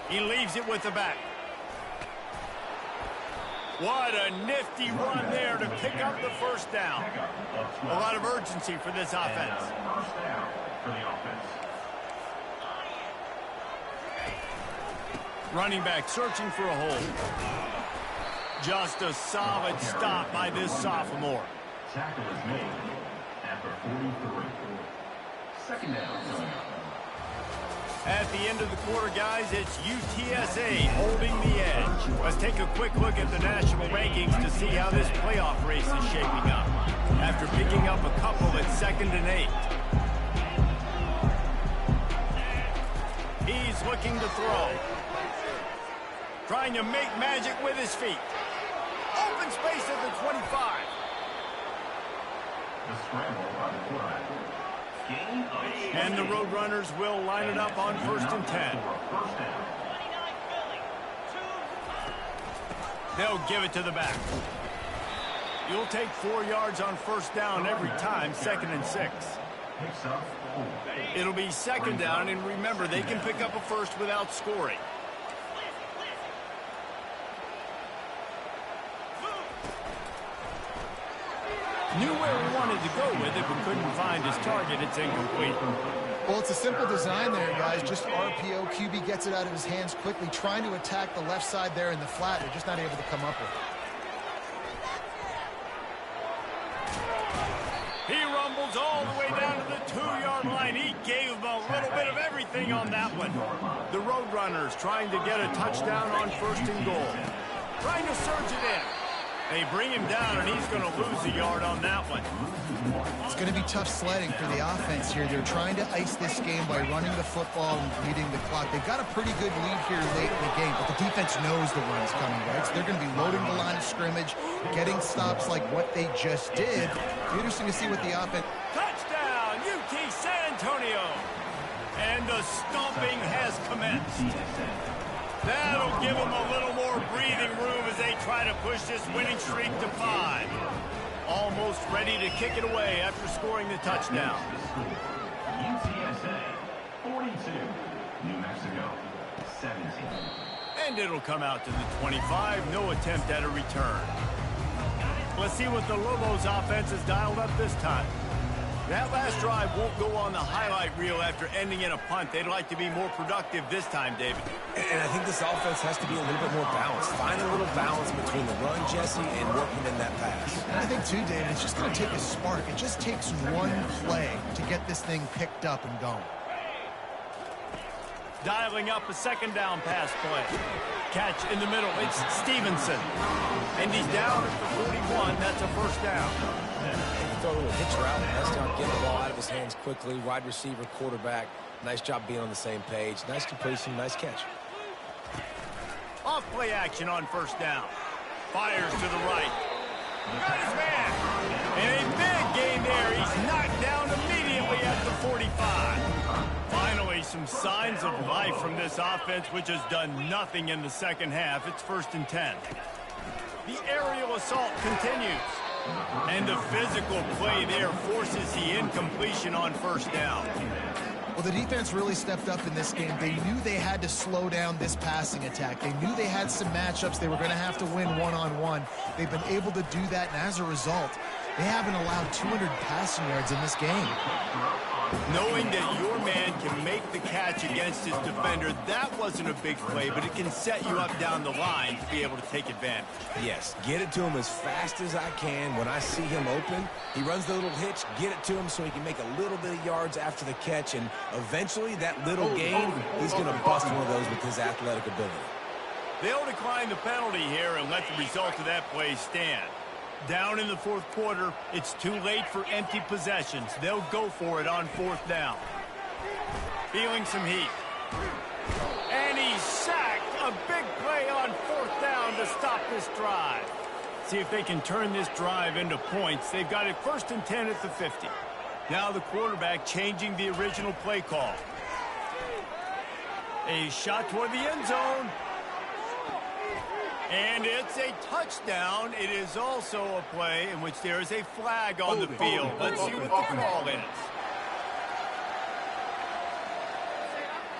He leaves it with the back. What a nifty run there to pick up the first down. A lot of urgency for this offense. Running back searching for a hole. Just a solid stop by this sophomore. Tackle is made at the 43. 2nd down. At the end of the quarter, guys, it's UTSA holding the edge. Let's take a quick look at the national rankings to see how this playoff race is shaping up. After picking up a couple at 2nd and 8. He's looking to throw. Trying to make magic with his feet. Open space at the 25. The scramble by the quarterback. And the Roadrunners will line it up on 1st and 10. They'll give it to the back. You'll take 4 yards on first down every time, 2nd and 6. It'll be 2nd down, and remember, they can pick up a first without scoring. Knew where he wanted to go with it, but couldn't find his target. It's incomplete. Well, it's a simple design there, guys. Just RPO. QB gets it out of his hands quickly, trying to attack the left side there in the flat. They're just not able to come up with it. everything on that one. The Roadrunners trying to get a touchdown on 1st and goal. Trying to surge it in. They bring him down, and he's going to lose a yard on that one. It's going to be tough sledding for the offense here. They're trying to ice this game by running the football and beating the clock. They've got a pretty good lead here late in the game, but the defense knows the run's coming, right? So they're going to be loading the line of scrimmage, getting stops like what they just did. Be interesting to see what the offense... Touchdown, UT San Antonio! And the stomping has commenced. That'll give them a little more breathing room as they try to push this winning streak to 5. Almost ready to kick it away after scoring the touchdown. UTSA 42, New Mexico 17. And it'll come out to the 25. No attempt at a return. Let's see what the Lobos offense has dialed up this time. That last drive won't go on the highlight reel after ending in a punt. They'd like to be more productive this time, David. And I think this offense has to be a little bit more balanced. Find a little balance between the run, Jesse, and working in that pass. And I think, too, David, it's just going to take a spark. It just takes one play to get this thing picked up and going. Dialing up a 2nd down pass play. Catch in the middle. It's Stevenson. And he's down at the 41. That's a 1st down. Throw a little hitch route. Nice job getting the ball out of his hands quickly. Wide receiver, quarterback. Nice job being on the same page. Nice completion, nice catch. Off play action on 1st down. Fires to the right. Got his man. And a big gain there. He's knocked down immediately at the 45. Finally, some signs of life from this offense, which has done nothing in the 2nd half. It's 1st and 10. The aerial assault continues. And the physical play there forces the incompletion on 1st down. Well, the defense really stepped up in this game. They knew they had to slow down this passing attack. They knew they had some matchups they were going to have to win one-on-one. They've been able to do that, and as a result, they haven't allowed 200 passing yards in this game. Knowing that your man can make the catch against his defender, that wasn't a big play, but it can set you up down the line to be able to take advantage. Yes, get it to him as fast as I can. When I see him open, he runs the little hitch, get it to him so he can make a little bit of yards after the catch, and eventually that little gain, he's going to bust one of those with his athletic ability. They'll decline the penalty here and let the result of that play stand. Down in the 4th quarter, it's too late for empty possessions. They'll go for it on 4th down. Feeling some heat. And he's sacked. A big play on 4th down to stop this drive. See if they can turn this drive into points. They've got it 1st and 10 at the 50. Now the quarterback changing the original play call. A shot toward the end zone. And it's a touchdown. It is also a play in which there is a flag on the field. Let's see what the call is.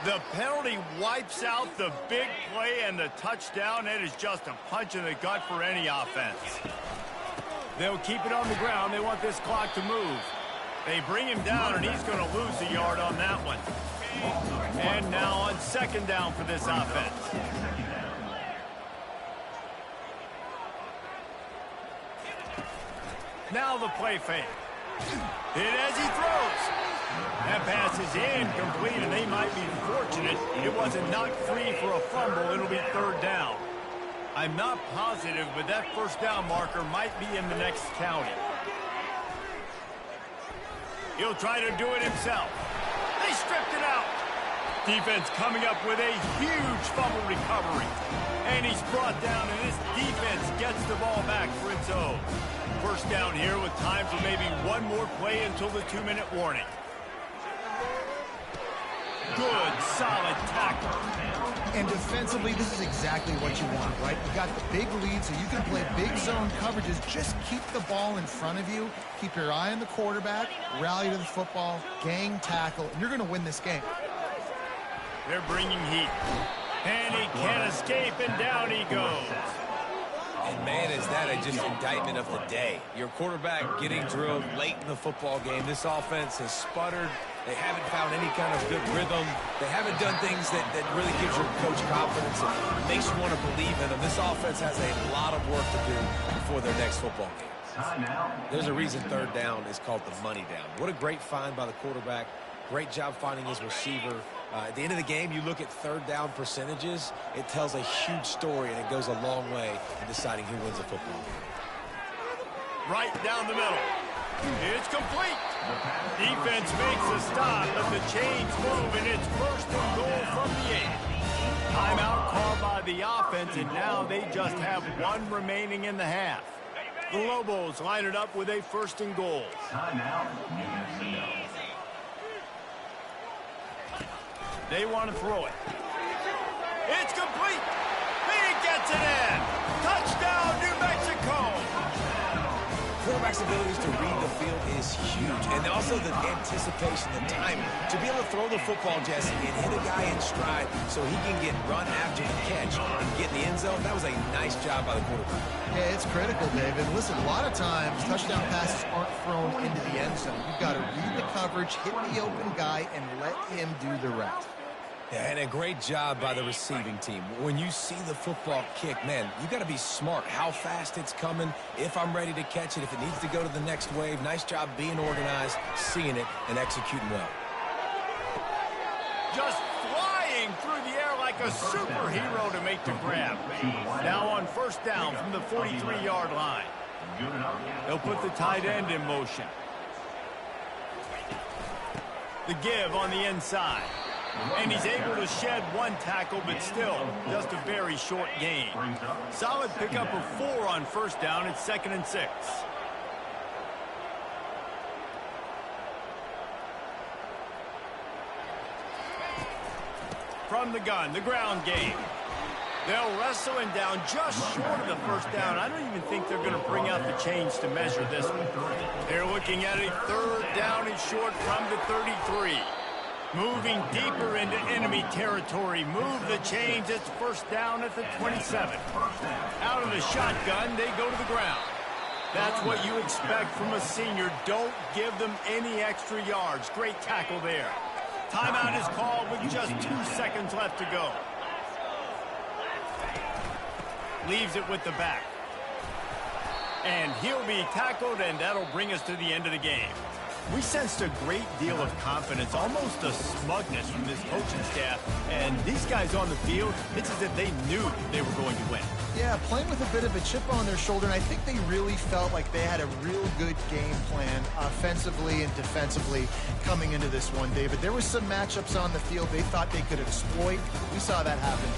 The penalty wipes out the big play and the touchdown. It is just a punch in the gut for any offense. They'll keep it on the ground. They want this clock to move. They bring him down, and he's going to lose a yard on that one. And now on 2nd down for this offense. Now the play fake. Hit as he throws. That pass is incomplete, and they might be fortunate it wasn't knocked free for a fumble. It'll be 3rd down. I'm not positive, but that 1st down marker might be in the next county. He'll try to do it himself. They stripped it out. Defense coming up with a huge fumble recovery. And he's brought down, and this defense gets the ball back for its own. 1st down here with time for maybe one more play until the 2-minute warning. Good, solid tackle. And defensively, this is exactly what you want, right? You got the big lead, so you can play big zone coverages. Just keep the ball in front of you. Keep your eye on the quarterback. Rally to the football. Gang tackle. And you're going to win this game. They're bringing heat. And he can't escape, and down he goes. And man, is that just indictment of the day. Your quarterback getting drilled late in the football game. This offense has sputtered. They haven't found any kind of good rhythm. They haven't done things that really gives your coach confidence and makes you want to believe in them. This offense has a lot of work to do before their next football game. There's a reason 3rd down is called the money down. What a great find by the quarterback. Great job finding his receiver. At the end of the game, you look at third down percentages, it tells a huge story, and it goes a long way in deciding who wins a football game. Right down the middle. It's complete. Defense makes a stop, but the chains move, and it's first and goal from the 8. Timeout called by the offense, and now they just have one remaining in the half. The Lobos line it up with a first and goal. Timeout, New Mexico. They want to throw it. It's complete. He gets it in. Touchdown, New Mexico. Quarterback's abilities to read the field is huge, and also the anticipation, the timing. To be able to throw the football, Jesse, and hit a guy in stride so he can get run after the catch and get in the end zone, that was a nice job by the quarterback. Yeah, it's critical, David. Listen, a lot of times touchdown passes aren't thrown into the end zone. You've got to read the coverage, hit the open guy, and let him do the rest. Yeah, and a great job by the receiving team. When you see the football kick, man, you got to be smart how fast it's coming, if I'm ready to catch it, if it needs to go to the next wave. Nice job being organized, seeing it, and executing well. Just flying through the air like a superhero to make the grab. Now on first down from the 43-yard line. They'll put the tight end in motion. The give on the inside. And he's able to shed one tackle, but still just a very short gain. Solid pickup of 4 on first down. It's 2nd and 6. From the gun, the ground game. They'll wrestle him down just short of the first down. I don't even think they're going to bring out the chains to measure this one. They're looking at a third down and short from the 33. Moving deeper into enemy territory. Move the chains. It's first down at the 27. Out of the shotgun, they go to the ground. That's what you expect from a senior. Don't give them any extra yards. Great tackle there. Timeout is called with just 2 seconds left to go. Leaves it with the back. And he'll be tackled, and that'll bring us to the end of the game. We sensed a great deal of confidence, almost a smugness from this coaching staff. And these guys on the field, it's as if they knew they were going to win. Yeah, playing with a bit of a chip on their shoulder, and I think they really felt like they had a real good game plan offensively and defensively coming into this one, David. There were some matchups on the field they thought they could exploit. We saw that happen.